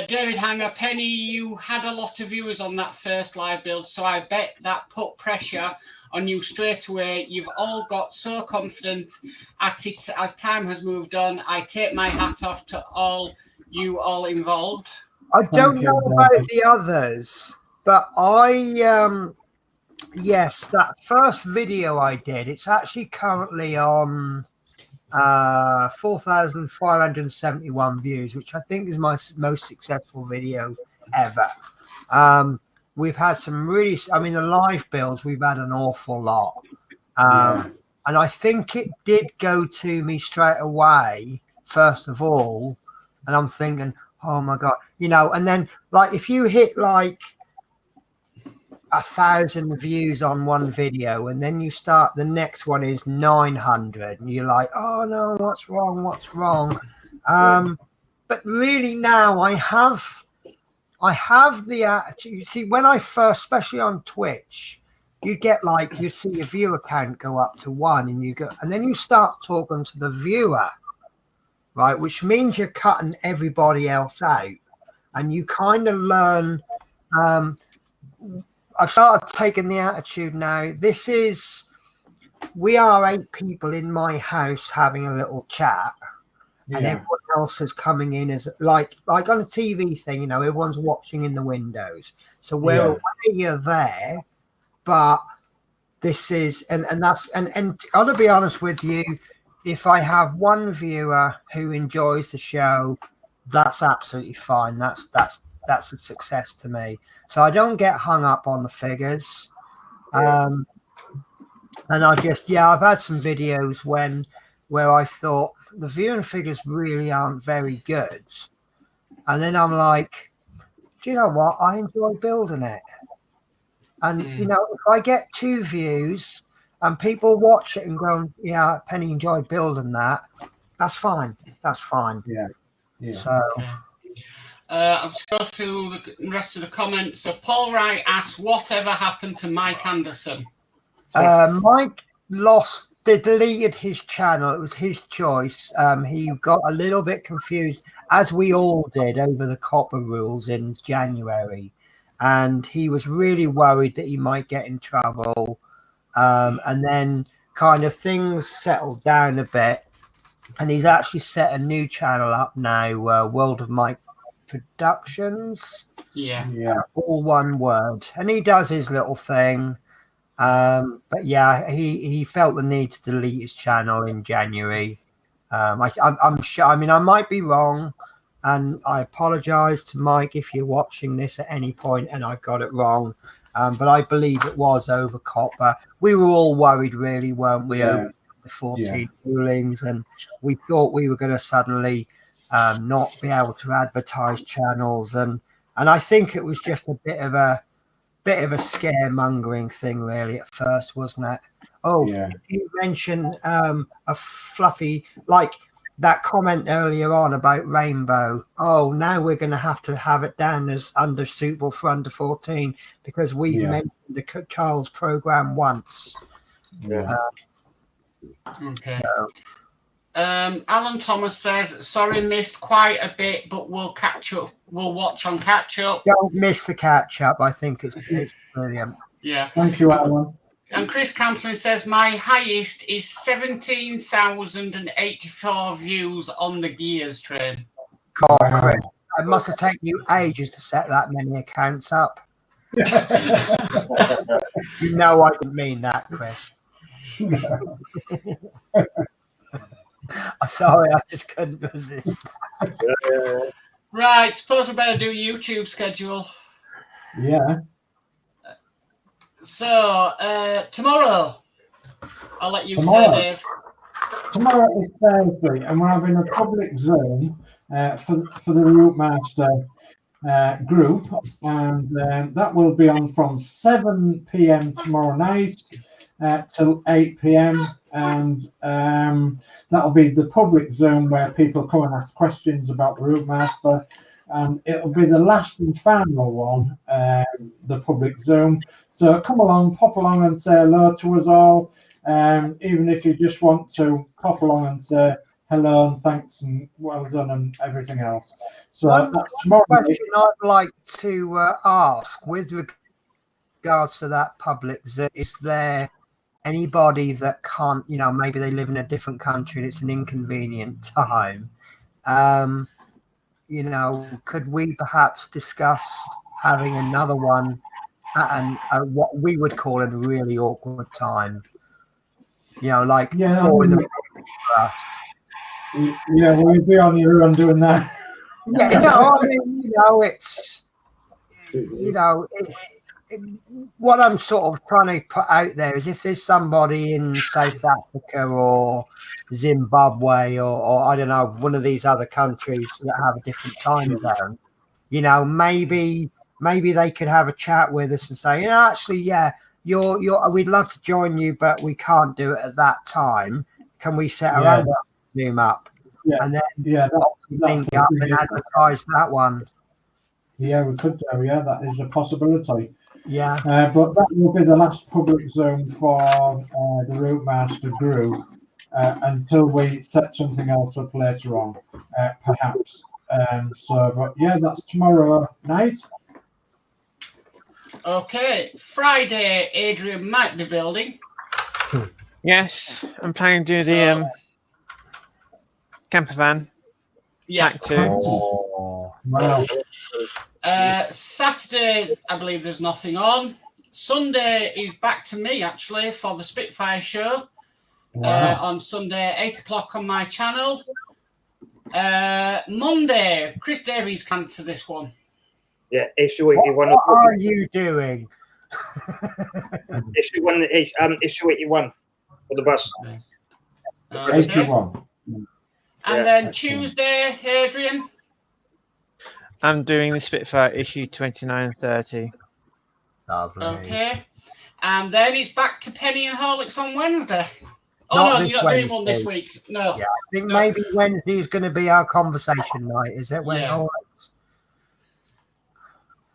Speaker 7: David Hanger, Penny, you had a lot of viewers on that first live build, so I bet that put pressure on you straight away. You've all got so confident at it as time has moved on. I take my hat off to all involved.
Speaker 2: I don't know about the others, but yes, that first video I did, it's actually currently on 4,571 views, which I think is my most successful video ever. We've had some really, the live builds, we've had an awful lot. And I think it did go to me straight away, first of all. And I'm thinking, oh my God, and then like if you hit like 1,000 views on one video and then you start the next one is 900 and you're like, oh no, what's wrong? But really now I have the attitude. You see, when I first, especially on Twitch, you'd see your viewer count go up to 1 and then you start talking to the viewer, right, which means you're cutting everybody else out, and you kind of learn. I've started taking the attitude now. We are 8 people in my house having a little chat, and everyone else is coming in as like on a TV thing. Everyone's watching in the windows, so we're aware you're there. But this is and I'll be honest with you. If I have one viewer who enjoys the show, that's absolutely fine. That's a success to me. So I don't get hung up on the figures. And I just, I've had some videos where I thought the viewing figures really aren't very good. And then I'm like, do you know what? I enjoy building it. And, if I get 2 views and people watch it and go, yeah, Penny enjoyed building that, that's fine. That's fine.
Speaker 4: Yeah.
Speaker 2: So.
Speaker 7: I'll just go through the rest of the comments. So Paul Wright asks, whatever happened to Mike Anderson?
Speaker 2: Mike deleted his channel. It was his choice. He got a little bit confused, as we all did, over the copper rules in January. And he was really worried that he might get in trouble. And then kind of things settled down a bit. And he's actually set a new channel up now, World of Mike Productions. All one word, and he does his little thing, but he felt the need to delete his channel in January. I'm sure, I might be wrong, and I apologize to Mike if you're watching this at any point and I've got it wrong, but I believe it was over copper. We were all worried, really, weren't we, over the 14 rulings, and we thought we were going to suddenly not be able to advertise channels, and I think it was just a bit of a scaremongering thing, really, at first, wasn't it? You mentioned a fluffy, like that comment earlier on about Rainbow. Now we're going to have it down as suitable for under 14 because we mentioned the child's program once.
Speaker 7: Alan Thomas says, sorry, missed quite a bit, but we'll catch up. We'll watch on catch up.
Speaker 2: Don't miss the catch up. I think it's brilliant.
Speaker 4: Thank you, Alan.
Speaker 7: And Chris Camplin says, my highest is 17,084 views on the Gears train.
Speaker 2: God, Chris, it must have taken you ages to set that many accounts up. I didn't mean that, Chris. I'm sorry, I just couldn't resist.
Speaker 7: Right, suppose we better do YouTube schedule. So, tomorrow, I'll let you say, Dave.
Speaker 4: Tomorrow is Thursday, and we're having a public Zoom for the Routemaster group, and that will be on from 7 p.m. tomorrow night till 8 p.m. and that'll be the public Zoom where people come and ask questions about the Routemaster, and it'll be the last and final one, the public Zoom. So come along, pop along and say hello to us all, even if you just want to pop along and say hello and thanks and well done and everything else. So
Speaker 2: One
Speaker 4: that's tomorrow night.
Speaker 2: question I'd like to ask with regards to that public Zoom, is there anybody that can't, maybe they live in a different country and it's an inconvenient time? Could we perhaps discuss having another one at what we would call a really awkward time? Like 4 in the morning for us.
Speaker 4: Yeah, we'll be on your own doing that.
Speaker 2: Yeah, no, I mean, it's, what I'm sort of trying to put out there is if there's somebody in South Africa or Zimbabwe or I don't know, one of these other countries that have a different time zone, maybe they could have a chat with us and say, actually, yeah, we'd love to join you, but we can't do it at that time. Can we set our own Zoom up?
Speaker 4: Yeah,
Speaker 2: and then
Speaker 4: that's
Speaker 2: link up and advertise that one.
Speaker 4: Yeah, we could do. Yeah, that is a possibility.
Speaker 2: Yeah.
Speaker 4: But that will be the last public Zoom for the Routemaster group until we set something else up later on, perhaps. But yeah, that's tomorrow night.
Speaker 7: Okay, Friday, Adrian might be building.
Speaker 1: Yes, I'm planning to do the camper van.
Speaker 7: Yeah.
Speaker 1: Back to.
Speaker 4: Oh, wow.
Speaker 7: Saturday, I believe there's nothing on. Sunday is back to me, actually, for the Spitfire show.
Speaker 4: Wow.
Speaker 7: On Sunday, 8 o'clock on my channel. Monday, Chris Davies can answer this one.
Speaker 10: Yeah, issue 81.
Speaker 2: What are you doing?
Speaker 10: Issue 81 for the bus.
Speaker 7: Okay.
Speaker 4: 81.
Speaker 7: And then Tuesday, Adrian.
Speaker 1: I'm doing the Spitfire issue 2930.
Speaker 2: Lovely.
Speaker 7: Okay. And then it's back to Penny and Horlicks on Wednesday. Oh,
Speaker 2: Not
Speaker 7: no,
Speaker 2: this
Speaker 7: you're not doing one
Speaker 2: Wednesday.
Speaker 7: this week. No.
Speaker 2: Yeah, I think maybe Wednesday is going to be our conversation night, is it?
Speaker 7: Yeah.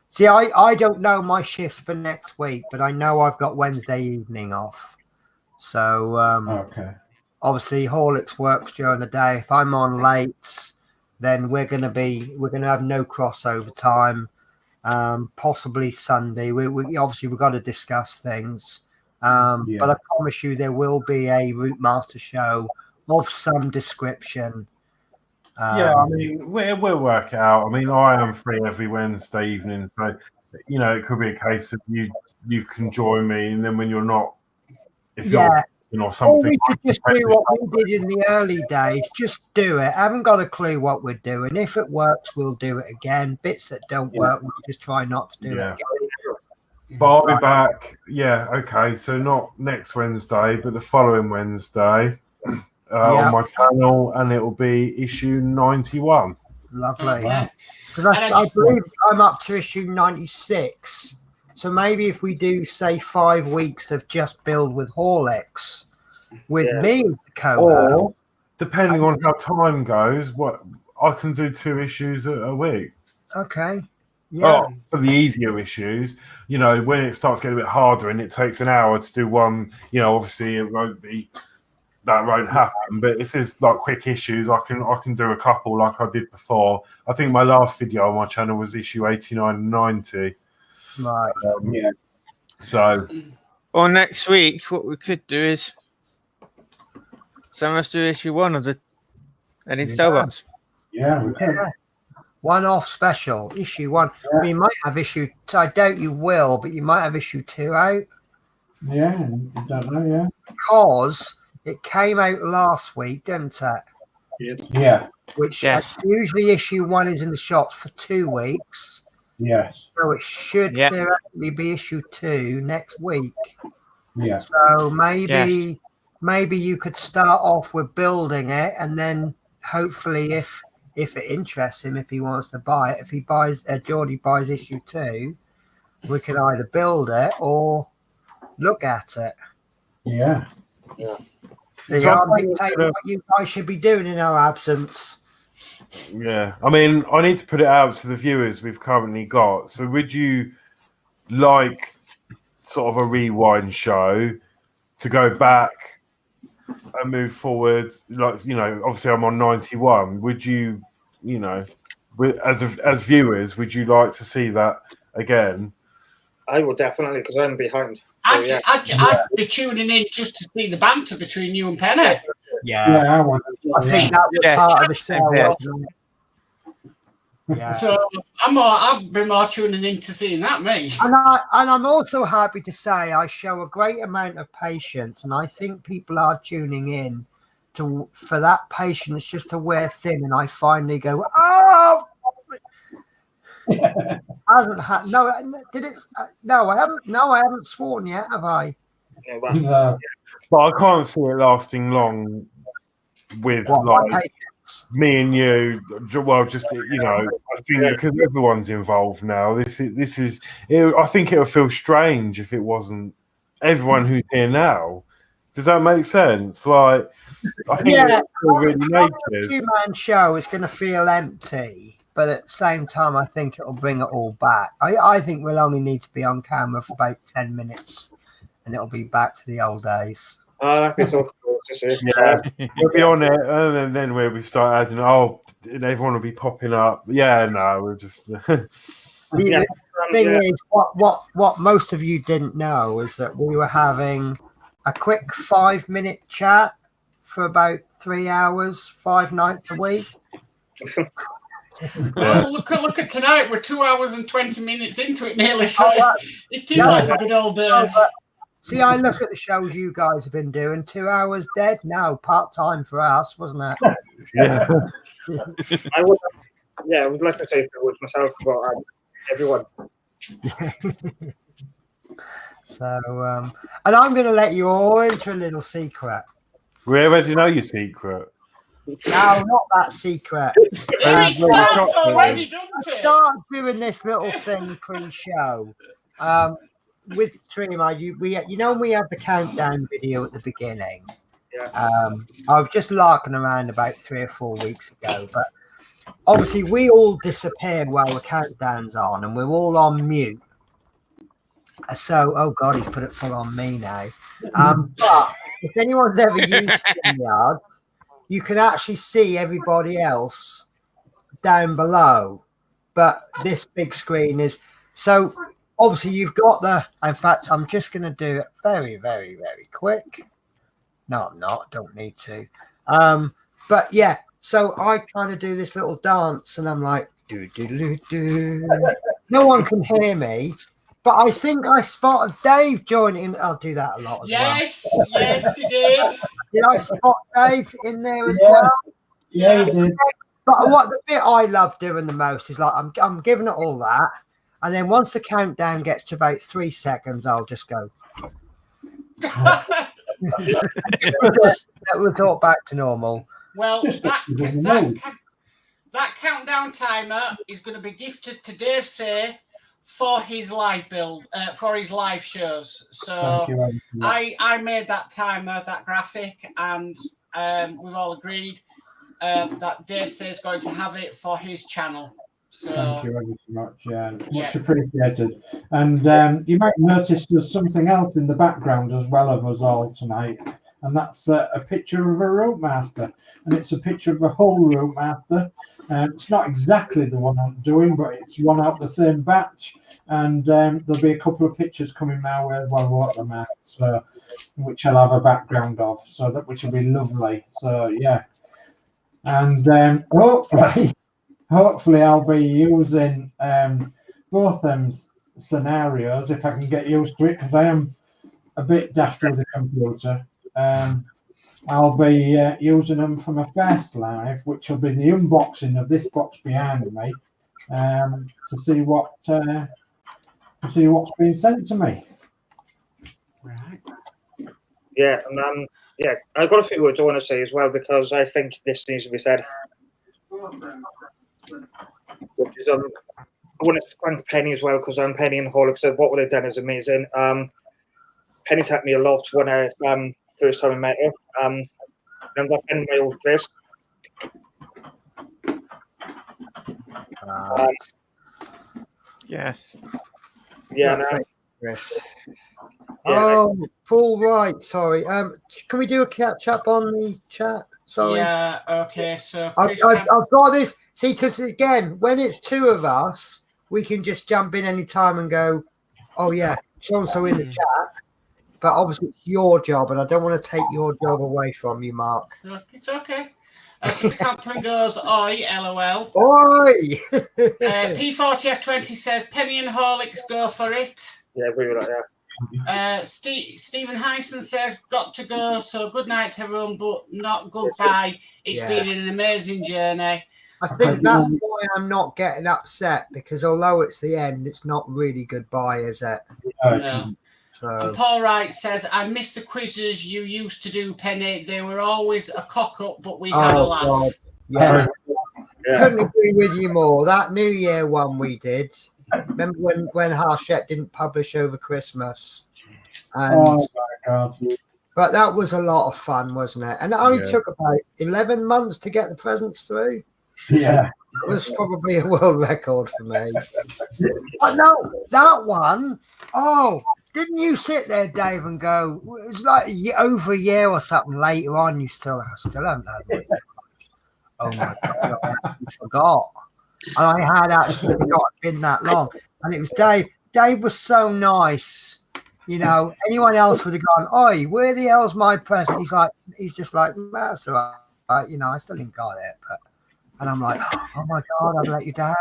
Speaker 2: See, I don't know my shifts for next week, but I know I've got Wednesday evening off. So
Speaker 4: Okay.
Speaker 2: obviously Horlicks works during the day. If I'm on late, then we're going to have no crossover time. Possibly Sunday. We obviously we've got to discuss things. But I promise you there will be a Routemaster show of some description.
Speaker 9: Yeah, I mean, we'll work it out. I mean, I am free every Wednesday evening, so it could be a case of you can join me, and then when you're not, if you're
Speaker 2: or
Speaker 9: something,
Speaker 2: we could just do what we did in the early days. Just do it. I haven't got a clue what we're doing. If it works, we'll do it again. Bits that don't work, we'll just try not to do it again.
Speaker 9: But I'll be back. Yeah, okay. So not next Wednesday, but the following Wednesday on my channel, and it will be issue 91.
Speaker 2: Lovely.
Speaker 7: Okay.
Speaker 2: Because I believe I'm up to issue 96. So maybe if we do, say, 5 weeks of just build with Horlicks, with me as the co-host.
Speaker 9: Or, depending on how time goes, I can do 2 issues a week.
Speaker 2: Okay. Yeah.
Speaker 9: For the easier issues, when it starts getting a bit harder and it takes an hour to do one, obviously that won't happen. But if there's like quick issues, I can do a couple like I did before. I think my last video on my channel was issue 89 and 90.
Speaker 2: Right.
Speaker 9: Yeah. So.
Speaker 1: Or next week, what we could do is some of us do issue 1 of the Ending Starbucks.
Speaker 4: Yeah, we can.
Speaker 2: One-off special, issue 1. Yeah. You might have issue. I doubt you will, but you might have issue 2 out.
Speaker 4: Yeah, I don't know. Yeah,
Speaker 2: because it came out last week, didn't it?
Speaker 4: Yeah.
Speaker 2: Which usually issue 1 is in the shops for 2 weeks.
Speaker 4: Yes.
Speaker 2: So it should theoretically be issue 2 next week.
Speaker 4: Yeah.
Speaker 2: So maybe you could start off with building it, and then hopefully if it interests him, if he wants to buy it, if he buys Geordie buys issue 2, we can either build it or look at it.
Speaker 4: Yeah.
Speaker 2: So I'm dictating what you guys should be doing in our absence.
Speaker 9: Yeah, I mean, I need to put it out to the viewers we've currently got. So would you like sort of a rewind show to go back a move forward? Like, you know, obviously I'm on 91. Would you, you know, as viewers, would you like to see that again?
Speaker 10: I would definitely, because I'm behind. So, yeah.
Speaker 7: I'd be tuning in just to see the banter between you and Penny.
Speaker 2: Yeah,
Speaker 4: I want
Speaker 2: I think that was part of the show. Wasn't it? Yeah.
Speaker 7: So I'd be more tuning in to seeing that, me.
Speaker 2: And I'm also happy to say I show a great amount of patience, and I think people are tuning in for that patience just to wear thin. And I finally go, oh, hasn't had no. Did it? No, I haven't. No, I haven't sworn yet, have I?
Speaker 4: No.
Speaker 9: But I can't see it lasting long with like me and you. Well, just, you know, I think because everyone's involved now. This is. I think it would feel strange if it wasn't everyone who's here now. Does that make sense? Like, I think it's really naked.
Speaker 2: A two-man show is going to feel empty, but at the same time, I think it'll bring it all back. I think we'll only need to be on camera for about 10 minutes, and it'll be back to the old days.
Speaker 10: Oh, that'd be so cool to see.
Speaker 9: Yeah, we'll be on it, and then we'll start adding. Oh, and everyone will be popping up. Yeah, no, we'll just.
Speaker 2: The thing is, what most of you didn't know is that we were having a quick 5-minute chat for about 3 hours, 5 nights a week.
Speaker 7: Well, look at tonight. We're 2 hours and 20 minutes into it nearly. So it is like the good old days.
Speaker 2: See, I look at the shows you guys have been doing. 2 hours dead? No, part-time for us, wasn't it?
Speaker 9: Yeah.
Speaker 10: I would like to say it was myself, but everyone.
Speaker 2: So, and I'm going to let you all into a little secret.
Speaker 9: We already know your secret.
Speaker 2: No, not that secret. I started doing this little thing pre-show. With Trima, you know, we had the countdown video at the beginning.
Speaker 10: Yeah.
Speaker 2: I was just larking around about 3 or 4 weeks ago, but obviously we all disappear while the countdown's on, and we're all on mute. So, oh God, he's put it full on me now. But if anyone's ever used StreamYard, you can actually see everybody else down below. But this big screen is so. Obviously, you've got in fact, I'm just going to do it very, very, very quick. No, I'm not. Don't need to. But yeah, so I kind of do this little dance, and I'm like, do, do, do, do. No one can hear me, but I think I spotted Dave joining. I'll do that a lot as well.
Speaker 7: Yes, you did.
Speaker 2: Did I spot Dave in there as well?
Speaker 4: Yeah, you did.
Speaker 2: But what the bit I love doing the most is like I'm giving it all that. And then once the countdown gets to about 3 seconds, I'll just go. We'll talk back to normal.
Speaker 7: Well, that countdown timer is going to be gifted to Dave Say for his live build, for his live shows. So I made that timer, that graphic, and we've all agreed that Dave Say is going to have it for his channel. So,
Speaker 4: thank you very much. Much appreciated. And you might notice there's something else in the background as well of us all tonight, and that's a picture of a Routemaster, and it's a picture of a whole Routemaster. It's not exactly the one I'm doing, but it's one out the same batch, and there'll be a couple of pictures coming my way while we're at the mat, so which I'll have a background of, so that which will be lovely. So yeah, and hopefully I'll be using both them scenarios if I can get used to it, because I am a bit daft with the computer. I'll be using them for my first live, which will be the unboxing of this box behind me, to see what's been sent to me.
Speaker 7: Right.
Speaker 10: Yeah, and I've got a few words I want to say as well, because I think this needs to be said. Which is, I want to thank Penny as well, because Penny and Holic said what they've done is amazing. Penny's helped me a lot when I first time I met her. I'm back in my old place.
Speaker 1: Yes.
Speaker 10: Yeah.
Speaker 2: Yes. Oh, Paul Wright. Sorry. Can we do a catch up on the chat? Sorry.
Speaker 7: Yeah. Okay. So
Speaker 2: I've got this. See, because again, when it's two of us, we can just jump in any time and go, "Oh yeah, so and so in the chat." But obviously, it's your job, and I don't want to take your job away from you, Mark.
Speaker 7: It's okay. So the Campman goes, oi, lol.
Speaker 2: Oi!
Speaker 7: P40F20 says, Penny and Horlicks, go for it.
Speaker 10: Yeah, we were like that.
Speaker 7: Stephen Hyson says, got to go, so good night to everyone, but not goodbye. It's been an amazing journey.
Speaker 2: I think that's why I'm not getting upset, because although it's the end, it's not really goodbye, is it?
Speaker 7: No.
Speaker 2: So.
Speaker 7: And Paul Wright says, I miss the quizzes you used to do, Penny. They were always a cock-up, but we had a laugh.
Speaker 2: God. Yeah. Couldn't agree with you more. That New Year one we did. Remember when Harshette didn't publish over Christmas? And,
Speaker 4: oh my God.
Speaker 2: But that was a lot of fun, wasn't it? And it only took about 11 months to get the presents through.
Speaker 4: Yeah.
Speaker 2: It was probably a world record for me. But no, that one, didn't you sit there, Dave, and go, it was like over a year or something later on, you still haven't had it. Oh my God, I actually forgot. And I had actually forgotten it's been that long. And it was Dave. Dave was so nice. You know, anyone else would have gone, oi, where the hell's my present? He's just like, that's all right. You know, I still ain't got it. And I'm like, oh my God, I've let you down.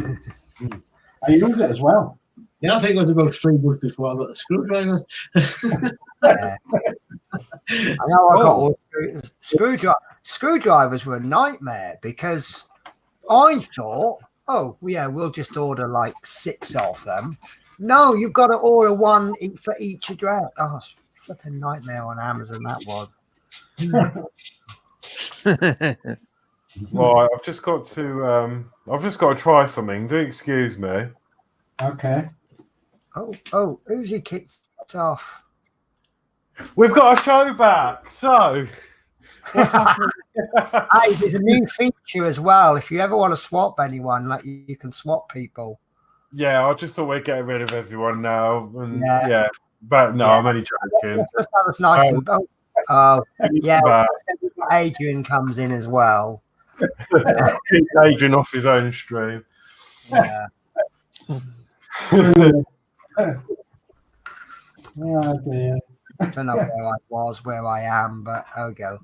Speaker 4: I used it as well.
Speaker 6: Yeah, I think it was about 3 months before I got the screwdrivers.
Speaker 2: Yeah. I know I got all screwdrivers were a nightmare, because I thought, we'll just order like 6 of them. No, you've got to order one for each address. Oh, flipping nightmare on Amazon that was.
Speaker 9: Right, I've just got to try something. Do excuse me.
Speaker 4: Okay.
Speaker 2: Oh, who's he kicked off?
Speaker 9: We've got a show back. So, what's happening?
Speaker 2: Hey, there's a new feature as well. If you ever want to swap anyone, like you can swap people.
Speaker 9: Yeah, I just thought we'd get rid of everyone now. And but no, I'm only joking.
Speaker 2: That was nice. Adrian comes in as well.
Speaker 9: Keep Adrian off his own stream.
Speaker 2: Yeah.
Speaker 4: Oh dear.
Speaker 2: I don't know where I am, but I'll go.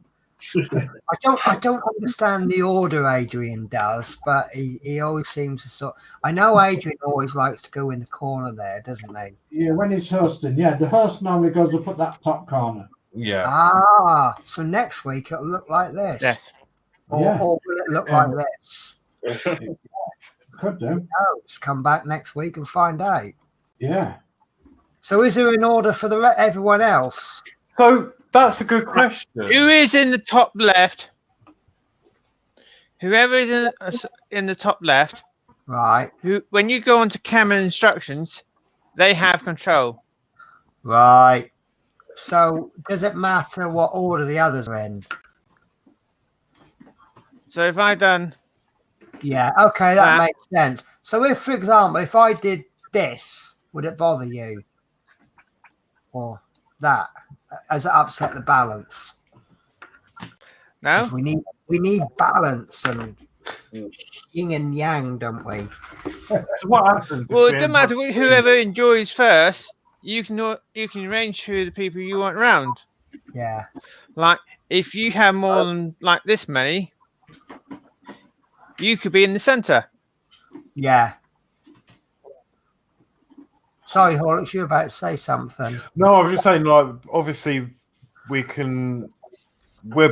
Speaker 2: I don't understand the order Adrian does, but he always seems to I know Adrian always likes to go in the corner there, doesn't he?
Speaker 4: Yeah, when he's hosting. Yeah, the host normally goes up at that top corner.
Speaker 9: Yeah.
Speaker 2: So next week it'll look like this.
Speaker 1: Yes.
Speaker 2: Or will it look like this?
Speaker 4: Could do.
Speaker 2: Let's come back next week and find out.
Speaker 4: Yeah.
Speaker 2: So is there an order for everyone else?
Speaker 9: So that's a good question.
Speaker 1: Who is in the top left? Whoever is in the top left,
Speaker 2: right?
Speaker 1: When you go onto camera instructions, they have control.
Speaker 2: Right. So does it matter what order the others are in?
Speaker 1: So if I done,
Speaker 2: okay, that makes sense. So if, for example, if I did this, would it bother you, or that? Has it upset the balance?
Speaker 1: No.
Speaker 2: We need balance and yin and yang, don't we?
Speaker 9: So what happens?
Speaker 1: Well, it doesn't matter whoever enjoys first. You can arrange who the people you want around.
Speaker 2: Yeah.
Speaker 1: Like if you have more than like this many, you could be in the center.
Speaker 2: Yeah. Sorry, Horlicks, you were about to say something.
Speaker 9: No, I was just saying, like, obviously, we'll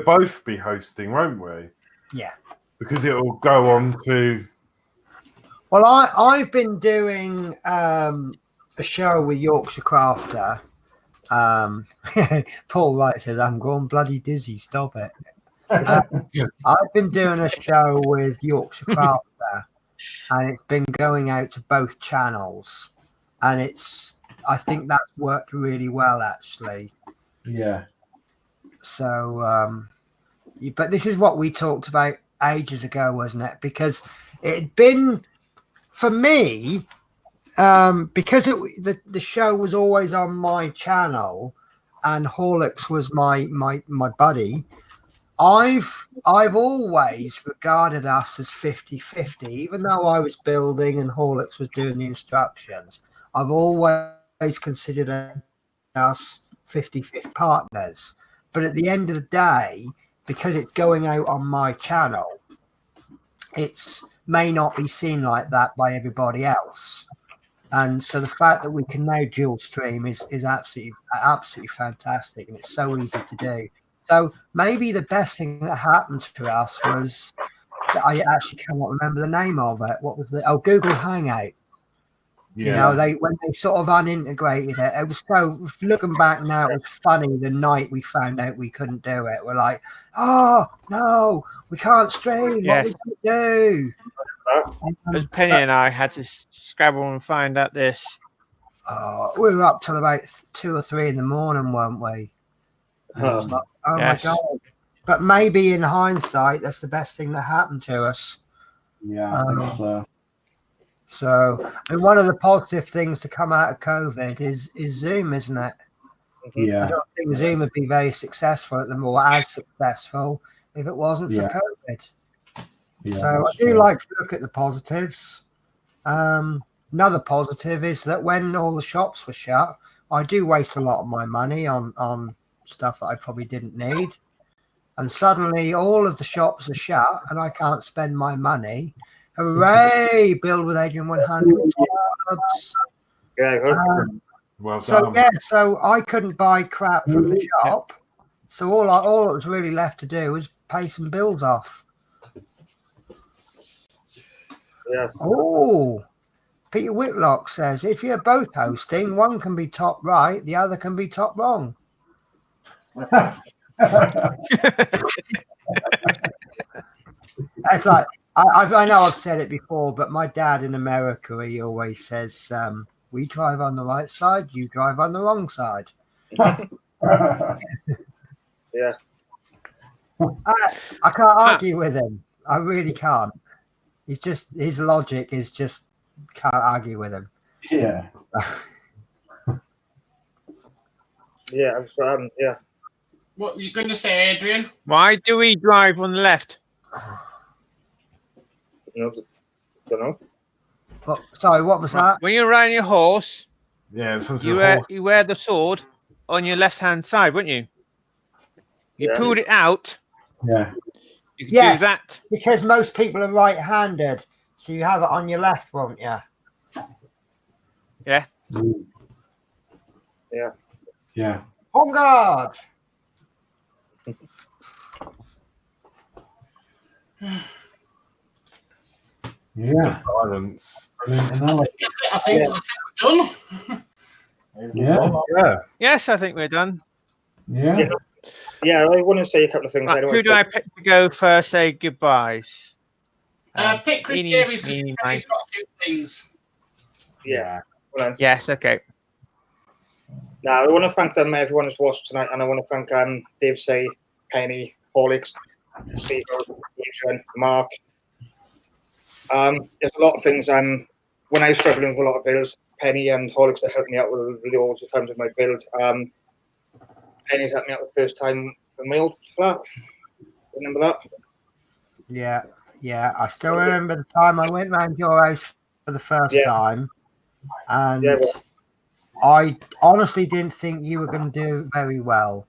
Speaker 9: both be hosting, won't we?
Speaker 2: Yeah.
Speaker 9: Because it will go on to.
Speaker 2: Well, I've been doing a show with Yorkshire Crafter. Paul Wright says, I'm going bloody dizzy, stop it. I've been doing a show with Yorkshire Crafter, and it's been going out to both channels. And I think that's worked really well, actually.
Speaker 4: Yeah.
Speaker 2: So, but this is what we talked about ages ago, wasn't it? Because it had been, for me, because the show was always on my channel, and Horlicks was my buddy. I've always regarded us as 50-50, even though I was building and Horlicks was doing the instructions. I've always considered us 50-50 partners. But at the end of the day, because it's going out on my channel, it's may not be seen like that by everybody else. And so the fact that we can now dual stream is absolutely fantastic, and it's so easy to do. So maybe the best thing that happened to us was that I actually cannot remember the name of it. What was Google Hangout. Yeah. You know, when they sort of unintegrated it, it was so, looking back now, it was funny the night we found out we couldn't do it. We're like, oh no, we can't stream.
Speaker 1: Yes.
Speaker 2: What we do?
Speaker 1: As Penny and I had to scrabble and find out this.
Speaker 2: We were up till about 2 or 3 in the morning, weren't we? And it was like, oh
Speaker 1: yes.
Speaker 2: my God. But maybe in hindsight, that's the best thing that happened to us.
Speaker 12: Yeah, I think so.
Speaker 2: So, and one of the positive things to come out of COVID is Zoom, isn't it?
Speaker 12: Yeah.
Speaker 2: I don't think Zoom would be very successful at the more as successful if it wasn't for COVID.
Speaker 12: Yeah,
Speaker 2: so I do like to look at the positives. Another positive is that when all the shops were shut, I do waste a lot of my money on stuff that I probably didn't need. And suddenly all of the shops are shut and I can't spend my money. Hooray! Build with Adrian 100 subs.
Speaker 9: Well
Speaker 2: so
Speaker 9: done.
Speaker 2: yeah, so I couldn't buy crap from the shop. So all that was really left to do was pay some bills off.
Speaker 10: Yeah.
Speaker 2: Oh, Peter Whitlock says if you're both hosting, one can be top right, the other can be top wrong. That's like I know I've said it before, but my dad in America, he always says, "We drive on the right side, you drive on the wrong side."
Speaker 10: Yeah.
Speaker 2: I can't argue with him. I really can't. He's just, his logic is just, can't argue with him.
Speaker 12: Yeah.
Speaker 10: Yeah. Yeah.
Speaker 7: What were you going to say, Adrian?
Speaker 1: Why do we drive on the left?
Speaker 10: No, don't know.
Speaker 2: Oh, sorry, what was that?
Speaker 1: When you're riding your horse,
Speaker 9: Yeah, since
Speaker 1: you wear the sword on your left-hand side, wouldn't you? You pulled it out.
Speaker 12: Yeah.
Speaker 1: You can do that.
Speaker 2: Because most people are right-handed, so you have it on your left, won't you?
Speaker 1: Yeah.
Speaker 10: Yeah.
Speaker 12: Yeah.
Speaker 2: On guard.
Speaker 12: Yeah.
Speaker 9: Silence.
Speaker 7: I think we're done.
Speaker 12: Yeah.
Speaker 1: Yes, I think we're done.
Speaker 12: Yeah.
Speaker 10: Yeah, I want to say a couple of things.
Speaker 1: Right, who do I pick to go first? Say goodbyes.
Speaker 7: Pick Chris Davies because he's got a few things.
Speaker 10: Yeah.
Speaker 1: Yes, okay.
Speaker 10: Now, I want to thank everyone who's watched tonight, and I want to thank Dave Say, Penny, Horlicks, Steve, Adrian, Mark. There's a lot of things. When I was struggling with a lot of bills, Penny and Horlicks have helped me out with loads of times with my build. Penny's helped me out the first time with my old flat. Remember that?
Speaker 2: Yeah, yeah. I still remember the time I went round your house for the first time, and I honestly didn't think you were going to do very well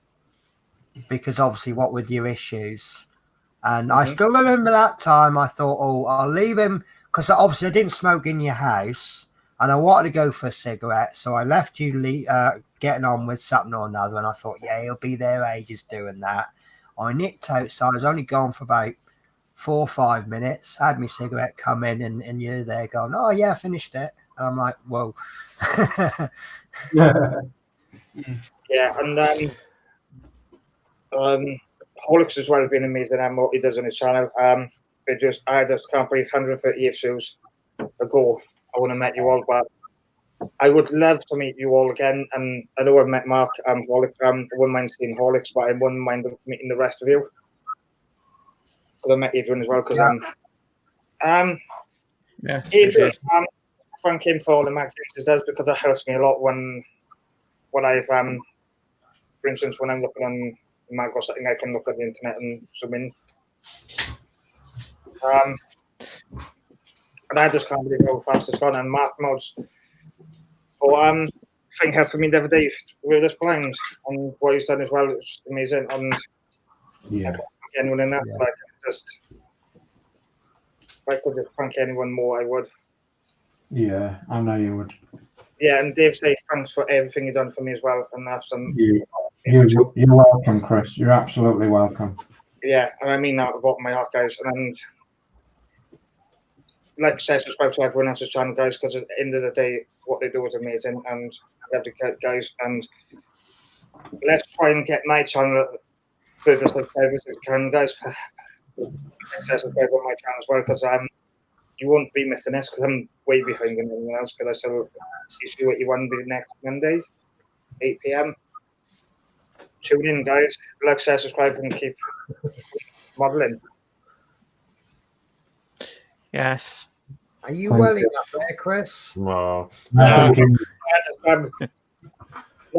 Speaker 2: because obviously what with your issues. And I still remember that time I thought, oh, I'll leave him because obviously I didn't smoke in your house and I wanted to go for a cigarette. So I left you getting on with something or another. And I thought, yeah, he'll be there ages doing that. I nipped outside. I was only gone for about 4 or 5 minutes. Had my cigarette come in and you're there going, oh, yeah, I finished it. And I'm like, whoa.
Speaker 10: Yeah, and Horlicks as well has been amazing and what he does on his channel. I just can't believe 130 issues ago I would have met you all, but I would love to meet you all again. And I know I've met Mark and Horlicks. I wouldn't mind seeing Horlicks, but I wouldn't mind meeting the rest of you. Because I met Adrian as well. Because Adrian, thank him for all the magazines he does, because that helps me a lot when I've for instance, when I'm looking on mag or something, I can look at the internet and zoom in. And I just can't believe how fast it's gone. And Mark Mods for thing helping me the other day with this blind, and what he's done as well is amazing. And I can't thank anyone enough. Like, just if I could thank anyone more, I would.
Speaker 12: Yeah, I know you would.
Speaker 10: Yeah, and Dave say thanks for everything you've done for me as well. And that's
Speaker 12: You're welcome, Chris. You're absolutely welcome.
Speaker 10: yeah, and I mean that at the bottom of my heart, guys. And like I said, subscribe to everyone else's channel, guys, because at the end of the day, what they do is amazing, and I love the guys. And let's try and get my channel further subscribers as we can, guys. Subscribe on my channel as well, because you won't be missing this, because I'm way behind in everyone else, because I still see what you want to be next Monday, 8 p.m. Tune in, guys. Like, share, subscribe, and keep modelling.
Speaker 1: Yes.
Speaker 2: Are you welling up there, Chris?
Speaker 9: Well,
Speaker 10: I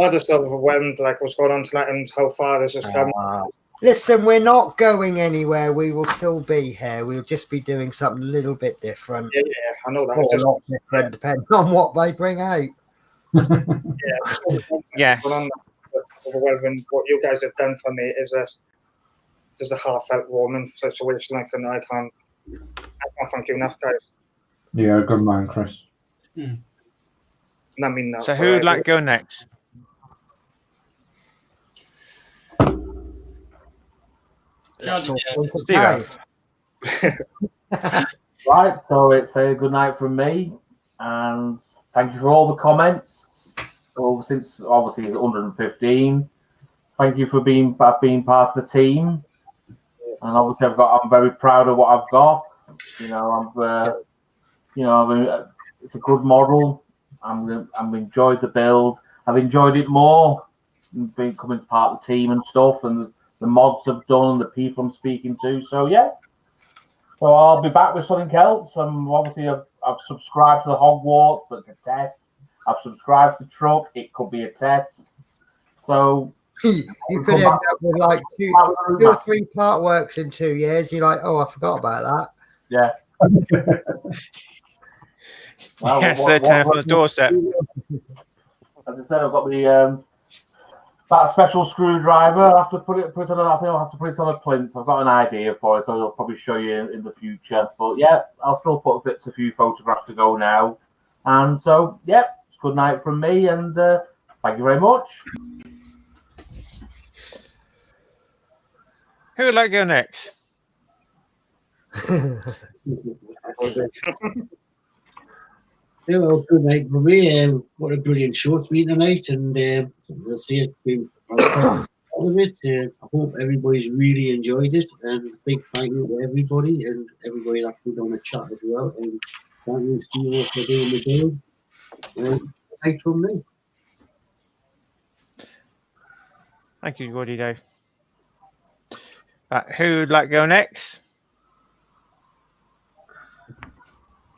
Speaker 10: just got overwhelmed, like what's going on tonight and how far this has come.
Speaker 2: Listen, we're not going anywhere. We will still be here. We'll just be doing something a little bit different.
Speaker 10: Yeah, I know that.
Speaker 2: Or a lot different, depending on what they bring out.
Speaker 1: Yes.
Speaker 10: Overwhelming. What you guys have done for me is just a heartfelt warming situation. Like, and I can't thank you enough, guys.
Speaker 12: You're a good man, Chris.
Speaker 10: And I mean that.
Speaker 1: So who would like to go next?
Speaker 8: Steve. Right, so it's a good night from me, and thank you for all the comments. Since obviously 115, thank you for being part of the team. And obviously, I'm very proud of what I've got. It's a good model. I've enjoyed the build. I've enjoyed it more becoming part of the team and stuff, and the mods I've done, and the people I'm speaking to. So yeah. So I'll be back with something else. Obviously I've subscribed to the Hogwarts, but it's a test. I've subscribed to the truck. It could be a test. So
Speaker 2: you could end up with like two or three part works in 2 years. You're like, oh, I forgot about that.
Speaker 8: Yeah. Well,
Speaker 1: Yes, they're turning on the doorstep.
Speaker 8: As I said, I've got the that special screwdriver. I have to put it on. I think I'll have to put it on a plinth. I've got an idea for it, so I'll probably show you in the future. But yeah, I'll still put a few photographs to go now. And so yeah, it's good night from me, and thank you very much.
Speaker 1: Who would like to go next?
Speaker 6: Well, good night for me. What a brilliant show it's been tonight, and let's see it been all of it. I hope everybody's really enjoyed it, and big thank you to everybody and everybody that put on the chat as well. And thank you, Steve, for doing the build. Thanks from me.
Speaker 1: Thank you, Gordy Dave. Who would like to go next?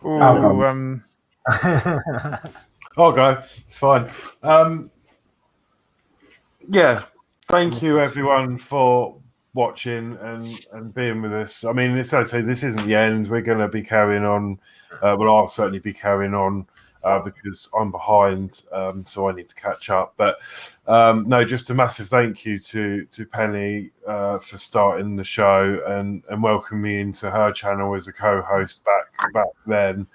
Speaker 1: Ooh,
Speaker 9: I'll go. It's fine. Yeah, thank you everyone for watching and being with us. I mean, it's I say this isn't the end. We're going to be carrying on. Well, I'll certainly be carrying on because I'm behind, so I need to catch up. But no, just a massive thank you to Penny for starting the show and welcoming me into her channel as a co-host back then.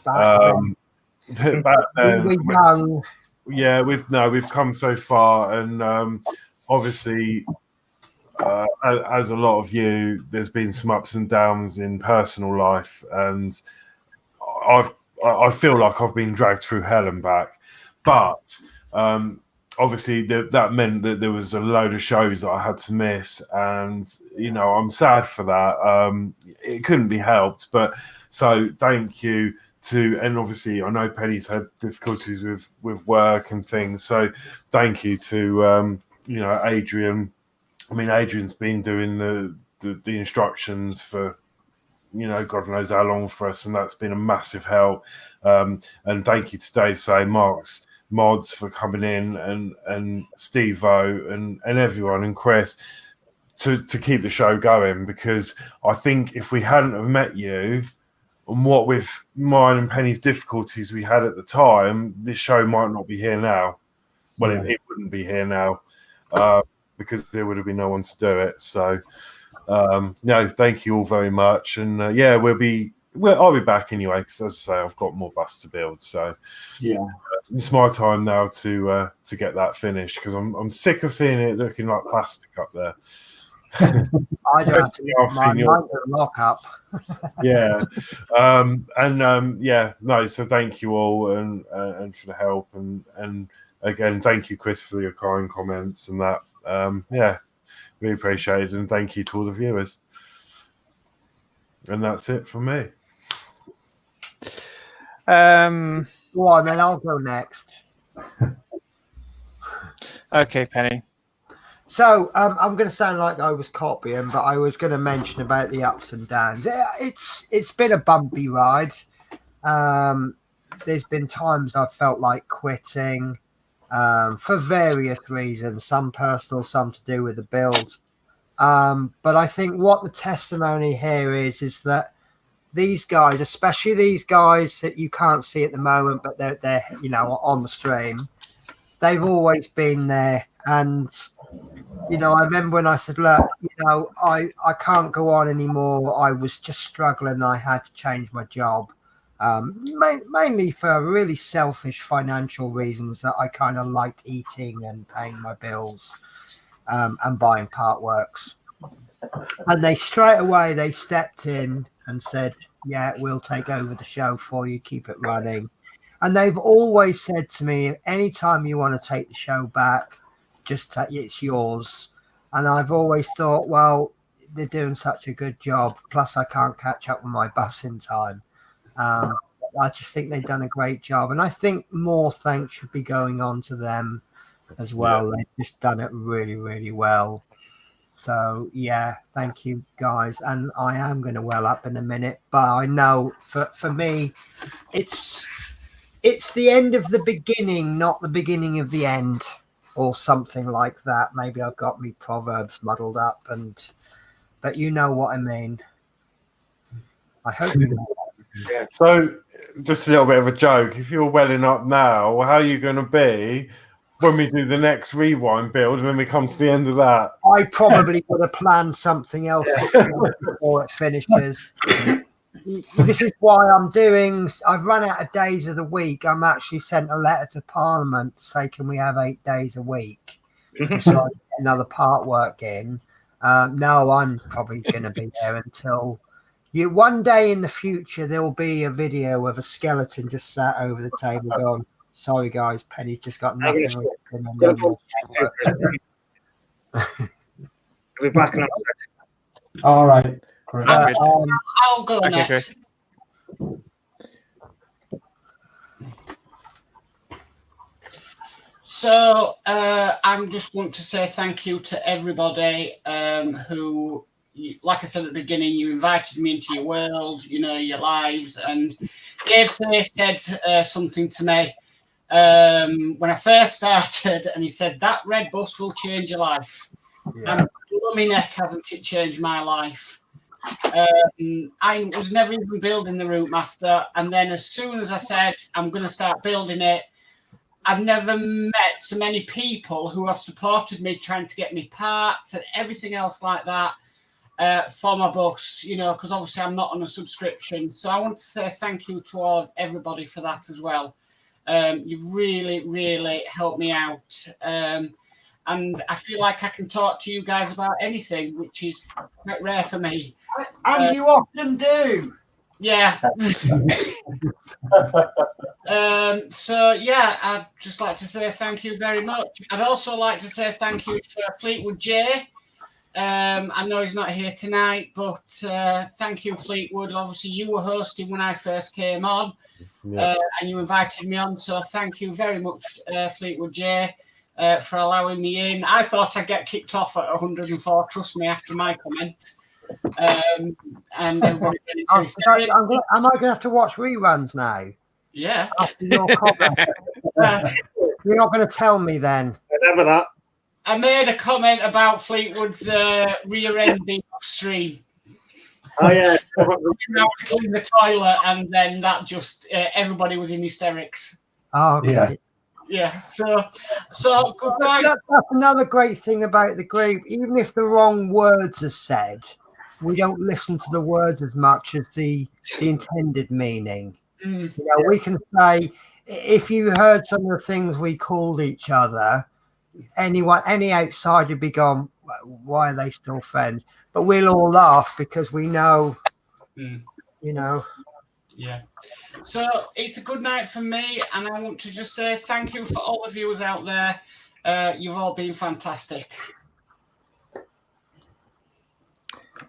Speaker 9: Back then. Yeah, we've come so far, and obviously, as a lot of you, there's been some ups and downs in personal life, and I feel like I've been dragged through hell and back. But obviously, that meant that there was a load of shows that I had to miss, and I'm sad for that. It couldn't be helped, but so thank you. And obviously I know Penny's had difficulties with work and things, so thank you to Adrian. I mean, Adrian's been doing the instructions for God knows how long for us, and that's been a massive help. And thank you to Dave Say, Mark's mods for coming in, and Steve-O and everyone, and Chris to keep the show going, because I think if we hadn't have met you, and what with mine and Penny's difficulties we had at the time, this show might not be here now. Well, it wouldn't be here now, because there would have been no one to do it. So, no, thank you all very much. And I'll be back anyway, because as I say, I've got more bus to build. So, it's my time now to get that finished, because I'm sick of seeing it looking like plastic up there.
Speaker 2: I don't have to my lock up.
Speaker 9: So thank you all, and for the help, and again, thank you, Chris, for your kind comments and that. Really appreciate it, and thank you to all the viewers. And that's it from me.
Speaker 2: Go on, then I'll go next.
Speaker 1: Okay, Penny.
Speaker 2: So I'm going to sound like I was copying, but I was going to mention about the ups and downs. It's been a bumpy ride. There's been times I've felt like quitting for various reasons, some personal, some to do with the build. But I think what the testimony here is that these guys, especially these guys that you can't see at the moment, but they're on the stream, they've always been there. And I remember when I said, look, I can't go on anymore. I was just struggling. I had to change my job, mainly for really selfish financial reasons, that I kind of liked eating and paying my bills and buying part works. And they straight away, they stepped in and said, yeah, we'll take over the show for you. Keep it running. And they've always said to me, anytime you want to take the show back, just it's yours. And I've always thought, well, they're doing such a good job. Plus, I can't catch up with my bus in time. I just think they've done a great job. And I think more thanks should be going on to them as well. Yeah. They've just done it really, really well. So, thank you, guys. And I am going to well up in a minute. But I know for me, it's the end of the beginning, not the beginning of the end. Or something like that. Maybe I've got me proverbs muddled up, but you know what I mean. I hope you know.
Speaker 9: So, just a little bit of a joke. If you're welling up now, how are you going to be when we do the next rewind build, and then we come to the end of that?
Speaker 2: I probably would have planned something else before it finishes. This is why I've run out of days of the week. I'm actually sent a letter to Parliament to say, can we have 8 days a week? So I get another part work in. No, I'm probably going to be there until one day in the future, there'll be a video of a skeleton just sat over the table going, sorry guys, Penny's just got nothing.
Speaker 10: We're back in.
Speaker 12: All right.
Speaker 7: I'll go next. So I just want to say thank you to everybody who, like I said at the beginning, you invited me into your world, your lives. And Dave said something to me when I first started, and he said, that red bus will change your life. Yeah. And blooming neck, hasn't it changed my life? I was never even building the Routemaster, and then as soon as I said I'm going to start building it, I've never met so many people who have supported me, trying to get me parts and everything else like that for my bus, because obviously I'm not on a subscription. So I want to say thank you to everybody for that as well. You've really, really helped me out. And I feel like I can talk to you guys about anything, which is quite rare for me.
Speaker 2: And you often do.
Speaker 7: Yeah. I'd just like to say thank you very much. I'd also like to say thank you for Fleetwood J. I know he's not here tonight, but thank you, Fleetwood. Obviously, you were hosting when I first came on, and you invited me on. So thank you very much, Fleetwood J. For allowing me in. I thought I'd get kicked off at 104, trust me, after my comment. And everybody went into
Speaker 2: Am
Speaker 7: hysterics.
Speaker 2: I going to have to watch reruns now?
Speaker 7: Yeah.
Speaker 2: After your comment. You're not going to tell me then.
Speaker 10: Remember that.
Speaker 7: I made a comment about Fleetwood's rear end being upstream.
Speaker 10: Oh yeah.
Speaker 7: Now to clean the toilet, and then that just everybody was in hysterics.
Speaker 2: Oh, okay.
Speaker 7: Yeah. So good night.
Speaker 2: That's another great thing about the group. Even if the wrong words are said, we don't listen to the words as much as the intended meaning.
Speaker 7: Mm.
Speaker 2: You know, we can say, if you heard some of the things we called each other, any outsider would be gone, why are they still friends? But we'll all laugh because we know, you know.
Speaker 7: Yeah. So it's a good night for me, and I want to just say thank you for all the viewers out there. You've all been fantastic.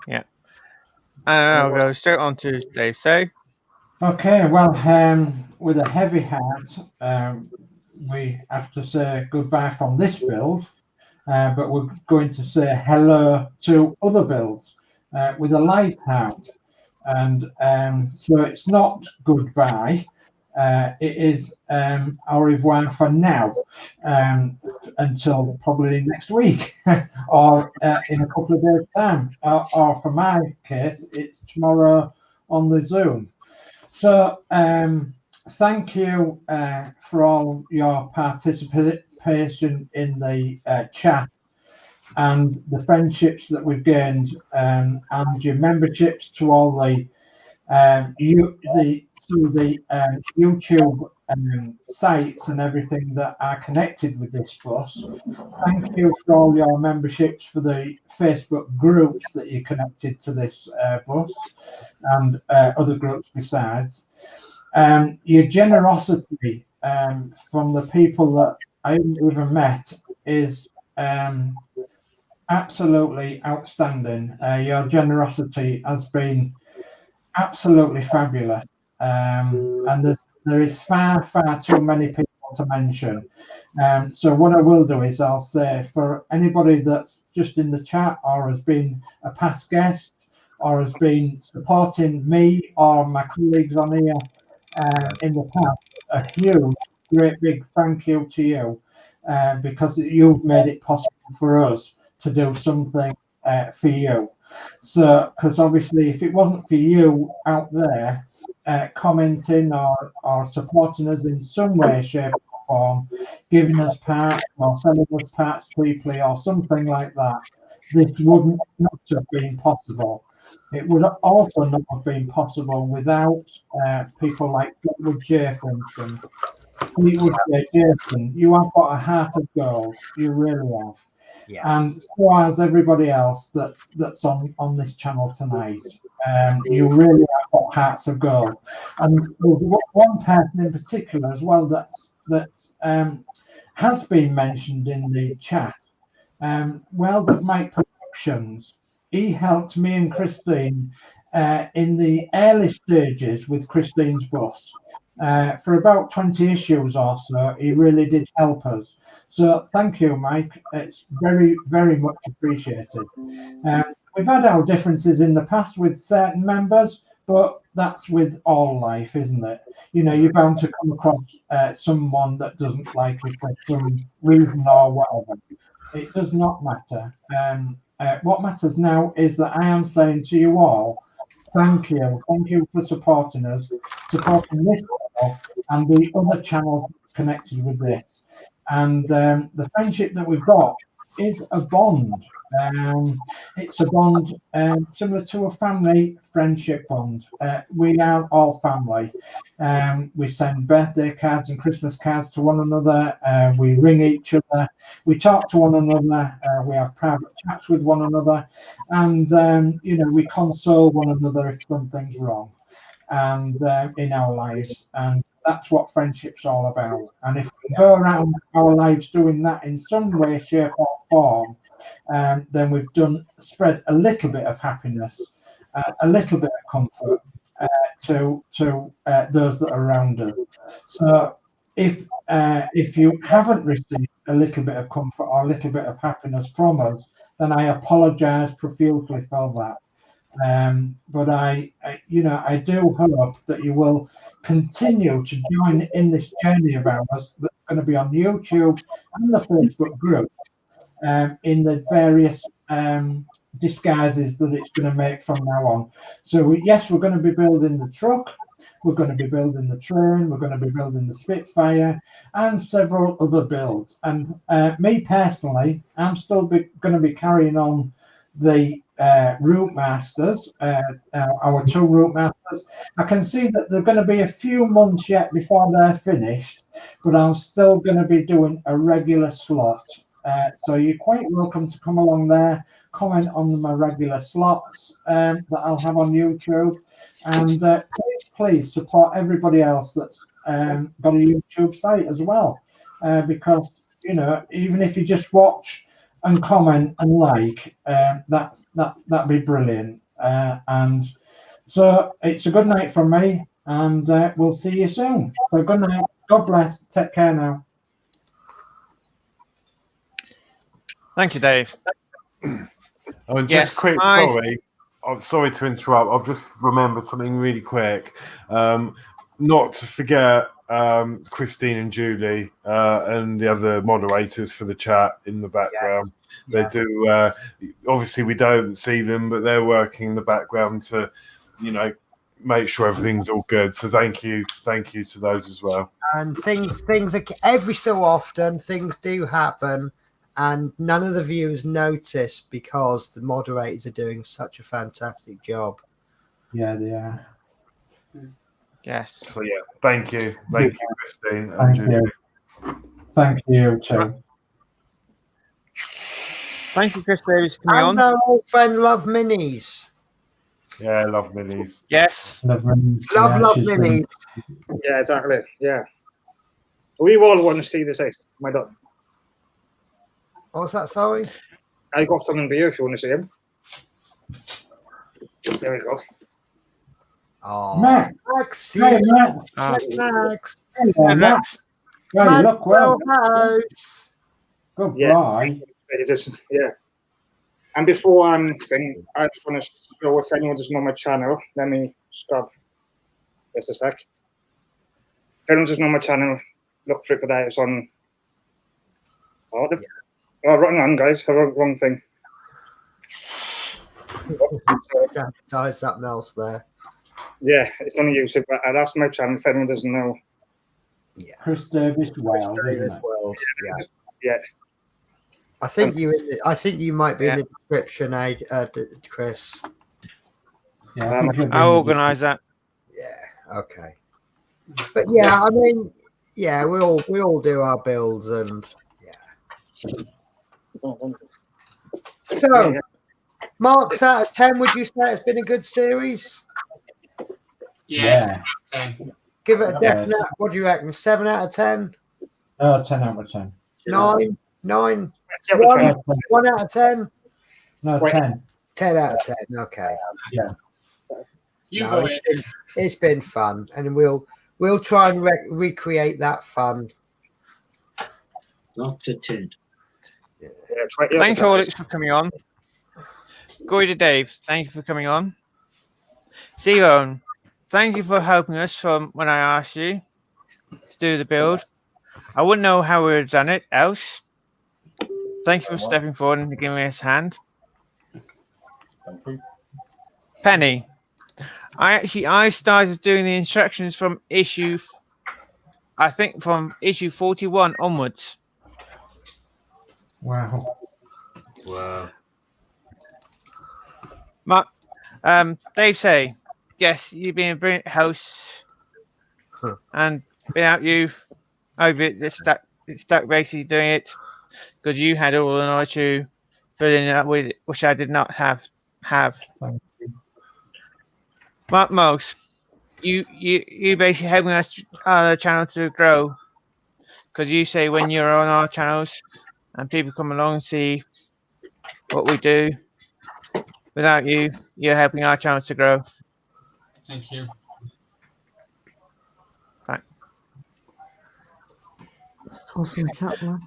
Speaker 1: Yeah. And I'll go straight on to Dave Say.
Speaker 4: Okay, well, with a heavy heart, we have to say goodbye from this build, but we're going to say hello to other builds with a light heart. And so it's not goodbye, it is au revoir for now, until probably next week or in a couple of days' time, or for my case, it's tomorrow on the Zoom. So thank you for all your participation in the chat and the friendships that we've gained, and your memberships to all the YouTube sites and everything that are connected with this bus. Thank you for all your memberships for the Facebook groups that you connected to this bus and other groups besides. Your generosity from the people that I haven't even met is absolutely outstanding. Your generosity has been absolutely fabulous, and there is far too many people to mention. So what I will do is I'll say, for anybody that's just in the chat or has been a past guest or has been supporting me or my colleagues on here in the past, a huge, great big thank you to you, because you've made it possible for us to do something for you. So, because obviously if it wasn't for you out there commenting or supporting us in some way, shape or form, giving us parts or selling us parts cheaply or something like that, this wouldn't not have been possible. It would also not have been possible without people like Fleetwood J, for instance. Fleetwood J, Jason, you have got a heart of gold. You really have. Yeah. And so has everybody else that's on this channel tonight. You really have got hearts of gold. And there's one person in particular as well that has been mentioned in the chat. World of Mike Productions. He helped me and Christine in the early stages with Christine's bus. For about 20 issues or so, he really did help us. So thank you, Mike. It's very, very much appreciated. We've had our differences in the past with certain members, but that's with all life, isn't it? You know, you're bound to come across someone that doesn't like you for some reason or whatever. It does not matter. What matters now is that I am saying to you all, thank you for supporting us, supporting this channel and the other channels that's connected with this. And the friendship that we've got is a bond. It's a bond similar to a family friendship bond. We are all family. We send birthday cards and Christmas cards to one another. We ring each other. We talk to one another. We have private chats with one another. And, you know, we console one another if something's wrong and in our lives. And that's what friendship's all about. And if we go around our lives doing that in some way, shape or form, then we've spread a little bit of happiness, a little bit of comfort to those that are around us. So if you haven't received a little bit of comfort or a little bit of happiness from us, then I apologise profusely for that. But I do hope that you will continue to join in this journey of ours that's going to be on YouTube and the Facebook group in the various disguises that it's going to make from now on. So yes, we're going to be building the truck, we're going to be building the train, we're going to be building the Spitfire, and several other builds. And me personally, I'm still going to be carrying on the Routemasters, our 2 Routemasters. I can see that they're going to be a few months yet before they're finished, but I'm still going to be doing a regular slot. So you're quite welcome to come along there, comment on my regular slots that I'll have on YouTube, and please support everybody else that's got a YouTube site as well, because even if you just watch and comment and like, that'd be brilliant. And so it's a good night from me, and we'll see you soon. So good night. God bless. Take care now.
Speaker 1: Thank you, Dave.
Speaker 9: And just
Speaker 1: Yes,
Speaker 9: quick, sorry. I'm sorry to interrupt. I've just remembered something really quick. Not to forget Christine and Julie and the other moderators for the chat in the background. Yes. They do. Obviously, we don't see them, but they're working in the background to, make sure everything's all good. So thank you to those as well.
Speaker 2: And things are every so often things do happen. And none of the viewers notice because the moderators are doing such a fantastic job.
Speaker 4: Yeah, they are.
Speaker 1: Yes.
Speaker 9: So yeah, thank you, Christine.
Speaker 4: Thank you. Thank you too.
Speaker 1: Thank you, Chris Davis, coming on.
Speaker 2: And our old friend Love Minis.
Speaker 9: Yeah, Love Minis.
Speaker 1: Yes.
Speaker 4: Love Minis.
Speaker 2: Love Minis.
Speaker 10: Yeah, exactly. Yeah. We all want to see this ace. My dog.
Speaker 2: What's that, sorry?
Speaker 10: I got something for you if you want to see him. There we go.
Speaker 2: Oh,
Speaker 4: Max.
Speaker 2: Hey,
Speaker 4: Max.
Speaker 2: Max.
Speaker 4: Hello, Max. Well, you look well.
Speaker 2: House.
Speaker 4: Good
Speaker 10: Yeah.
Speaker 4: boy.
Speaker 10: Yeah. And before I just want to show if anyone doesn't know my channel, let me stop. Just a sec. If anyone doesn't know my channel, look for it, but it's on. Oh, wrong on, guys. Wrong thing.
Speaker 2: There's something else there.
Speaker 10: Yeah, it's on YouTube, but that's my channel if anyone doesn't know.
Speaker 2: Yeah.
Speaker 4: Chris Davis World, isn't it?
Speaker 2: World.
Speaker 10: Yeah.
Speaker 2: I think you might be in the description, Chris.
Speaker 4: Yeah,
Speaker 1: I'll organise that.
Speaker 2: Yeah. Okay. But yeah, I mean, yeah, we all do our builds and yeah. So, marks out of 10. Would you say it's been a good series?
Speaker 4: Yeah.
Speaker 2: Give it a definite. What do you reckon? 7 out of 10?
Speaker 4: 10 out of 10.
Speaker 2: 9? 1 out of 10?
Speaker 4: No, 10.
Speaker 2: 10 out of 10. Okay.
Speaker 4: Yeah.
Speaker 2: It's been fun, and we'll try and recreate that fun.
Speaker 6: Not to 10.
Speaker 1: Thank you, Alex, for coming on. Go to Dave. Thank you for coming on. Zero, thank you for helping us from when I asked you to do the build. I wouldn't know how we would have done it else. Thank you for stepping forward and giving me his hand. Penny, I started doing the instructions from issue 41 onwards.
Speaker 4: Wow.
Speaker 1: Dave say, yes, you've been a brilliant host, and without you, it's stuck basically doing it because you had all the knowledge to fill in that with, which I did not have. Mark Most, you basically helping us the channel to grow because you say when you're on our channels and people come along and see what we do. Without you, you're helping our channel to grow.
Speaker 13: Thank you.
Speaker 1: Right.
Speaker 5: Awesome.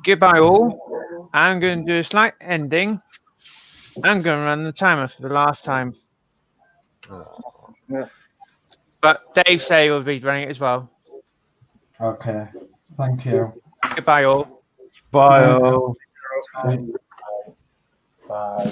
Speaker 1: Goodbye all. I'm going to do a slight ending. I'm going to run the timer for the last time.
Speaker 10: Yeah.
Speaker 1: But Dave say will be running it as well.
Speaker 12: Okay. Thank you.
Speaker 1: Goodbye, all.
Speaker 9: Bye, all.
Speaker 8: Bye.